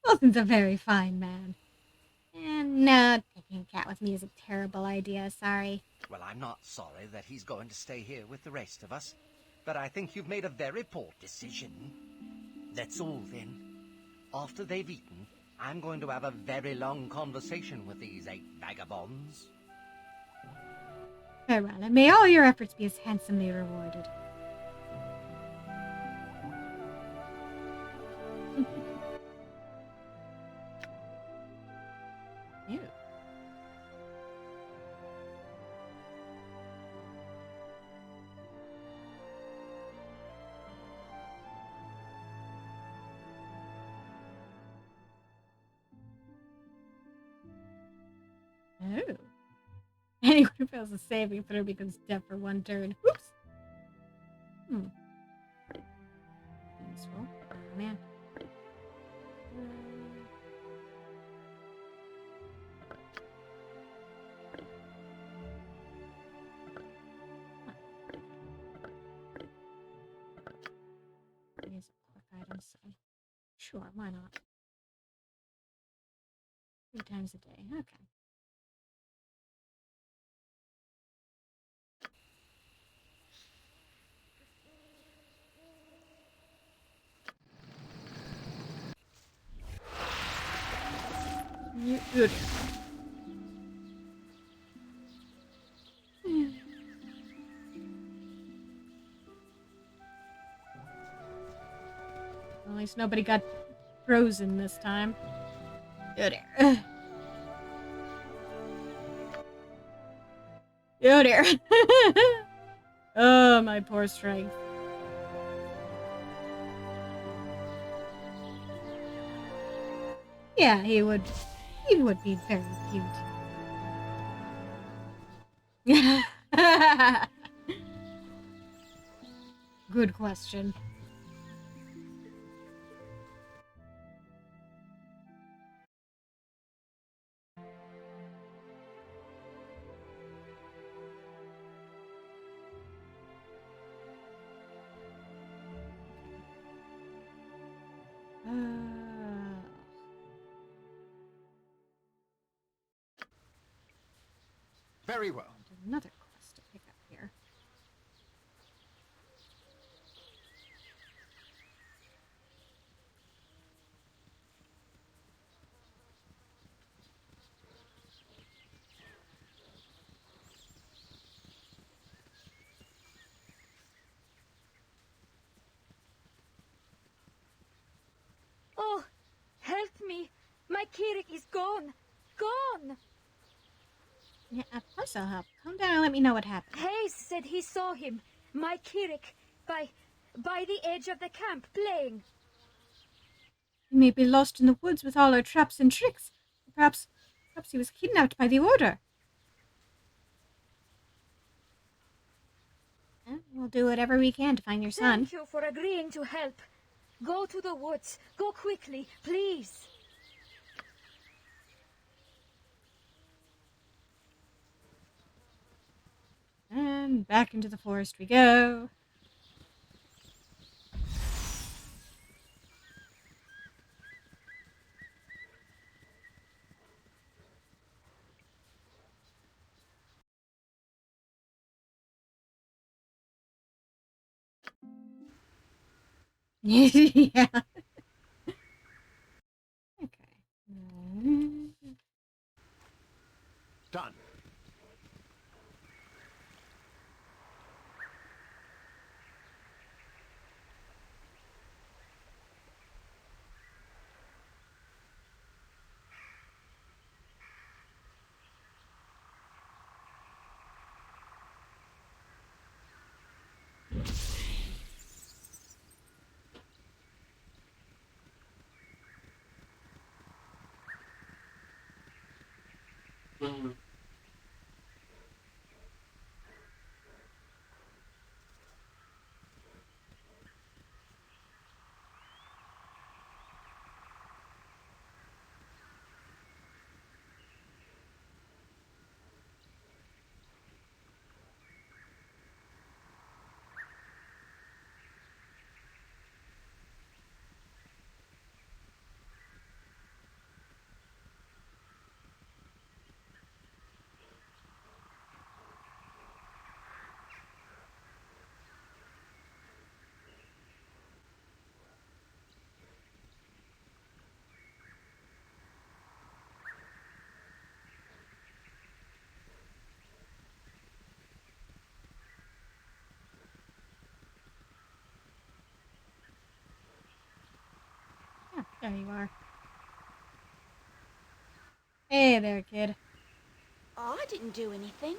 Wilson's a very fine man. And no, taking a cat with me is a terrible idea, sorry. Well, I'm not sorry that he's going to stay here with the rest of us, but I think you've made a very poor decision. That's all, then. After they've eaten, I'm going to have a very long conversation with these 8 vagabonds. Farewell, and may all your efforts be as handsomely rewarded. Ew. Oh. Anyone who fails a saving throw becomes dead for 1 turn. Whoops. Useful. Oh, man. Use a quick item, so sure, why not? 3 times a day. Okay. Good. At least nobody got frozen this time. Oh dear. Oh dear. Oh, my poor strength. Yeah, he would be very cute. Good question. Very well. Another quest to pick up here. Kirik is gone! Gone! Yeah, of course I'll help. Calm down and let me know what happened. Hayes said he saw him, my Kirik, by the edge of the camp, playing. He may be lost in the woods with all our traps and tricks. Perhaps he was kidnapped by the Order. We'll do whatever we can to find your son. Thank you for agreeing to help. Go to the woods. Go quickly, please. And back into the forest we go. Yeah. Okay. Done. Oh, there you are. Hey there, kid. Oh, I didn't do anything.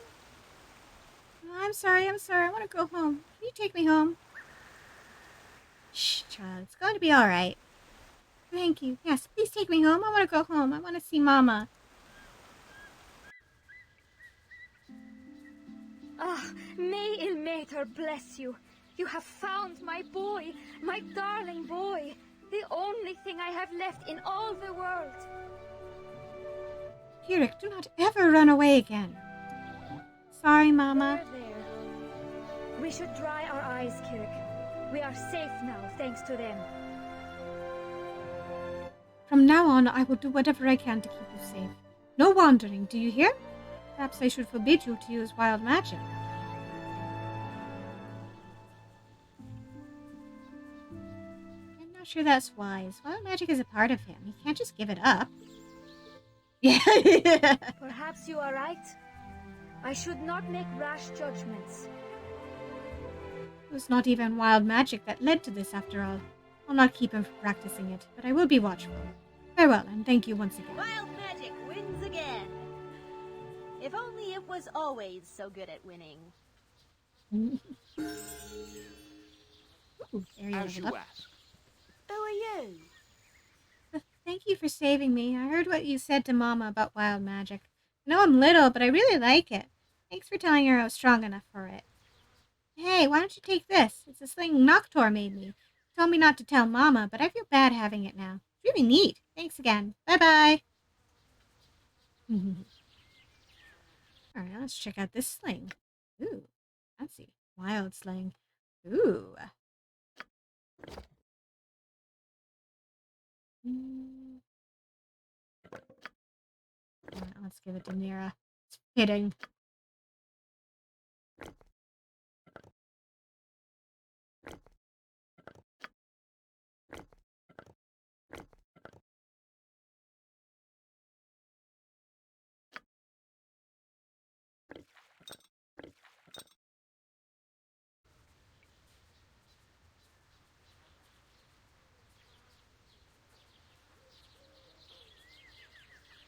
I'm sorry. I want to go home. Can you take me home? Shh, child. It's going to be all right. Thank you. Yes, please take me home. I want to go home. I want to see Mama. Ah, may Ilmater bless you. You have found my boy, my darling boy. The only thing I have left in all the world. Kirik, do not ever run away again. Sorry, Mama. There. We should dry our eyes, Kirik. We are safe now, thanks to them. From now on, I will do whatever I can to keep you safe. No wandering, do you hear? Perhaps I should forbid you to use wild magic. I'm not sure that's wise. Wild magic is a part of him. He can't just give it up. Yeah. Perhaps you are right. I should not make rash judgments. It was not even wild magic that led to this, after all. I'll not keep him from practicing it, but I will be watchful. Farewell, and thank you once again. Wild magic wins again. If only it was always so good at winning. Ooh, there you As you up. ask. Who are you? Thank you for saving me. I heard what you said to Mama about wild magic. I know I'm little, but I really like it. Thanks for telling her I was strong enough for it. Hey, why don't you take this? It's a sling Noctor made me. He told me not to tell Mama, but I feel bad having it now. It's really neat. Thanks again. Bye-bye. Alright, let's check out this sling. Ooh, fancy. Wild sling. Ooh. Alright, let's give it to Mira. It's fitting.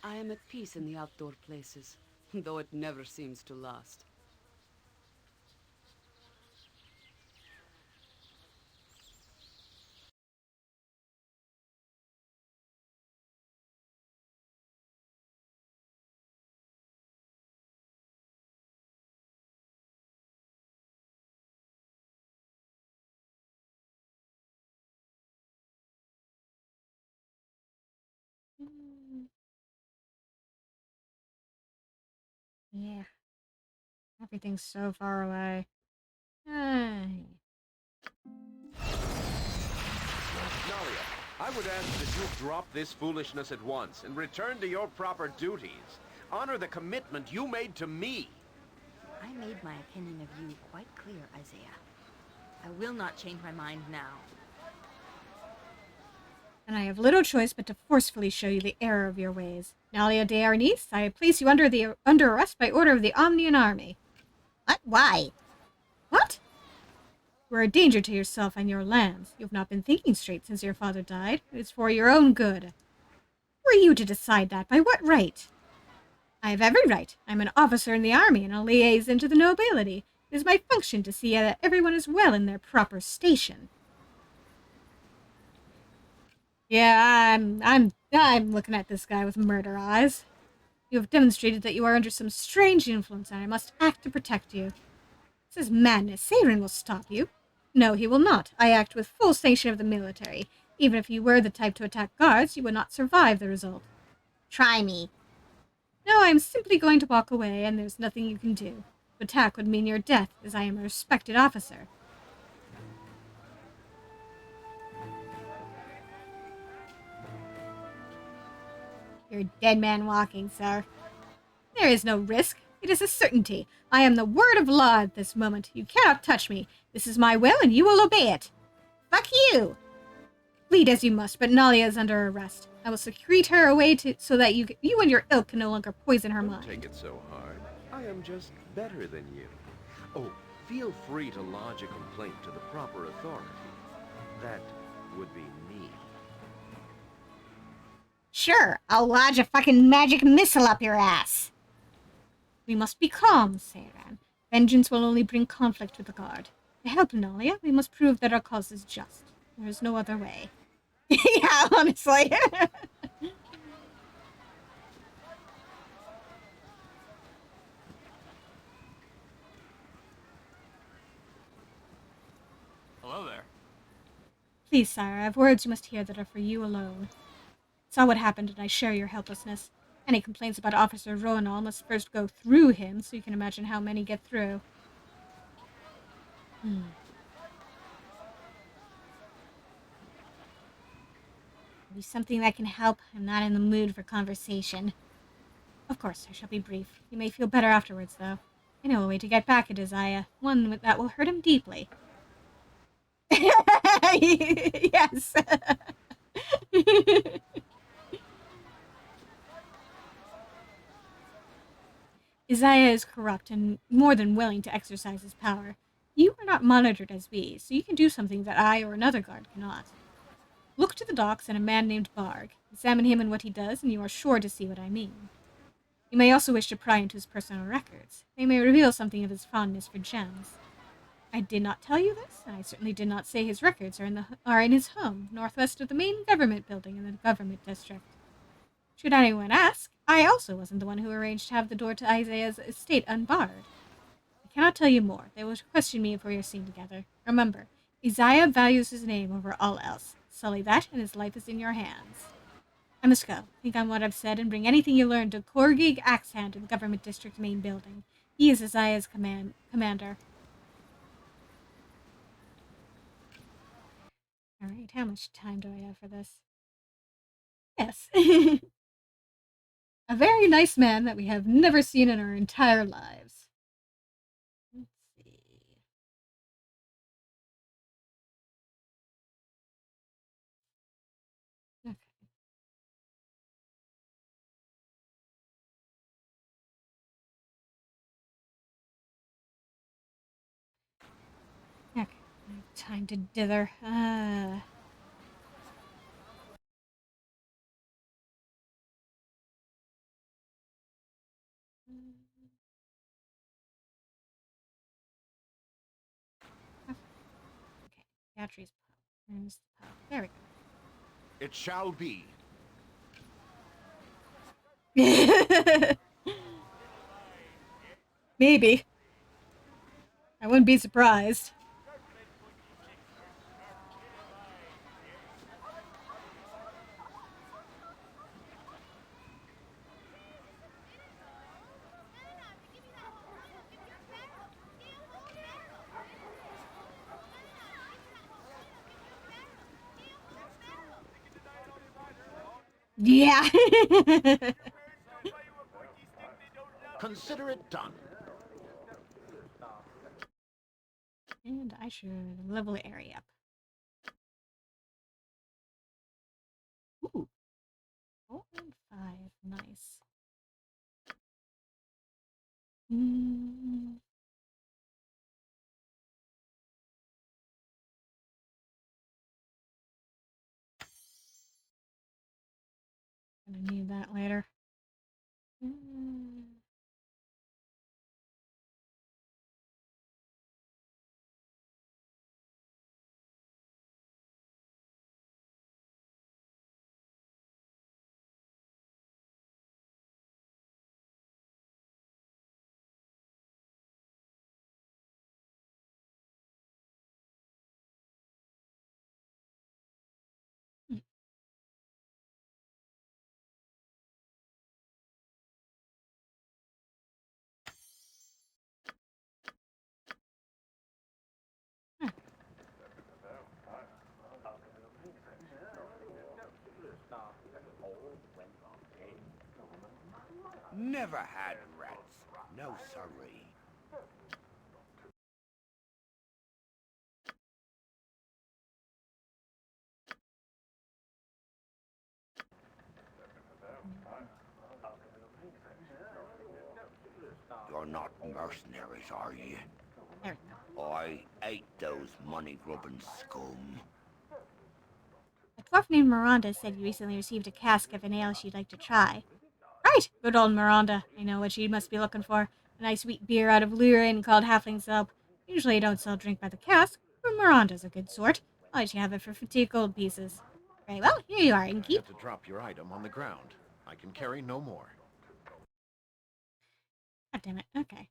I am at peace in the outdoor places, though it never seems to last. Yeah. Everything's so far away. Ay. Nalia, I would ask that you drop this foolishness at once and return to your proper duties. Honor the commitment you made to me. I made my opinion of you quite clear, Isaiah. I will not change my mind now. And I have little choice but to forcefully show you the error of your ways. Nalia de Arnis, I place you under arrest by order of the Omnian army. What? Why? What? You are a danger to yourself and your lands. You have not been thinking straight since your father died. It is for your own good. Who are you to decide that? By what right? I have every right. I am an officer in the army and a liaison to the nobility. It is my function to see that everyone is well in their proper station. Yeah, I'm looking at this guy with murder eyes. You have demonstrated that you are under some strange influence, and I must act to protect you. This is madness. Seirin will stop you. No, he will not. I act with full sanction of the military. Even if you were the type to attack guards, you would not survive the result. Try me. No, I am simply going to walk away, and there's nothing you can do. To attack would mean your death, as I am a respected officer. You're a dead man walking, sir. There is no risk. It is a certainty. I am the word of law at this moment. You cannot touch me. This is my will, and you will obey it. Fuck you! Plead as you must, but Nalia is under arrest. I will secrete her away so that you and your ilk can no longer poison her mind. Don't take it so hard. I am just better than you. Oh, feel free to lodge a complaint to the proper authority. That would be me. Sure, I'll lodge a fucking magic missile up your ass. We must be calm, Seiran. Vengeance will only bring conflict with the guard. To help Nalia, we must prove that our cause is just. There is no other way. Yeah, honestly. Hello there. Please, sire, I have words you must hear that are for you alone. I saw what happened, and I share your helplessness. Any complaints about Officer Roanal must first go through him, so you can imagine how many get through. Maybe something that can help. I'm not in the mood for conversation. Of course, I shall be brief. You may feel better afterwards, though. I know a way to get back at Isaiah, one that will hurt him deeply. Yes. Isaiah is corrupt and more than willing to exercise his power. You are not monitored as we, so you can do something that I or another guard cannot. Look to the docks and a man named Barg. Examine him and what he does, and you are sure to see what I mean. You may also wish to pry into his personal records. They may reveal something of his fondness for gems. I did not tell you this, and I certainly did not say his records are in his home, northwest of the main government building in the government district. Should anyone ask, I also wasn't the one who arranged to have the door to Isaiah's estate unbarred. I cannot tell you more. They will question me if we are seen together. Remember, Isaiah values his name over all else. Sully that, and his life is in your hands. I must go. Think on what I've said and bring anything you learned to Korgig Axehand in the government district main building. He is Isaiah's commander. Alright, how much time do I have for this? Yes. A very nice man that we have never seen in our entire lives. Let's see. Okay. Okay, I have time to dither. Batteries. Where's the power? There we It shall be. go. Maybe. I wouldn't be surprised. Yeah. Consider it done. And I should level the area up. Ooh. 4 and 5. Nice. Gonna need that later. Never had rats. No siree. You're not mercenaries, are you? I ate those money-grubbing scum. A dwarf named Miranda said you recently received a cask of an ale she'd like to try. Right, good old Miranda. I know what she must be looking for. A nice sweet beer out of Lurin called Halfling Sub. Usually I don't sell drink by the cask, but Miranda's a good sort. I'll let you have it for 50 gold pieces. Very well, here you are, I Innkeep. had to drop your item on the ground. I can carry no more. God damn it, okay.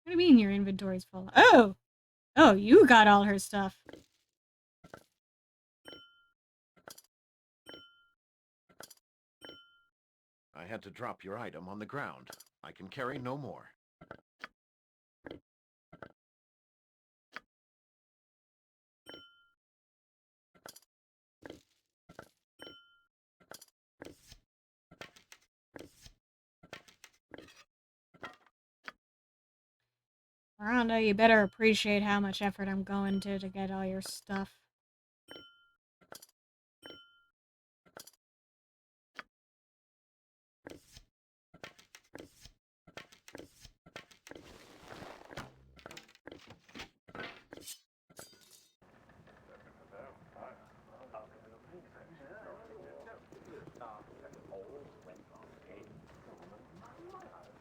What do you mean your inventory's full? Oh! Oh, you got all her stuff. I had to drop your item on the ground. I can carry no more. Miranda, you better appreciate how much effort I'm going to get all your stuff.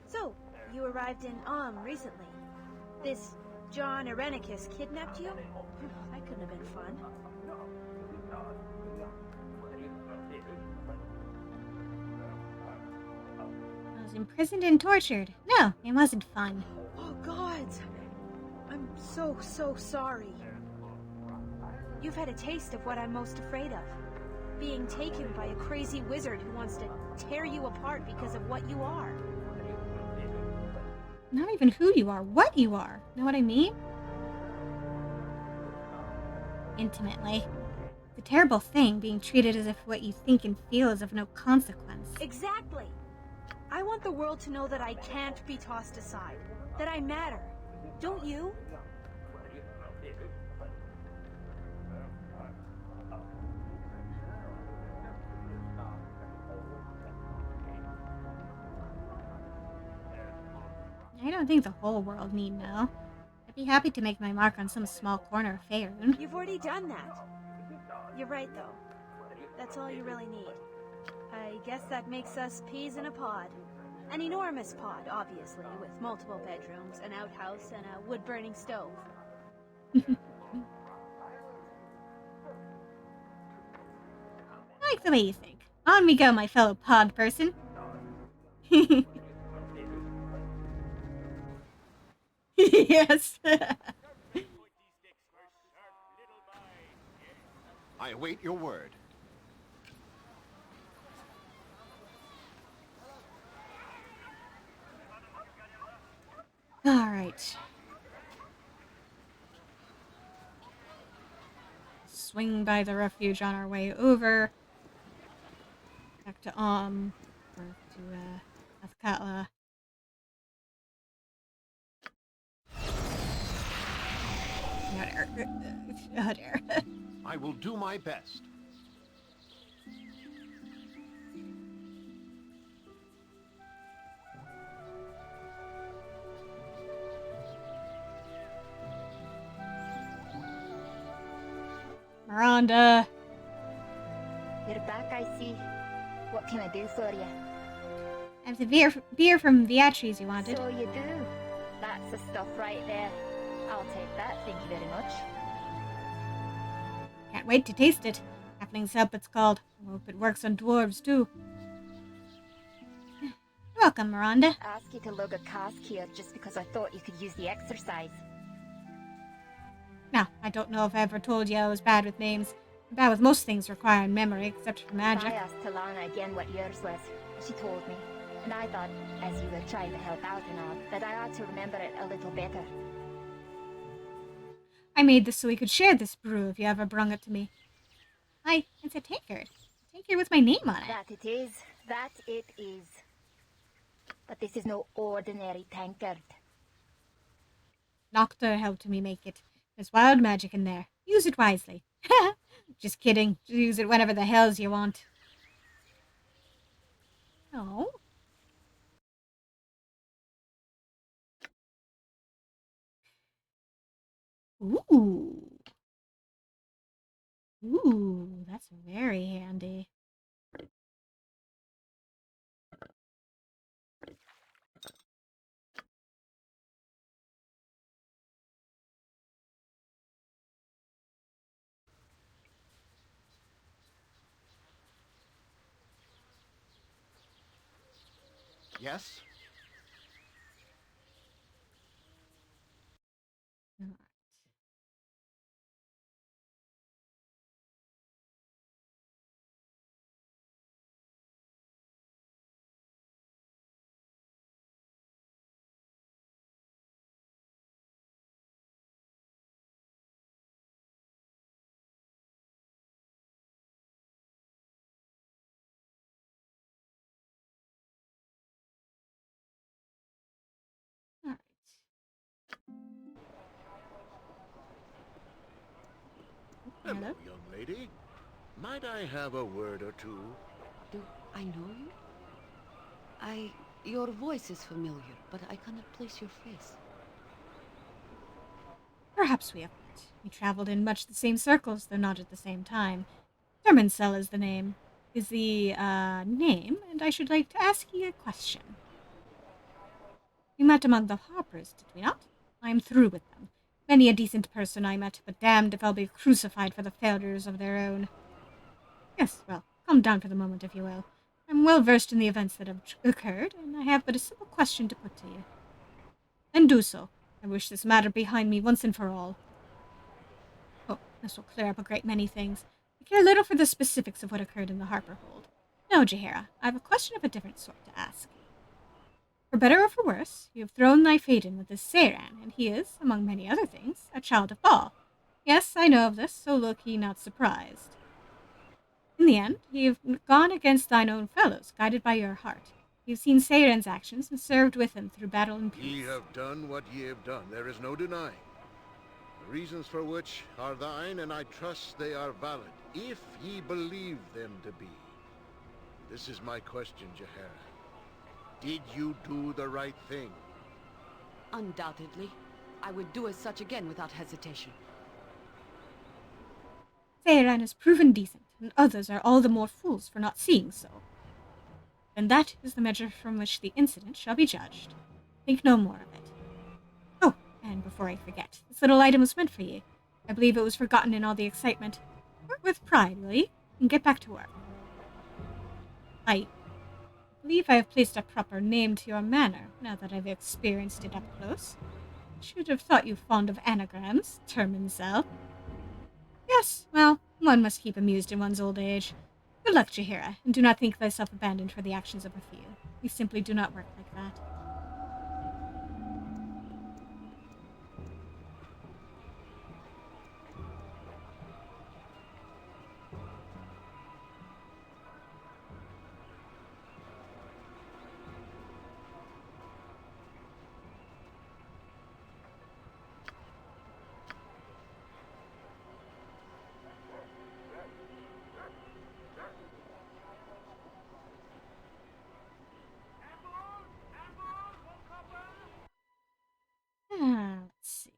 So, you arrived in recently. This John Irenicus kidnapped you? That couldn't have been fun. I was imprisoned and tortured. No, it wasn't fun. Oh, gods! I'm so sorry. You've had a taste of what I'm most afraid of. Being taken by a crazy wizard who wants to tear you apart because of what you are. Not even who you are, what you are. Know what I mean? Intimately. It's a terrible thing, being treated as if what you think and feel is of no consequence. Exactly! I want the world to know that I can't be tossed aside. That I matter. Don't you? I don't think the whole world need know. I'd be happy to make my mark on some small corner of Faerun. You've already done that. You're right, though. That's all you really need. I guess that makes us peas in a pod. An enormous pod, obviously, with multiple bedrooms, an outhouse, and a wood-burning stove. I like the way you think. On we go, my fellow pod person. Yes. I await your word. Alright. Swing by the refuge on our way over. Back to or to Athkatla. Oh dear. I will do my best. Miranda. You're back, I see. What can I do for you? I have the beer from Beatrice you wanted. So you do. That's the stuff right there. I'll take that, thank you very much. Can't wait to taste it. Halfling's Help it's called. I hope it works on dwarves too. Welcome, Miranda. I asked you to lug a cask here just because I thought you could use the exercise. Now, I don't know if I ever told you I was bad with names. I'm bad with most things requiring memory, except for magic. I asked Talana again what yours was. She told me. And I thought, as you were trying to help out and all, that I ought to remember it a little better. I made this so we could share this brew if you ever brung it to me. It's a tankard. A tankard with my name on it. That it is. That it is. But this is no ordinary tankard. Nocta helped me make it. There's wild magic in there. Use it wisely. Just kidding. Use it whenever the hells you want. No. Ooh. Ooh, that's very handy. Yes? Hello, young lady. Might I have a word or two? Do I know you? Your voice is familiar, but I cannot place your face. Perhaps we have met. We traveled in much the same circles, though not at the same time. Dermancel is the name. Name, and I should like to ask you a question. We met among the Harpers, did we not? I am through with them. Many a decent person I met, but damned if I'll be crucified for the failures of their own. Yes, well, calm down for the moment, if you will. I'm well versed in the events that have occurred, and I have but a simple question to put to you. Then do so. I wish this matter behind me once and for all. Oh, this will clear up a great many things. I care little for the specifics of what occurred in the Harper hold. No, Jaheira, I have a question of a different sort to ask. For better or for worse, you have thrown thy fate in with this Seiran, and he is, among many other things, a child of Baal. Yes, I know of this, so look ye not surprised. In the end, ye have gone against thine own fellows, guided by your heart. Ye have seen Seiran's actions, and served with him through battle and peace. Ye have done what ye have done, there is no denying. The reasons for which are thine, and I trust they are valid, if ye believe them to be. This is my question, Jaheira. Did you do the right thing? Undoubtedly. I would do as such again without hesitation. Feyran is proven decent, and others are all the more fools for not seeing so. And that is the measure from which the incident shall be judged. Think no more of it. Oh, and before I forget, this little item was meant for you. I believe it was forgotten in all the excitement. Work with pride, will you? And get back to work. I believe I have placed a proper name to your manner, now that I've experienced it up close. Should have thought you fond of anagrams, Terminzel. Yes, well, one must keep amused in one's old age. Good luck, Jaheira, and do not think thyself abandoned for the actions of a few. We simply do not work like that. Let's see.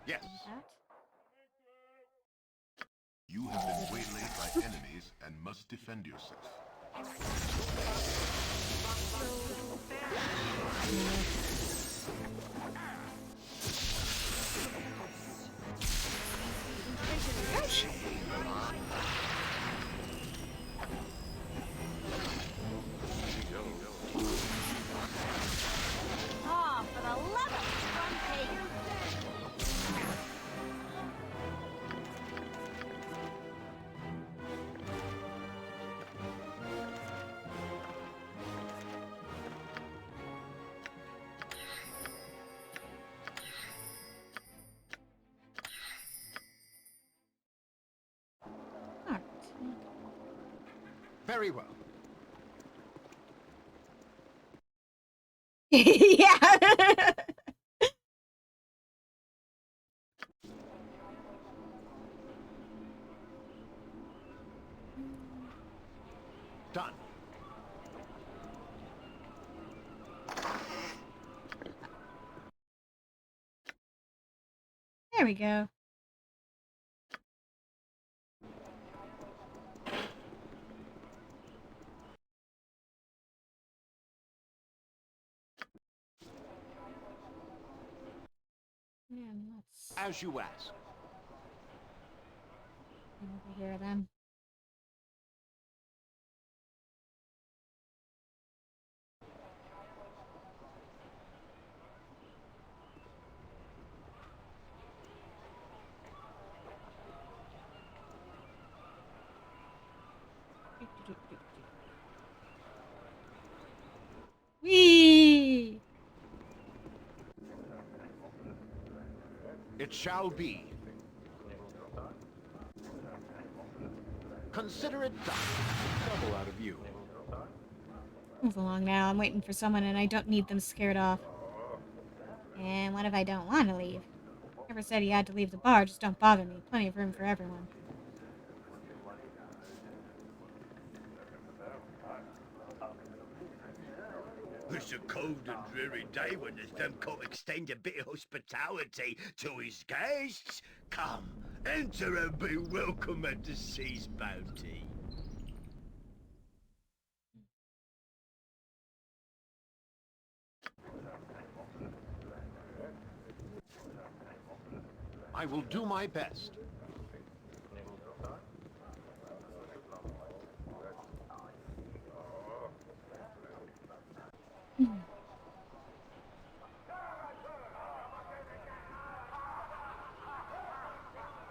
Yes. You have been waylaid by enemies and must defend yourself. Ah, for the love of Trumpy! Very well. Yeah. Done. There we go. As you ask. Over here then. Whee! It shall be. Consider it done. Trouble out of you. Move along now. I'm waiting for someone and I don't need them scared off. And what if I don't want to leave? Never said he had to leave the bar, just don't bother me. Plenty of room for everyone. It's a cold and dreary day when there's them can't extend a bit of hospitality to his guests. Come, enter and be welcome at the sea's bounty. I will do my best.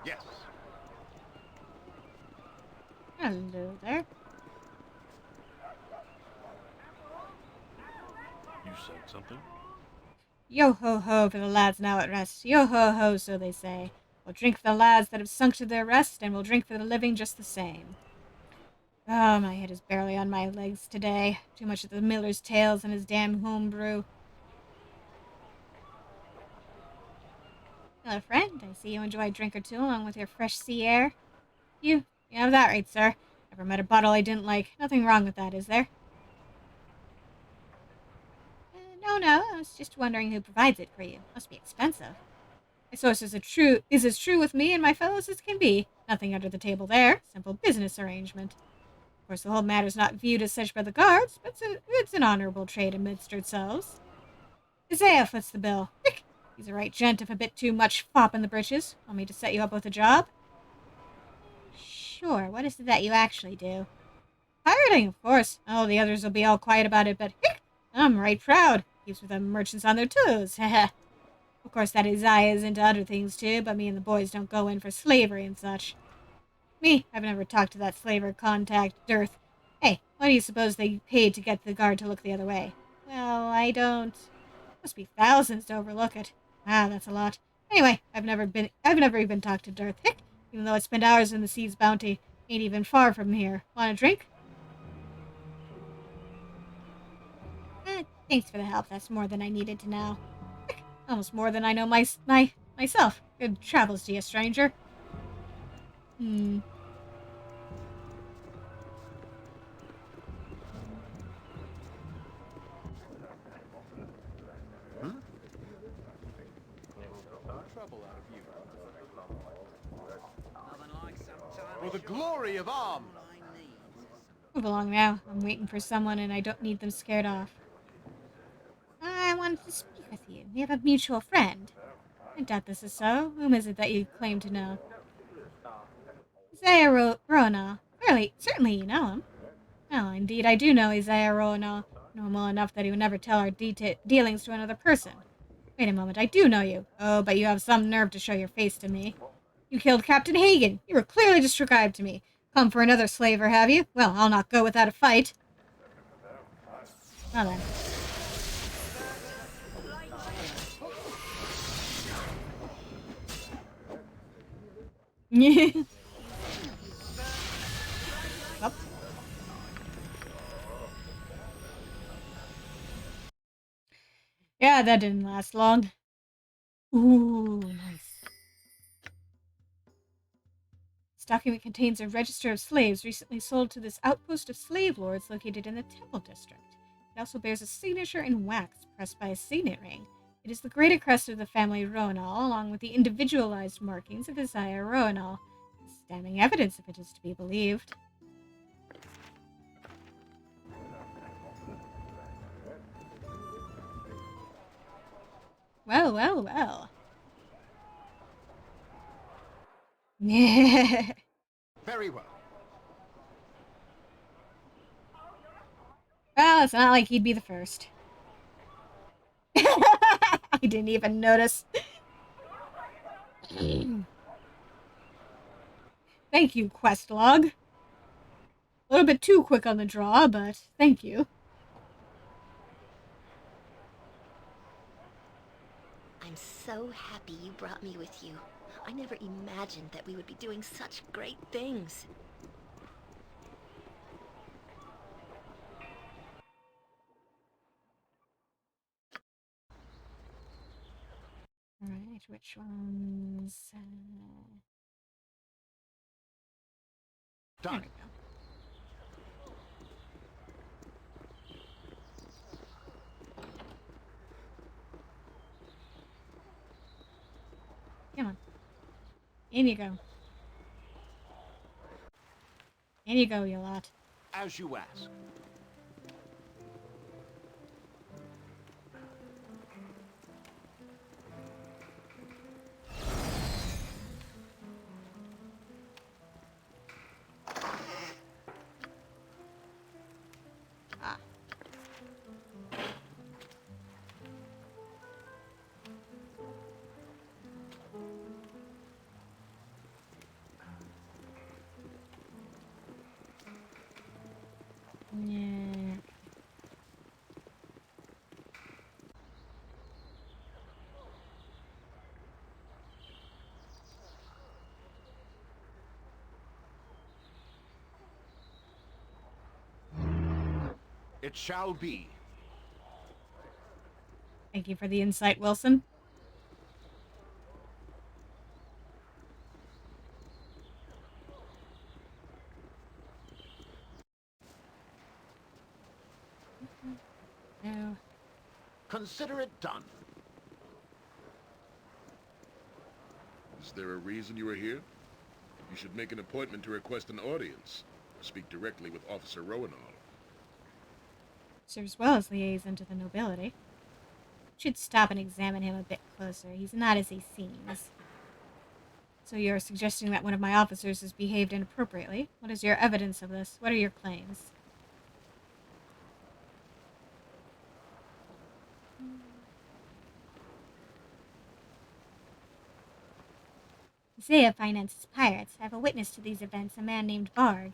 Yes. Hello there. You said something? Yo-ho-ho for the lads now at rest. Yo-ho-ho, so they say. We'll drink for the lads that have sunk to their rest, and we'll drink for the living just the same. Oh, my head is barely on my legs today. Too much of the miller's tales and his damn homebrew. Hello, friend. I see you enjoy a drink or two along with your fresh sea air. You have that right, sir. Never met a bottle I didn't like. Nothing wrong with that, is there? No. I was just wondering who provides it for you. Must be expensive. My source is as true with me and my fellows as can be. Nothing under the table there. Simple business arrangement. Of course, the whole matter's not viewed as such by the guards, but it's an honorable trade amidst ourselves. Isaiah foots the bill. He's a right gent if a bit too much fop in the britches. Want me to set you up with a job? Sure. What is it that you actually do? Pirating, of course. Oh, the others will be all quiet about it, but I'm right proud. Keeps with the merchants on their toes. Of course, that Isaiah is into other things too, but me and the boys don't go in for slavery and such. Me, I've never talked to that slaver contact, Dearth. Hey, what do you suppose they paid to get the guard to look the other way? Well, I don't. Must be thousands to overlook it. Ah, that's a lot. Anyway, I've never even talked to Dearth. Even though I spent hours in the sea's bounty, ain't even far from here. Want a drink? Thanks for the help. That's more than I needed to know. Almost more than I know myself. Good travels to you, stranger. Hmm. Trouble out of you. For the glory of Am! Move along now. I'm waiting for someone and I don't need them scared off. I wanted to speak with you. We have a mutual friend. I doubt this is so. Whom is it that you claim to know? Isaiah Rona. Certainly you know him. Well, indeed I do know Isaiah Rona. Know him well enough that he would never tell our dealings to another person. Wait a moment, I do know you. Oh, but you have some nerve to show your face to me. You killed Captain Hagen. You were clearly described to me. Come for another slaver, have you? Well, I'll not go without a fight. Well then. Up. Yeah, that didn't last long. Ooh, nice. This document contains a register of slaves recently sold to this outpost of slave lords located in the Temple District. It also bears a signature in wax pressed by a signet ring. It is the greater crest of the family Roanal, along with the individualized markings of Isaiah Roanal. Damning evidence, if it is to be believed. Well. Very well. Well, it's not like he'd be the first. I didn't even notice. Thank you, quest log. A little bit too quick on the draw, but thank you. I'm so happy you brought me with you. I never imagined that we would be doing such great things. Alright, which ones? There we go. Come on. In you go. In you go, you lot. As you ask. It shall be. Thank you for the insight, Wilson. No. Consider it done. Is there a reason you are here? You should make an appointment to request an audience, or speak directly with Officer Rowanall. Serves well as liaison to the nobility. Should stop and examine him a bit closer. He's not as he seems. So you're suggesting that one of my officers has behaved inappropriately? What is your evidence of this? What are your claims? Zaya finances pirates. I have a witness to these events, a man named Barg.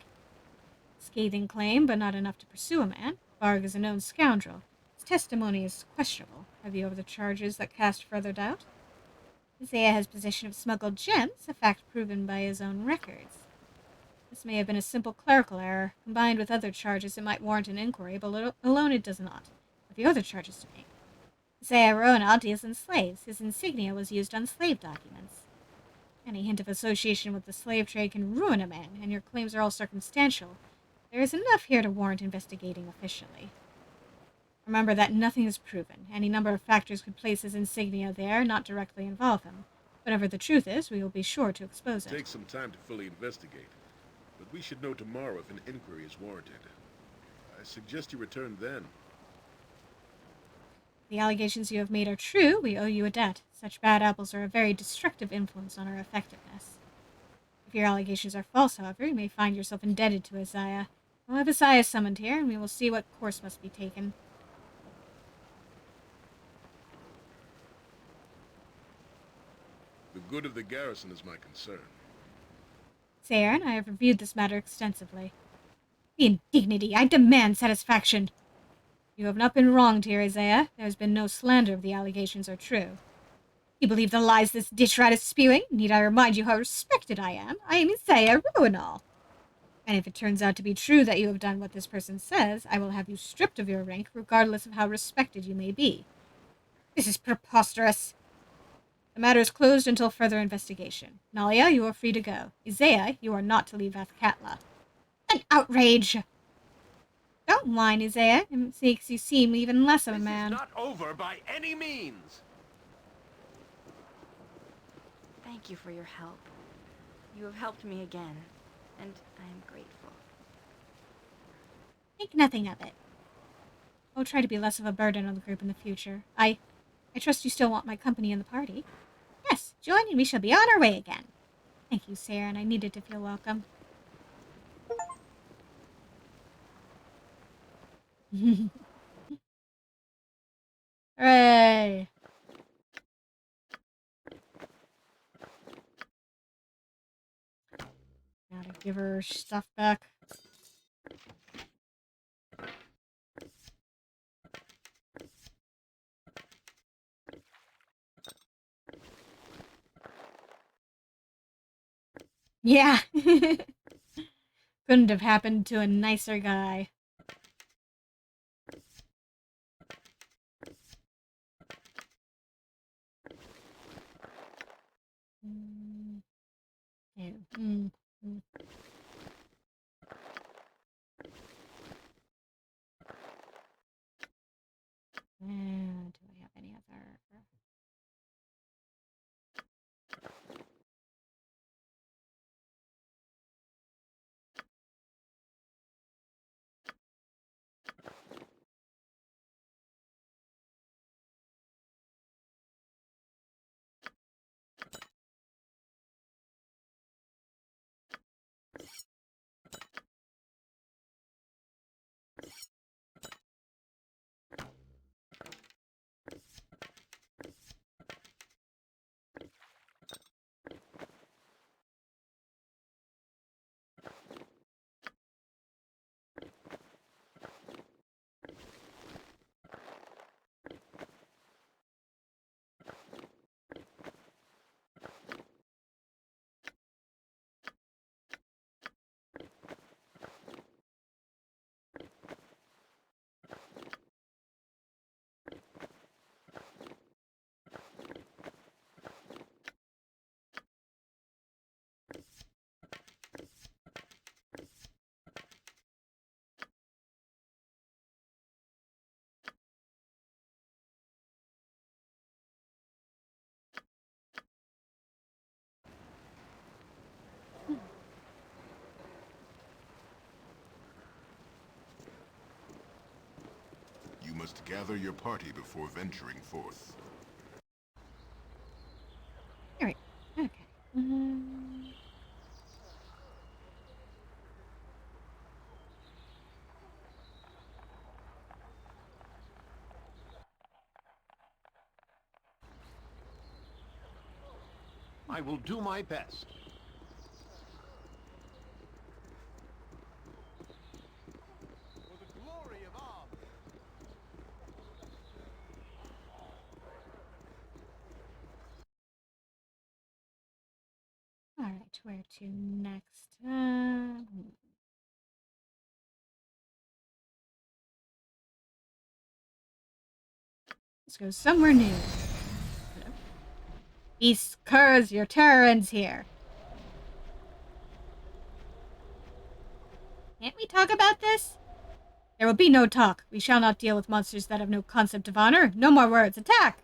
Scathing claim, but not enough to pursue a man. Barg is a known scoundrel. His testimony is questionable. Have you other charges that cast further doubt? Zaya has possession of smuggled gems, a fact proven by his own records. This may have been a simple clerical error. Combined with other charges, it might warrant an inquiry, but alone it does not. Have you other charges to make? Zaya Roanow deals in slaves. His insignia was used on slave documents. Any hint of association with the slave trade can ruin a man, and your claims are all circumstantial. There is enough here to warrant investigating officially. Remember that nothing is proven. Any number of factors could place his insignia there, not directly involve him. Whatever the truth is, we will be sure to expose it. Take some time to fully investigate, but we should know tomorrow if an inquiry is warranted. I suggest you return then. The allegations you have made are true. We owe you a debt. Such bad apples are a very destructive influence on our effectiveness. If your allegations are false, however, you may find yourself indebted to Isaiah. We'll have Isaiah summoned here, and we will see what course must be taken. The good of the garrison is my concern. Saren, I have reviewed this matter extensively. The indignity! I demand satisfaction! You have not been wronged here, Isaiah. There has been no slander if the allegations are true. You believe the lies this ditch rat is spewing? Need I remind you how respected I am? I am Isaiah Rowanall. And if it turns out to be true that you have done what this person says, I will have you stripped of your rank, regardless of how respected you may be. This is preposterous. The matter is closed until further investigation. Nalia, you are free to go. Isaiah, you are not to leave Athkatla. An outrage! Don't whine, Isaiah. It makes you seem even less of a man. This is not over by any means. Thank you for your help. You have helped me again, and I am grateful. Think nothing of it. I'll try to be less of a burden on the group in the future. I trust you still want my company in the party. Yes, join and we shall be on our way again. Thank you, Sarah, and I needed to feel welcome. Hooray! Gotta give her stuff back. Yeah. Couldn't have happened to a nicer guy. Yeah. Do I have any other? gather your party before venturing forth. Alright. Okay. I will do my best. For the glory of arms. Alright, where to next? Let's go somewhere new. Hello? Beast curs, your terror ends here. Can't we talk about this? There will be no talk. We shall not deal with monsters that have no concept of honor. No more words. Attack!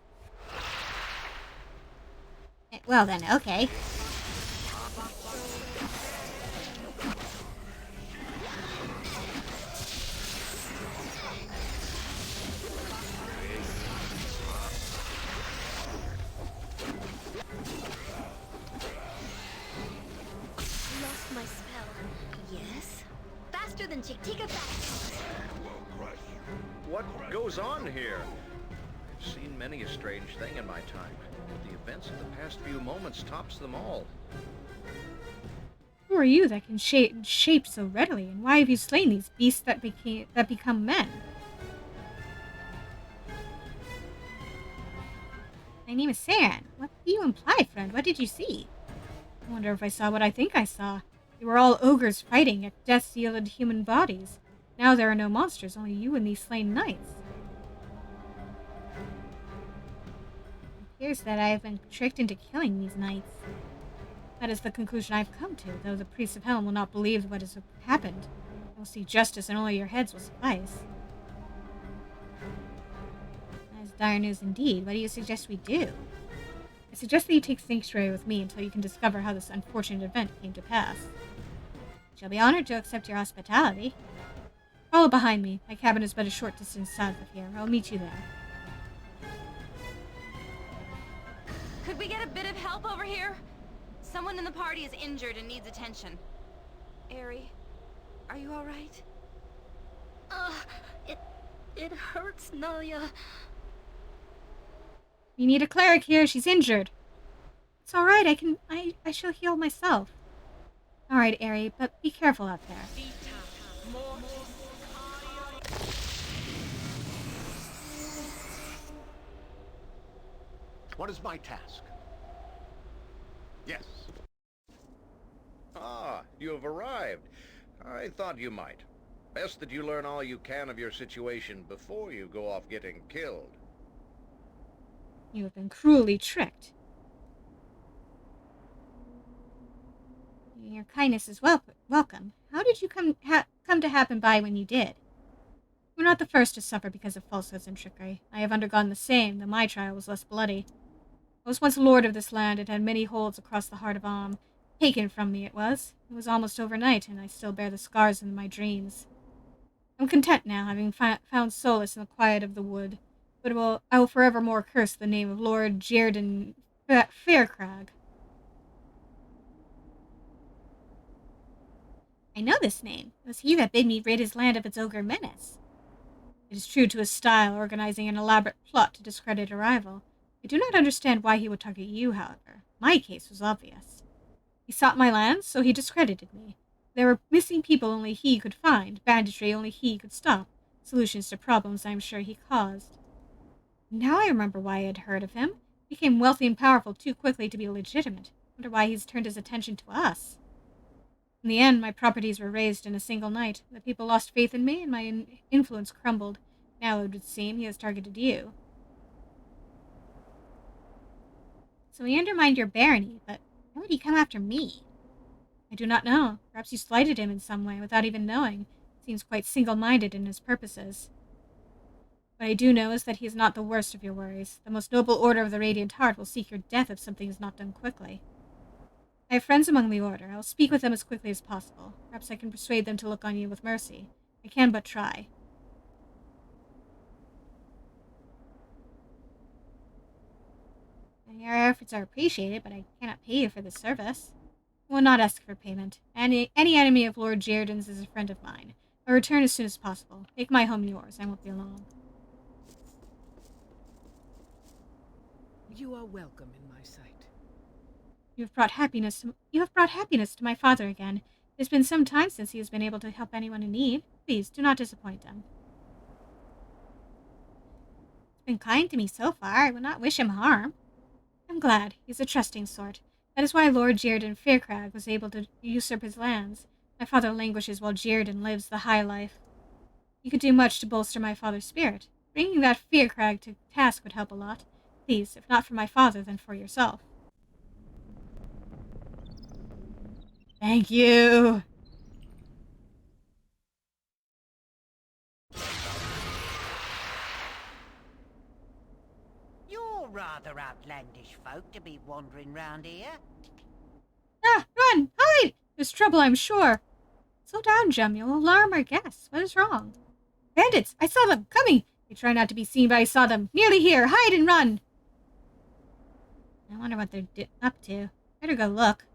Well then, okay. Lost my spell. Yes? Faster than Chick-Tika fast. What goes on here? I've seen many a strange thing in my time, but the events of the past few moments tops them all. Who are you that can shape so readily, and why have you slain these beasts that become men? My name is Saran. What do you imply, friend? What did you see? I wonder if I saw what I think I saw. They were all ogres fighting, yet death yielded human bodies. Now there are no monsters, only you and these slain knights. It appears that I have been tricked into killing these knights. That is the conclusion I have come to, though the priests of Helm will not believe what has happened. They will see justice, and only your heads will suffice. That is dire news indeed. What do you suggest we do? I suggest that you take Sanctuary with me until you can discover how this unfortunate event came to pass. I shall be honored to accept your hospitality. Follow behind me. My cabin is but a short distance south of here. I'll meet you there. Could we get a bit of help over here? Someone in the party is injured and needs attention. Eri, are you alright? It hurts, Nalia. We need a cleric here. She's injured. It's alright. I shall heal myself. Alright, Eri, but be careful out there. What is my task? Yes. Ah, you have arrived. I thought you might. Best that you learn all you can of your situation before you go off getting killed. You have been cruelly tricked. Your kindness is welcome. How did you come to happen by when you did? You were not the first to suffer because of falsehoods and trickery. I have undergone the same, though my trial was less bloody. I was once lord of this land and had many holds across the heart of Am. Taken from me it was. It was almost overnight, and I still bear the scars in my dreams. I'm content now, having found solace in the quiet of the wood, but I will forevermore curse the name of Lord Jerdan Faircrag. I know this name. It was he that bid me rid his land of its ogre menace. It is true to his style, organizing an elaborate plot to discredit a rival. I do not understand why he would target you, however. My case was obvious. He sought my lands, so he discredited me. There were missing people only he could find, banditry only he could stop, solutions to problems I am sure he caused. Now I remember why I had heard of him. He became wealthy and powerful too quickly to be legitimate. Wonder why he's turned his attention to us. In the end, my properties were razed in a single night. The people lost faith in me, and my influence crumbled. Now it would seem he has targeted you. So he undermined your barony, but why would he come after me? I do not know. Perhaps you slighted him in some way without even knowing. He seems quite single-minded in his purposes. What I do know is that he is not the worst of your worries. The most noble order of the Radiant Heart will seek your death if something is not done quickly. I have friends among the Order. I will speak with them as quickly as possible. Perhaps I can persuade them to look on you with mercy. I can but try. Your efforts are appreciated, but I cannot pay you for this service. I will not ask for payment. Any enemy of Lord Jaredon's is a friend of mine. I'll return as soon as possible. Make my home yours. I won't be long. You are welcome in my sight. You have brought happiness to my father again. It has been some time since he has been able to help anyone in need. Please, do not disappoint him. He's been kind to me so far. I will not wish him harm. I'm glad. He's a trusting sort. That is why Lord Jaredon Faircrag was able to usurp his lands. My father languishes while Jaredon lives the high life. You could do much to bolster my father's spirit. Bringing that Faircrag to task would help a lot. Please, if not for my father, then for yourself. Thank you. You're rather outlandish folk to be wandering round here. Ah, run! Hide! There's trouble, I'm sure. Slow down, Jem. You'll alarm our guests. What is wrong? Bandits! I saw them! Coming! They try not to be seen, but I saw them. Nearly here! Hide and run! I wonder what they're up to. Better go look.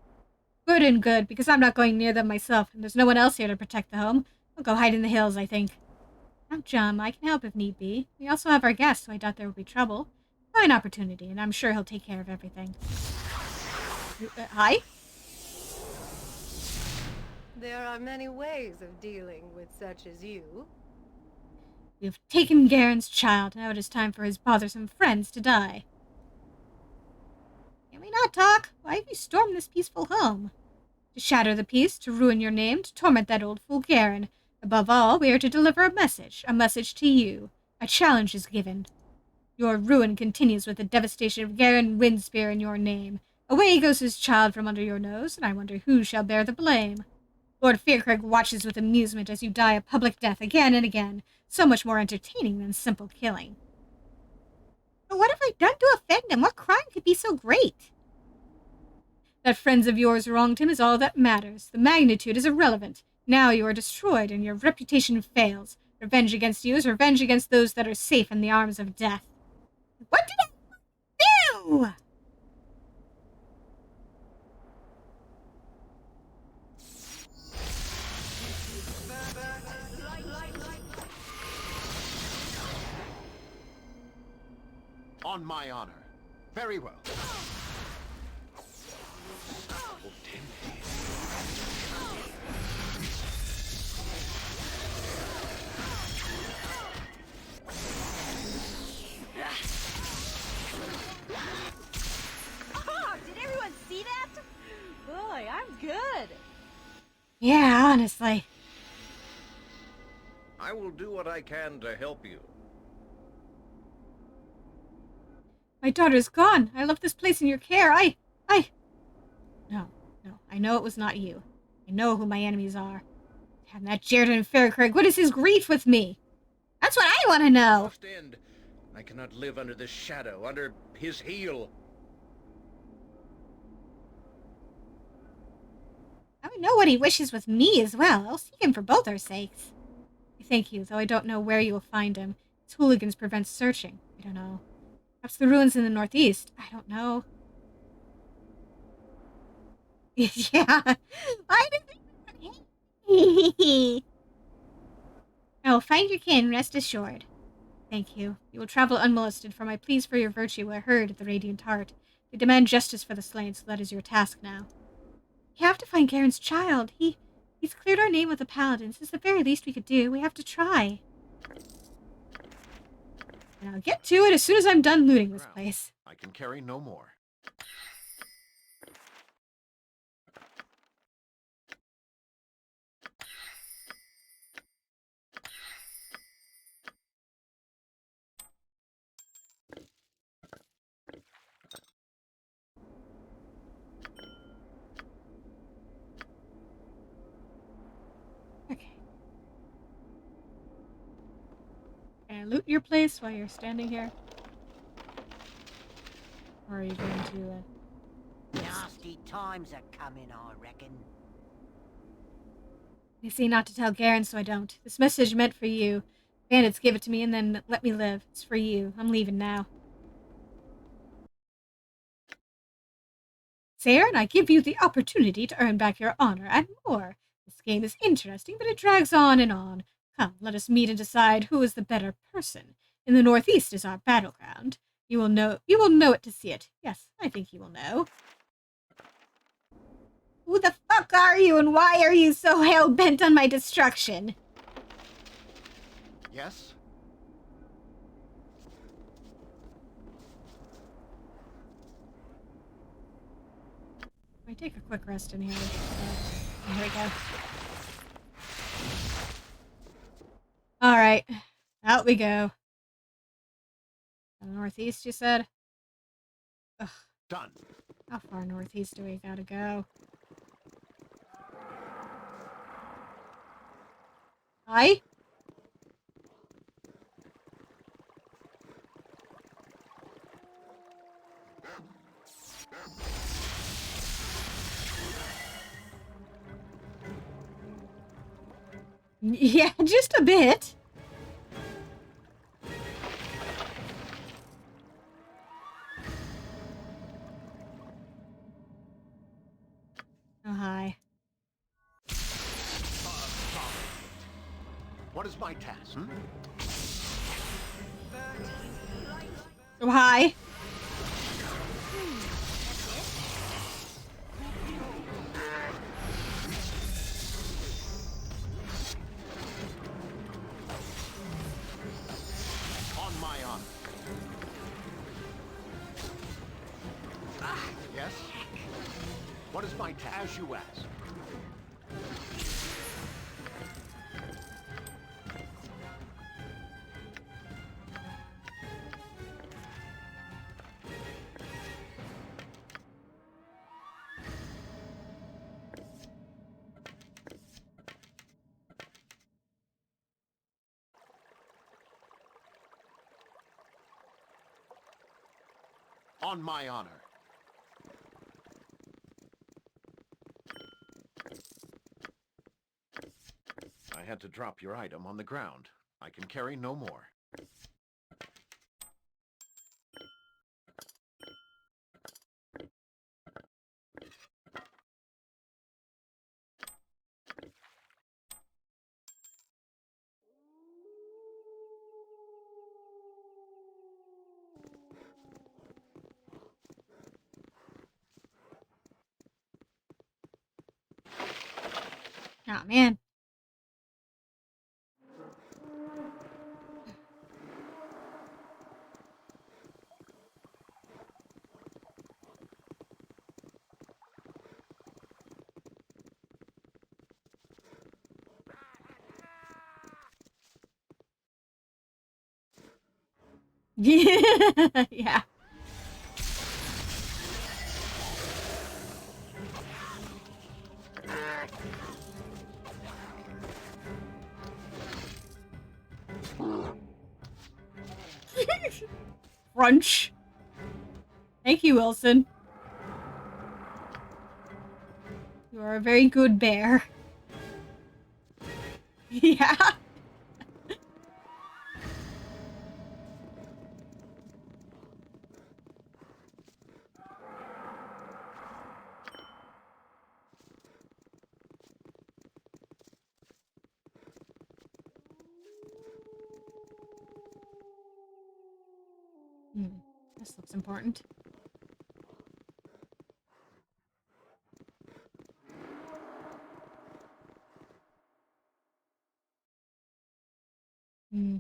Good and good, because I'm not going near them myself, and there's no one else here to protect the home. I'll go hide in the hills, I think. Now, Jem, I can help if need be. We also have our guest, so I doubt there will be trouble. Fine opportunity, and I'm sure he'll take care of everything. Hi? There are many ways of dealing with such as you. We have taken Garen's child. Now it is time for his bothersome friends to die. Can we not talk? Why have you stormed this peaceful home? To shatter the peace, to ruin your name, to torment that old fool Garen. Above all, we are to deliver a message to you. A challenge is given. Your ruin continues with the devastation of Garen Windspear in your name. Away goes his child from under your nose, and I wonder who shall bear the blame. Lord Faircrag watches with amusement as you die a public death again and again, so much more entertaining than simple killing. But what have I done to offend him? What crime could be so great? That friends of yours wronged him is all that matters. The magnitude is irrelevant. Now you are destroyed, and your reputation fails. Revenge against you is revenge against those that are safe in the arms of death. What did I do? On my honor. Very well. Oh, did everyone see that? Boy, I'm good. Yeah, honestly. I will do what I can to help you. My daughter's gone. I left this place in your care. No. I know it was not you. I know who my enemies are. Damn that Jaredon Faircrag. What is his grief with me? That's what I want to know. Must end. I cannot live under this shadow, under his heel. I would know what he wishes with me as well. I'll seek him for both our sakes. I thank you, though I don't know where you will find him. His hooligans prevent searching. I don't know. Perhaps the ruins in the northeast. I don't know. Yeah. I will find your kin, rest assured. Thank you. You will travel unmolested, for my pleas for your virtue are heard at the Radiant Heart. They demand justice for the slain, so that is your task now. We have to find Garen's child. He's cleared our name with the Paladins. It's the very least we could do. We have to try. And I'll get to it as soon as I'm done looting this place. I can carry no more. Okay. Can I loot your place while you're standing here? Or are you going to, Nasty times are coming, I reckon. They say not to tell Garen, so I don't. This message meant for you. Bandits gave it to me and then let me live. It's for you. I'm leaving now. Sire, and I give you the opportunity to earn back your honor and more. This game is interesting, but it drags on and on. Come, let us meet and decide who is the better person. In the northeast is our battleground. You will know it to see it. Yes, I think you will know. Who the fuck are you, and why are you so hell-bent on my destruction? Yes? I take a quick rest in here. Here we go. Alright. Out we go. Northeast, you said? Ugh. Done. How far northeast do we gotta go? Hi? Yeah, just a bit. Oh, hi. What is my task? Oh, hi. On my honor. Yes? What is my task? As you ask. On my honor. I had to drop your item on the ground. I can carry no more. Oh, man. Yeah. Crunch. Thank you, Wilson. You are a very good bear. Yeah. This looks important. Hmm.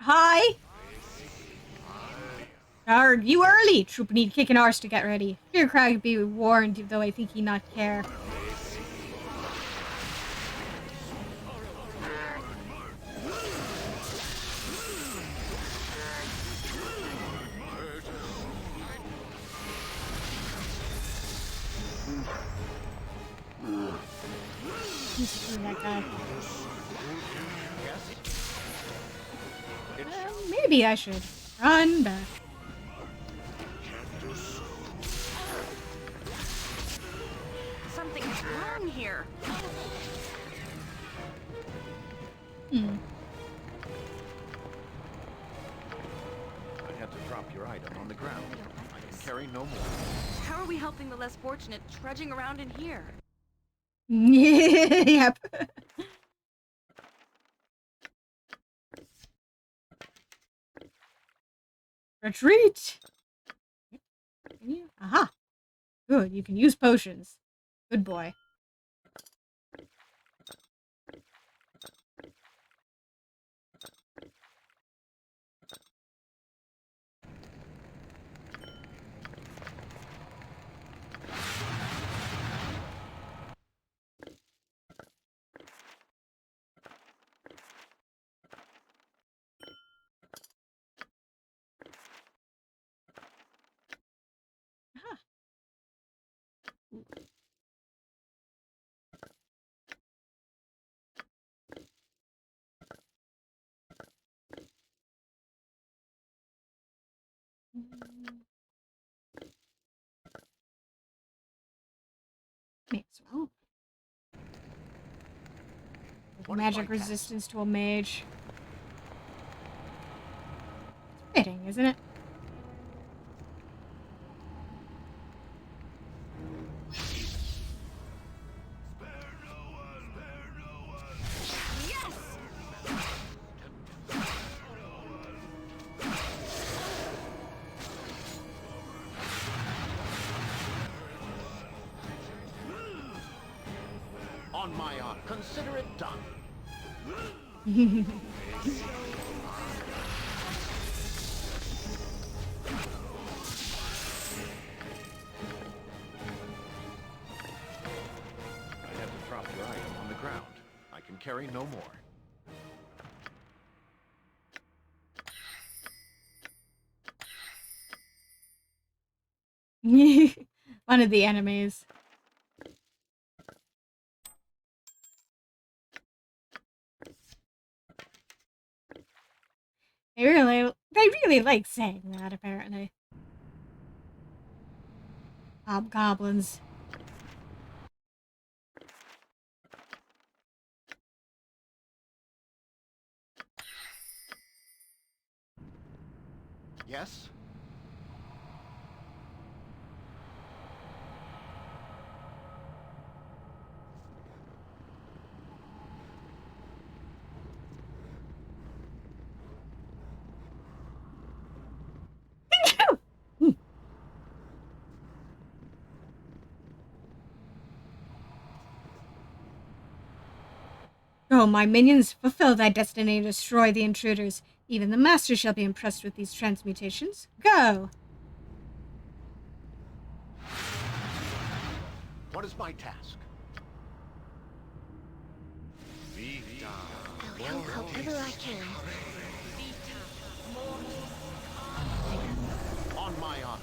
Hi! Arg, you early! Troop need kicking arse to get ready. Fear Crag be warned, though I think he not care. That guy. Maybe I should run back. Something's wrong here? Hmm. I had to drop your item on the ground. I can carry no more. How are we helping the less fortunate trudging around in here? Yep. Retreat! Can you? Aha! Good, you can use potions. Good boy. Aha. May as well. Magic resistance to a mage. It's fitting, isn't it? On my honor, consider it done. I had to drop your item on the ground. I can carry no more. One of the enemies. They really like saying that, apparently. Hobgoblins. Yes? Go, my minions, fulfill thy destiny to destroy the intruders. Even the master shall be impressed with these transmutations. Go! What is my task? I'll help however I can. On my honor.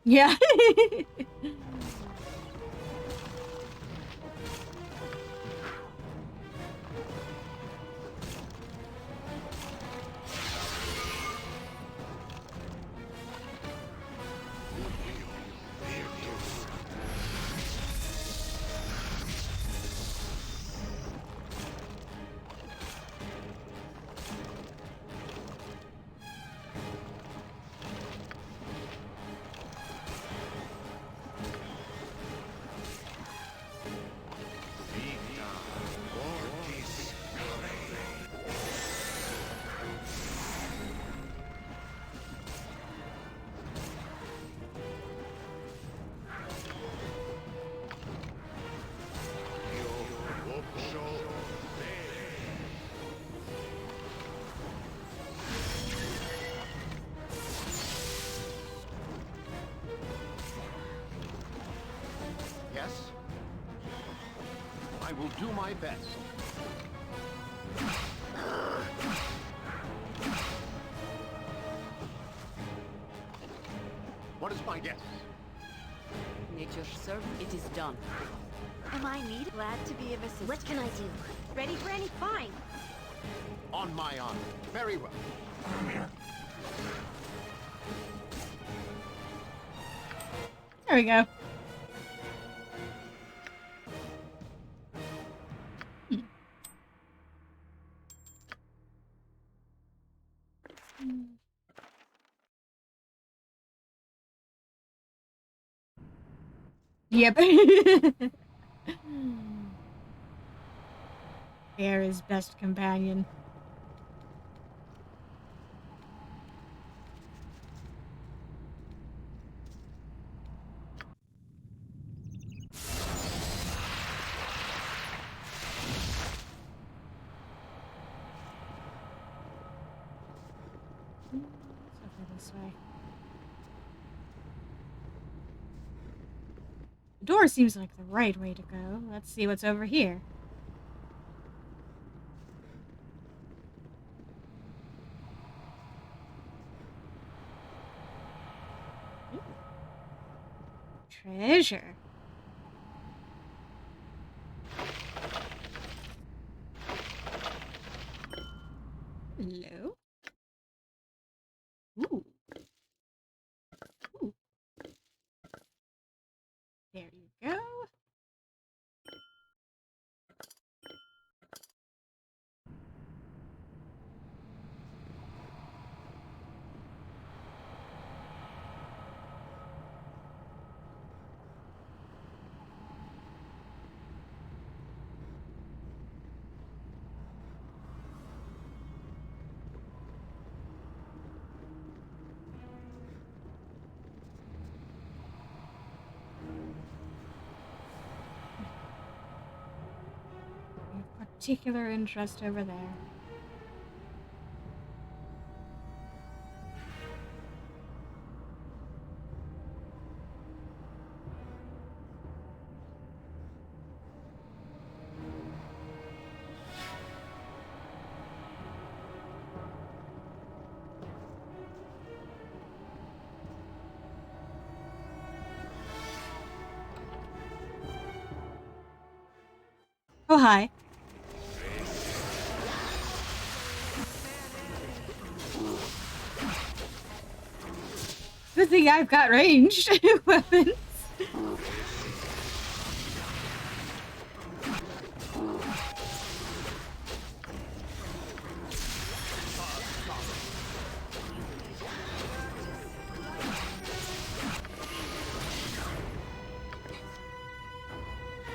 Yeah. I will do my best. What is my guess? Nature served, it is done. Am I needed? Glad to be of assistance. What can I do? Ready for any fine? On my honor. Very well. There we go. Yep. Bear is best companion. Let's go this way. The door seems like the right way to go. Let's see what's over here. Ooh. Treasure. Hello? Ooh. Ooh. There you go. Particular interest over there. Oh, hi. Good thing I've got ranged weapons.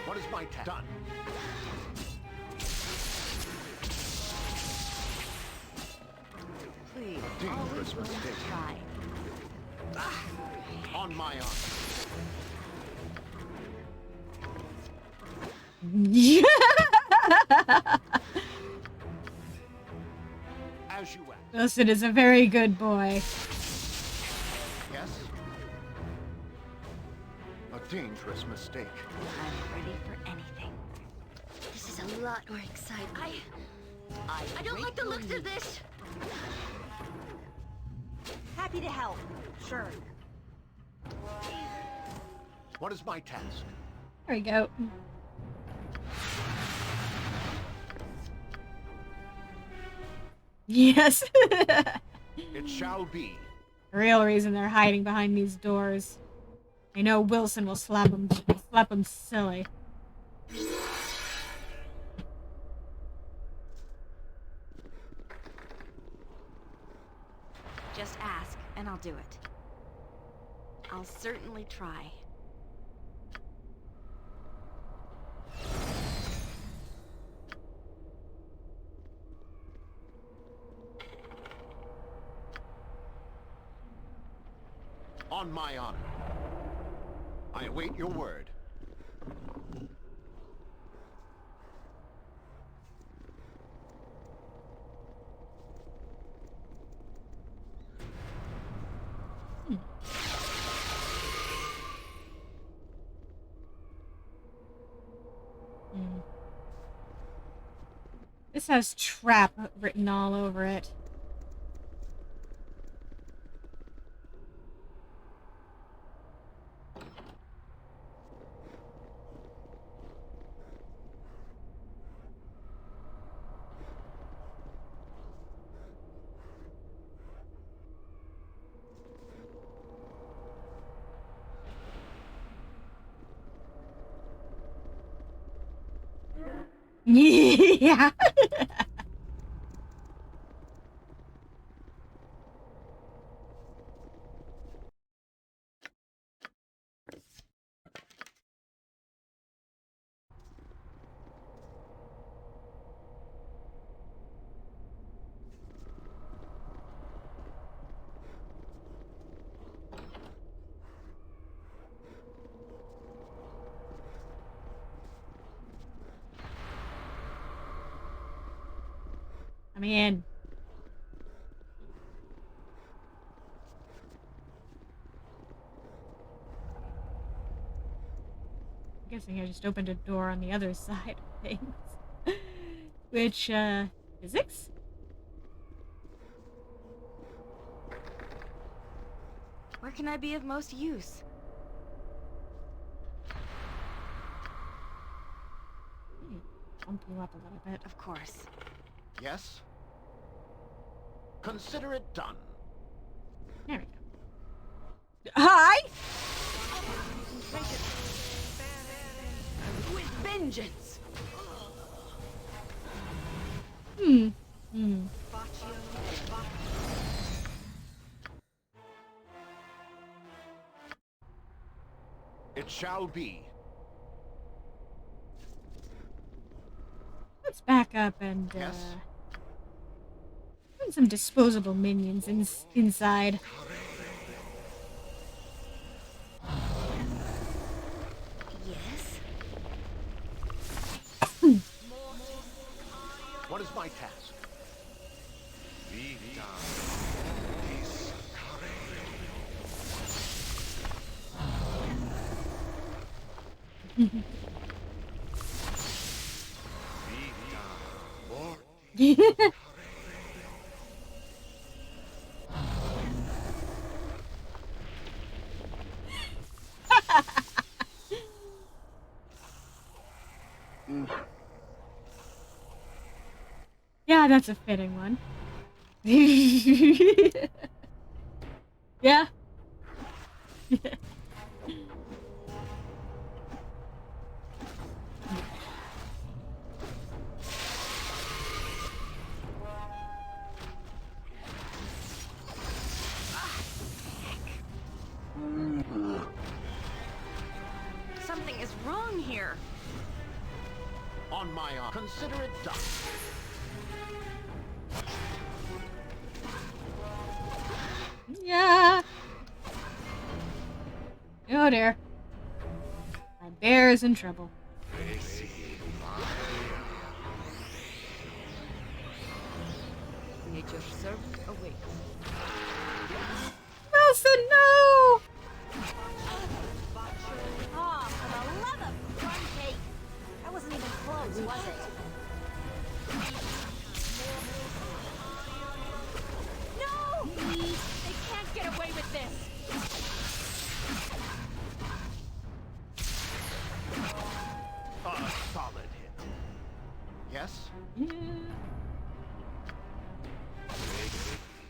What is my task? Done. Please, A dangerous mistake. try. On my honor. As you ask. Wilson is a very good boy. Yes? A dangerous mistake. I'm ready for anything. This is a lot more exciting. I don't like the looks of this. Happy to help. Sure. What is my task? There we go. Yes. It shall be. The real reason they're hiding behind these doors. I know Wilson will slap them silly. Just ask, and I'll do it. I'll certainly try. On my honor. I await your word. This has trap written all over it. Yeah. I'm in. I'm guessing I just opened a door on the other side of things. Which, physics? Where can I be of most use? Bump you up a little bit. Of course. Yes? Consider it done. There we go. Hi! With vengeance! It shall be. Let's back up and, put some disposable minions inside. Yes? What is my task? Yeah, that's a fitting one. Yeah. Something is wrong here. On my honor. Consider it done. Yeah. Oh dear. My bear is in trouble. Nature's servant awaits. Wilson, no! Oh, for the love of crumb cake! That wasn't even close, was it? No! They can't get away with this! A solid hit. Yes?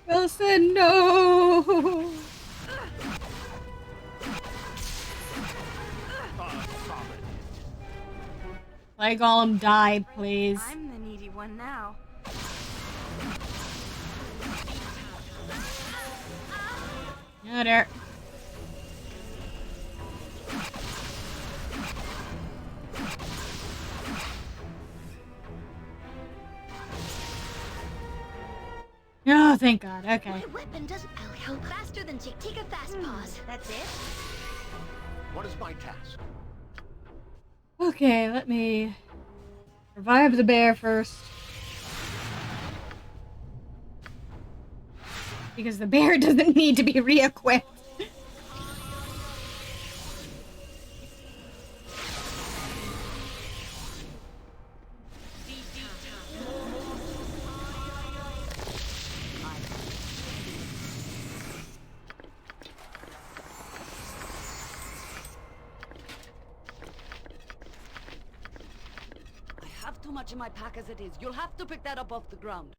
Wilson, no! Like Golem, die, please. I'm the needy one now. Oh dear. Oh, thank God. Okay. My weapon doesn't. I'll help faster than take a fast pause. That's it? What is my task? Okay, let me revive the bear first. Because the bear doesn't need to be re-equipped. have too much in my pack as it is. You'll have to pick that up off the ground.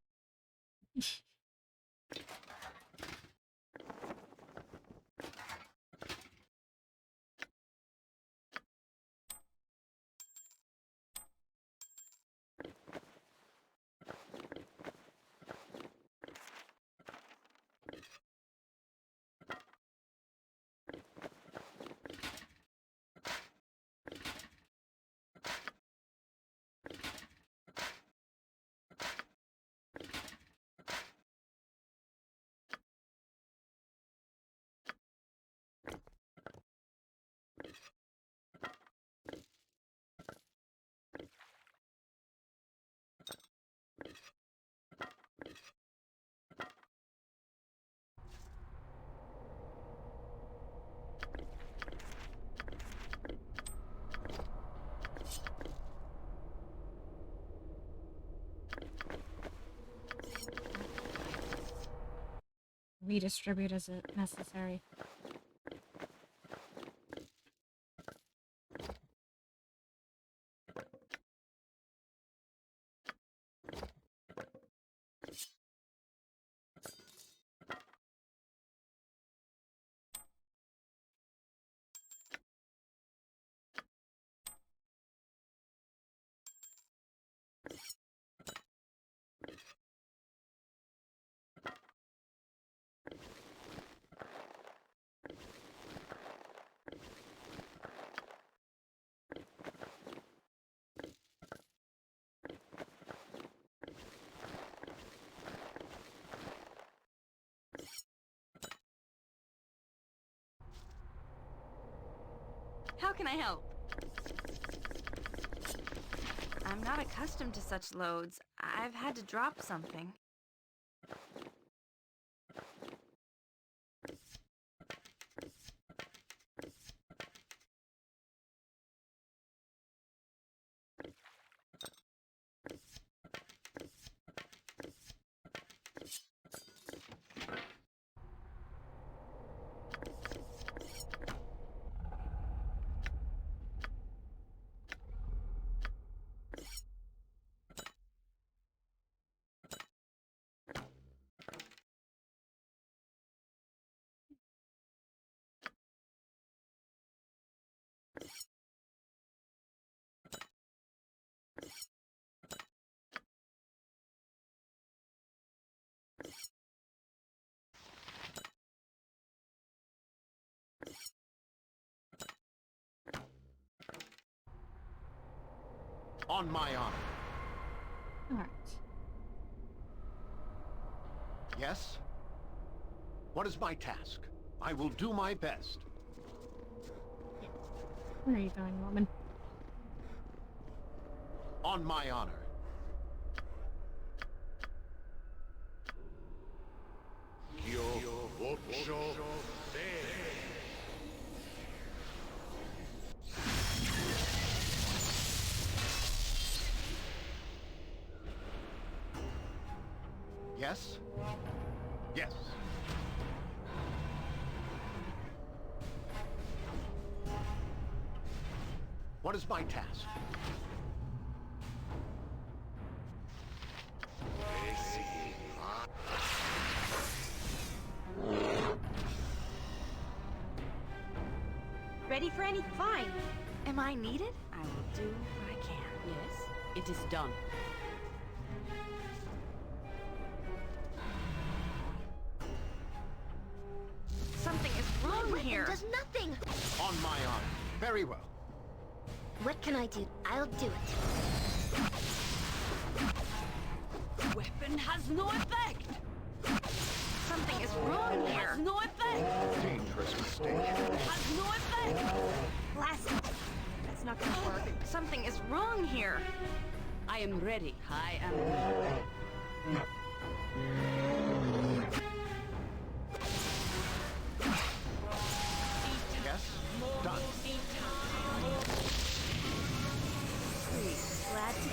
Redistribute as necessary. How can I help? I'm not accustomed to such loads. I've had to drop something. On my honor. All right. Yes? What is my task? I will do my best. Where are you going, woman? On my honor. Yes? Yes. What is my task? Ready for any? Fine. Am I needed? I will do what I can. Yes, it is done. Something is wrong here. Does nothing. On my honor. Very well. What can I do? I'll do it. Weapon has no effect. Something is wrong here. Has no effect. Dangerous mistake. Has no effect. Blast it. That's not gonna work. Something is wrong here. I am ready. I am ready. Yes? Done. Glad to be a Blast it.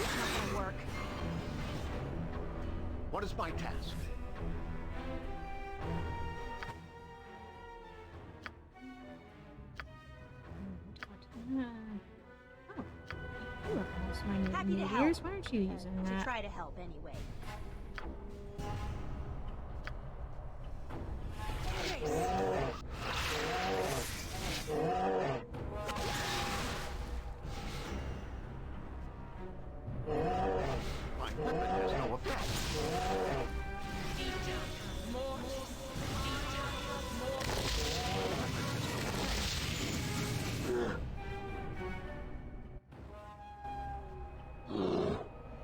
It's not gonna work. What is my task? my Happy to help. meteors. Why aren't you using To that? try to help anyway. My weapon has no effect.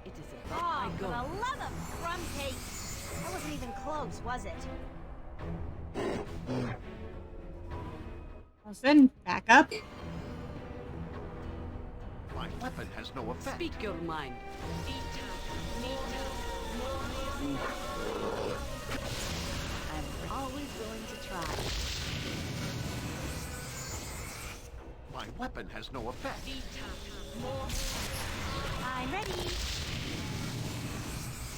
It is a Oh, for the love of crumb cake! That wasn't even close, was it? Well, then, back up. My weapon has no effect. Speak your mind. I'm always going to try. My weapon has no effect. I'm ready.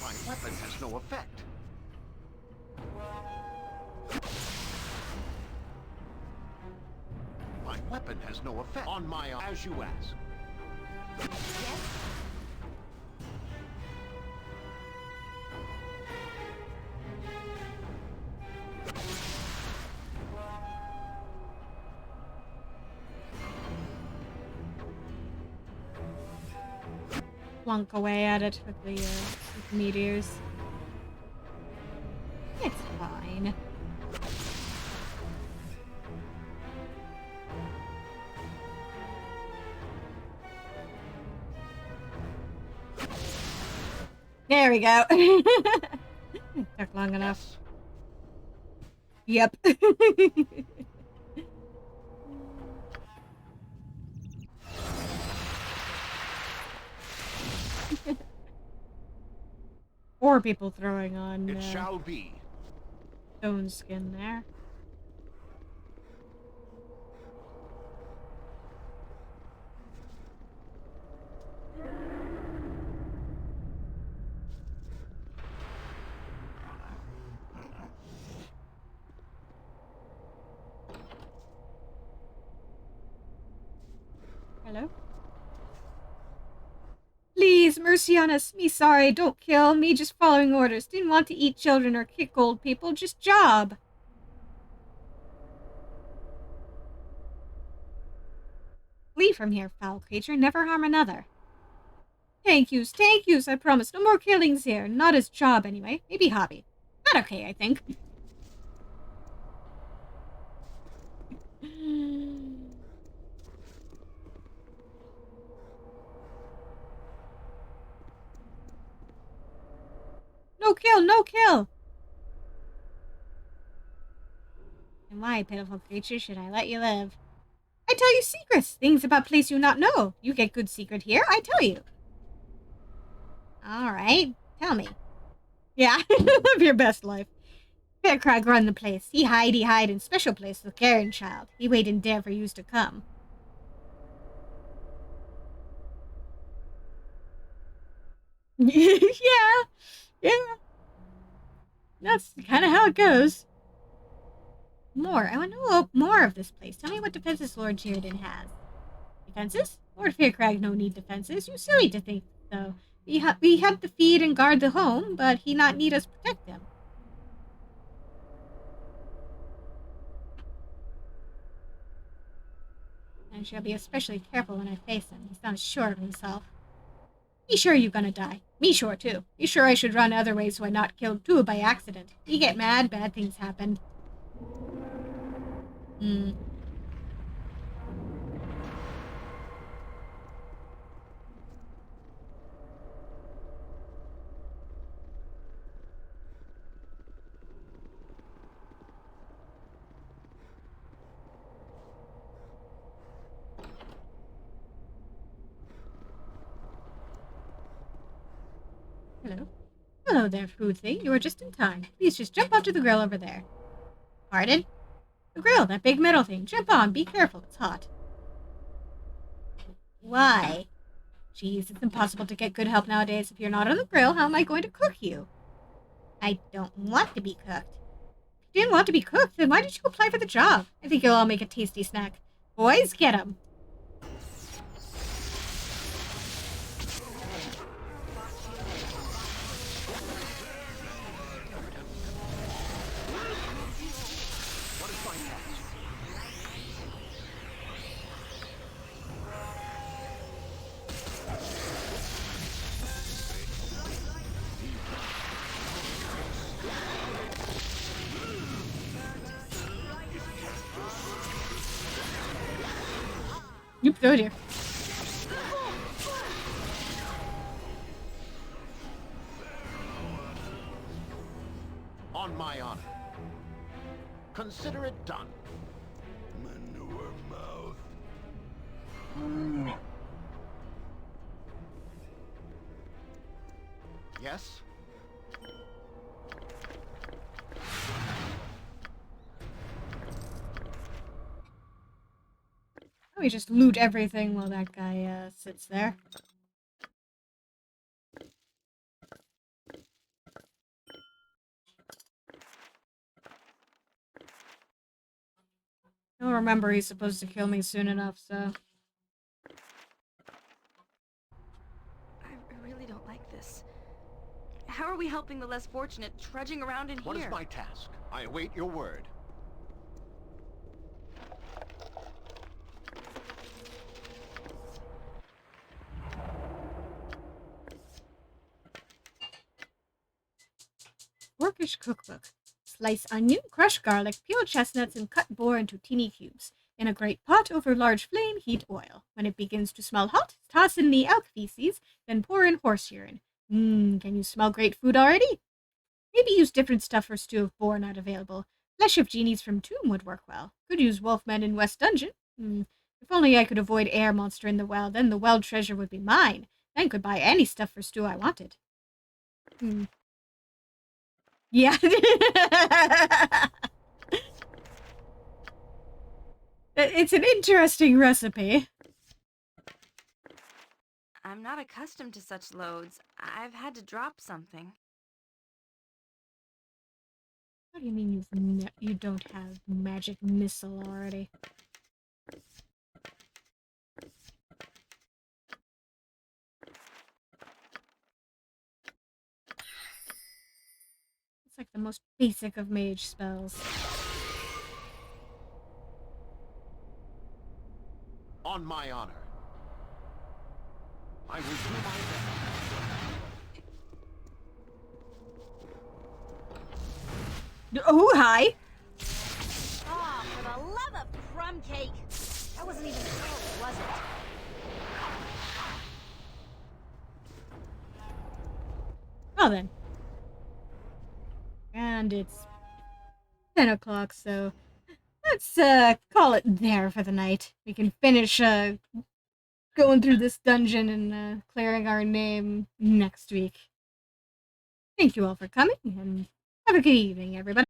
My weapon has no effect. My weapon has no effect. On my as you ask. Yes? Plunk away at it with the meteors. It's fine. There we go. Took long enough. Yep. Four people throwing on It shall be. stone skin there. Hello? Please, mercy on us. Me sorry, don't kill. Me just following orders. Didn't want to eat children or kick old people. Just job. Flee from here, foul creature. Never harm another. Thank yous, I promise. No more killings here. Not as job, anyway. Maybe hobby. Not okay, I think. No kill, no kill! And why, pitiful creature, should I let you live? I tell you secrets, things about place you not know. You get good secret here, I tell you. Alright, tell me. Yeah, live your best life. Fair Crag run the place. He hide in special place with Garen child. He wait and dare for yous to come. Yeah. That's kind of how it goes. More. I want to know more of this place. Tell me what defenses Lord Sheridan has. Defenses? Lord Fearcrag no need defenses. You silly to think so. We have to feed and guard the home, but he not need us protect him. I shall be especially careful when I face him. He's not sure of himself. Me sure you gonna die. Me sure too. Me sure I should run other ways so I not killed too by accident. You get mad, bad things happen. Hello. Hello there, food thing. You are just in time. Please just jump onto the grill over there. Pardon? The grill, that big metal thing. Jump on. Be careful. It's hot. Why? Jeez, it's impossible to get good help nowadays. If you're not on the grill, how am I going to cook you? I don't want to be cooked. If you didn't want to be cooked, then why did you apply for the job? I think you'll all make a tasty snack. Boys, get 'em. Oops, oh dear. On my honor. Consider it done. Manure mouth. Yes? We just loot everything while that guy sits there. He'll remember he's supposed to kill me soon enough, so... I really don't like this. How are we helping the less fortunate trudging around in What here? is my task? I await your word. Orcish cookbook. Slice onion, crush garlic, peel chestnuts, and cut boar into teeny cubes. In a great pot over large flame, heat oil. When it begins to smell hot, toss in the elk feces, then pour in horse urine. Can you smell great food already? Maybe use different stuff for stew if boar not available. Flesh of genies from tomb would work well. Could use wolfmen in West Dungeon. If only I could avoid air monster in the well, then the well treasure would be mine. Then could buy any stuff for stew I wanted. Yeah. It's an interesting recipe. I'm not accustomed to such loads. I've had to drop something. What do you mean you don't have magic missile already? It's like the most basic of mage spells. On my honor. I will do my best. Oh, hi! Oh, for the love of crumb cake! That wasn't even cold, was it? Well then. And it's 10 o'clock, so let's call it there for the night. We can finish going through this dungeon and clearing our name next week. Thank you all for coming, and have a good evening, everybody.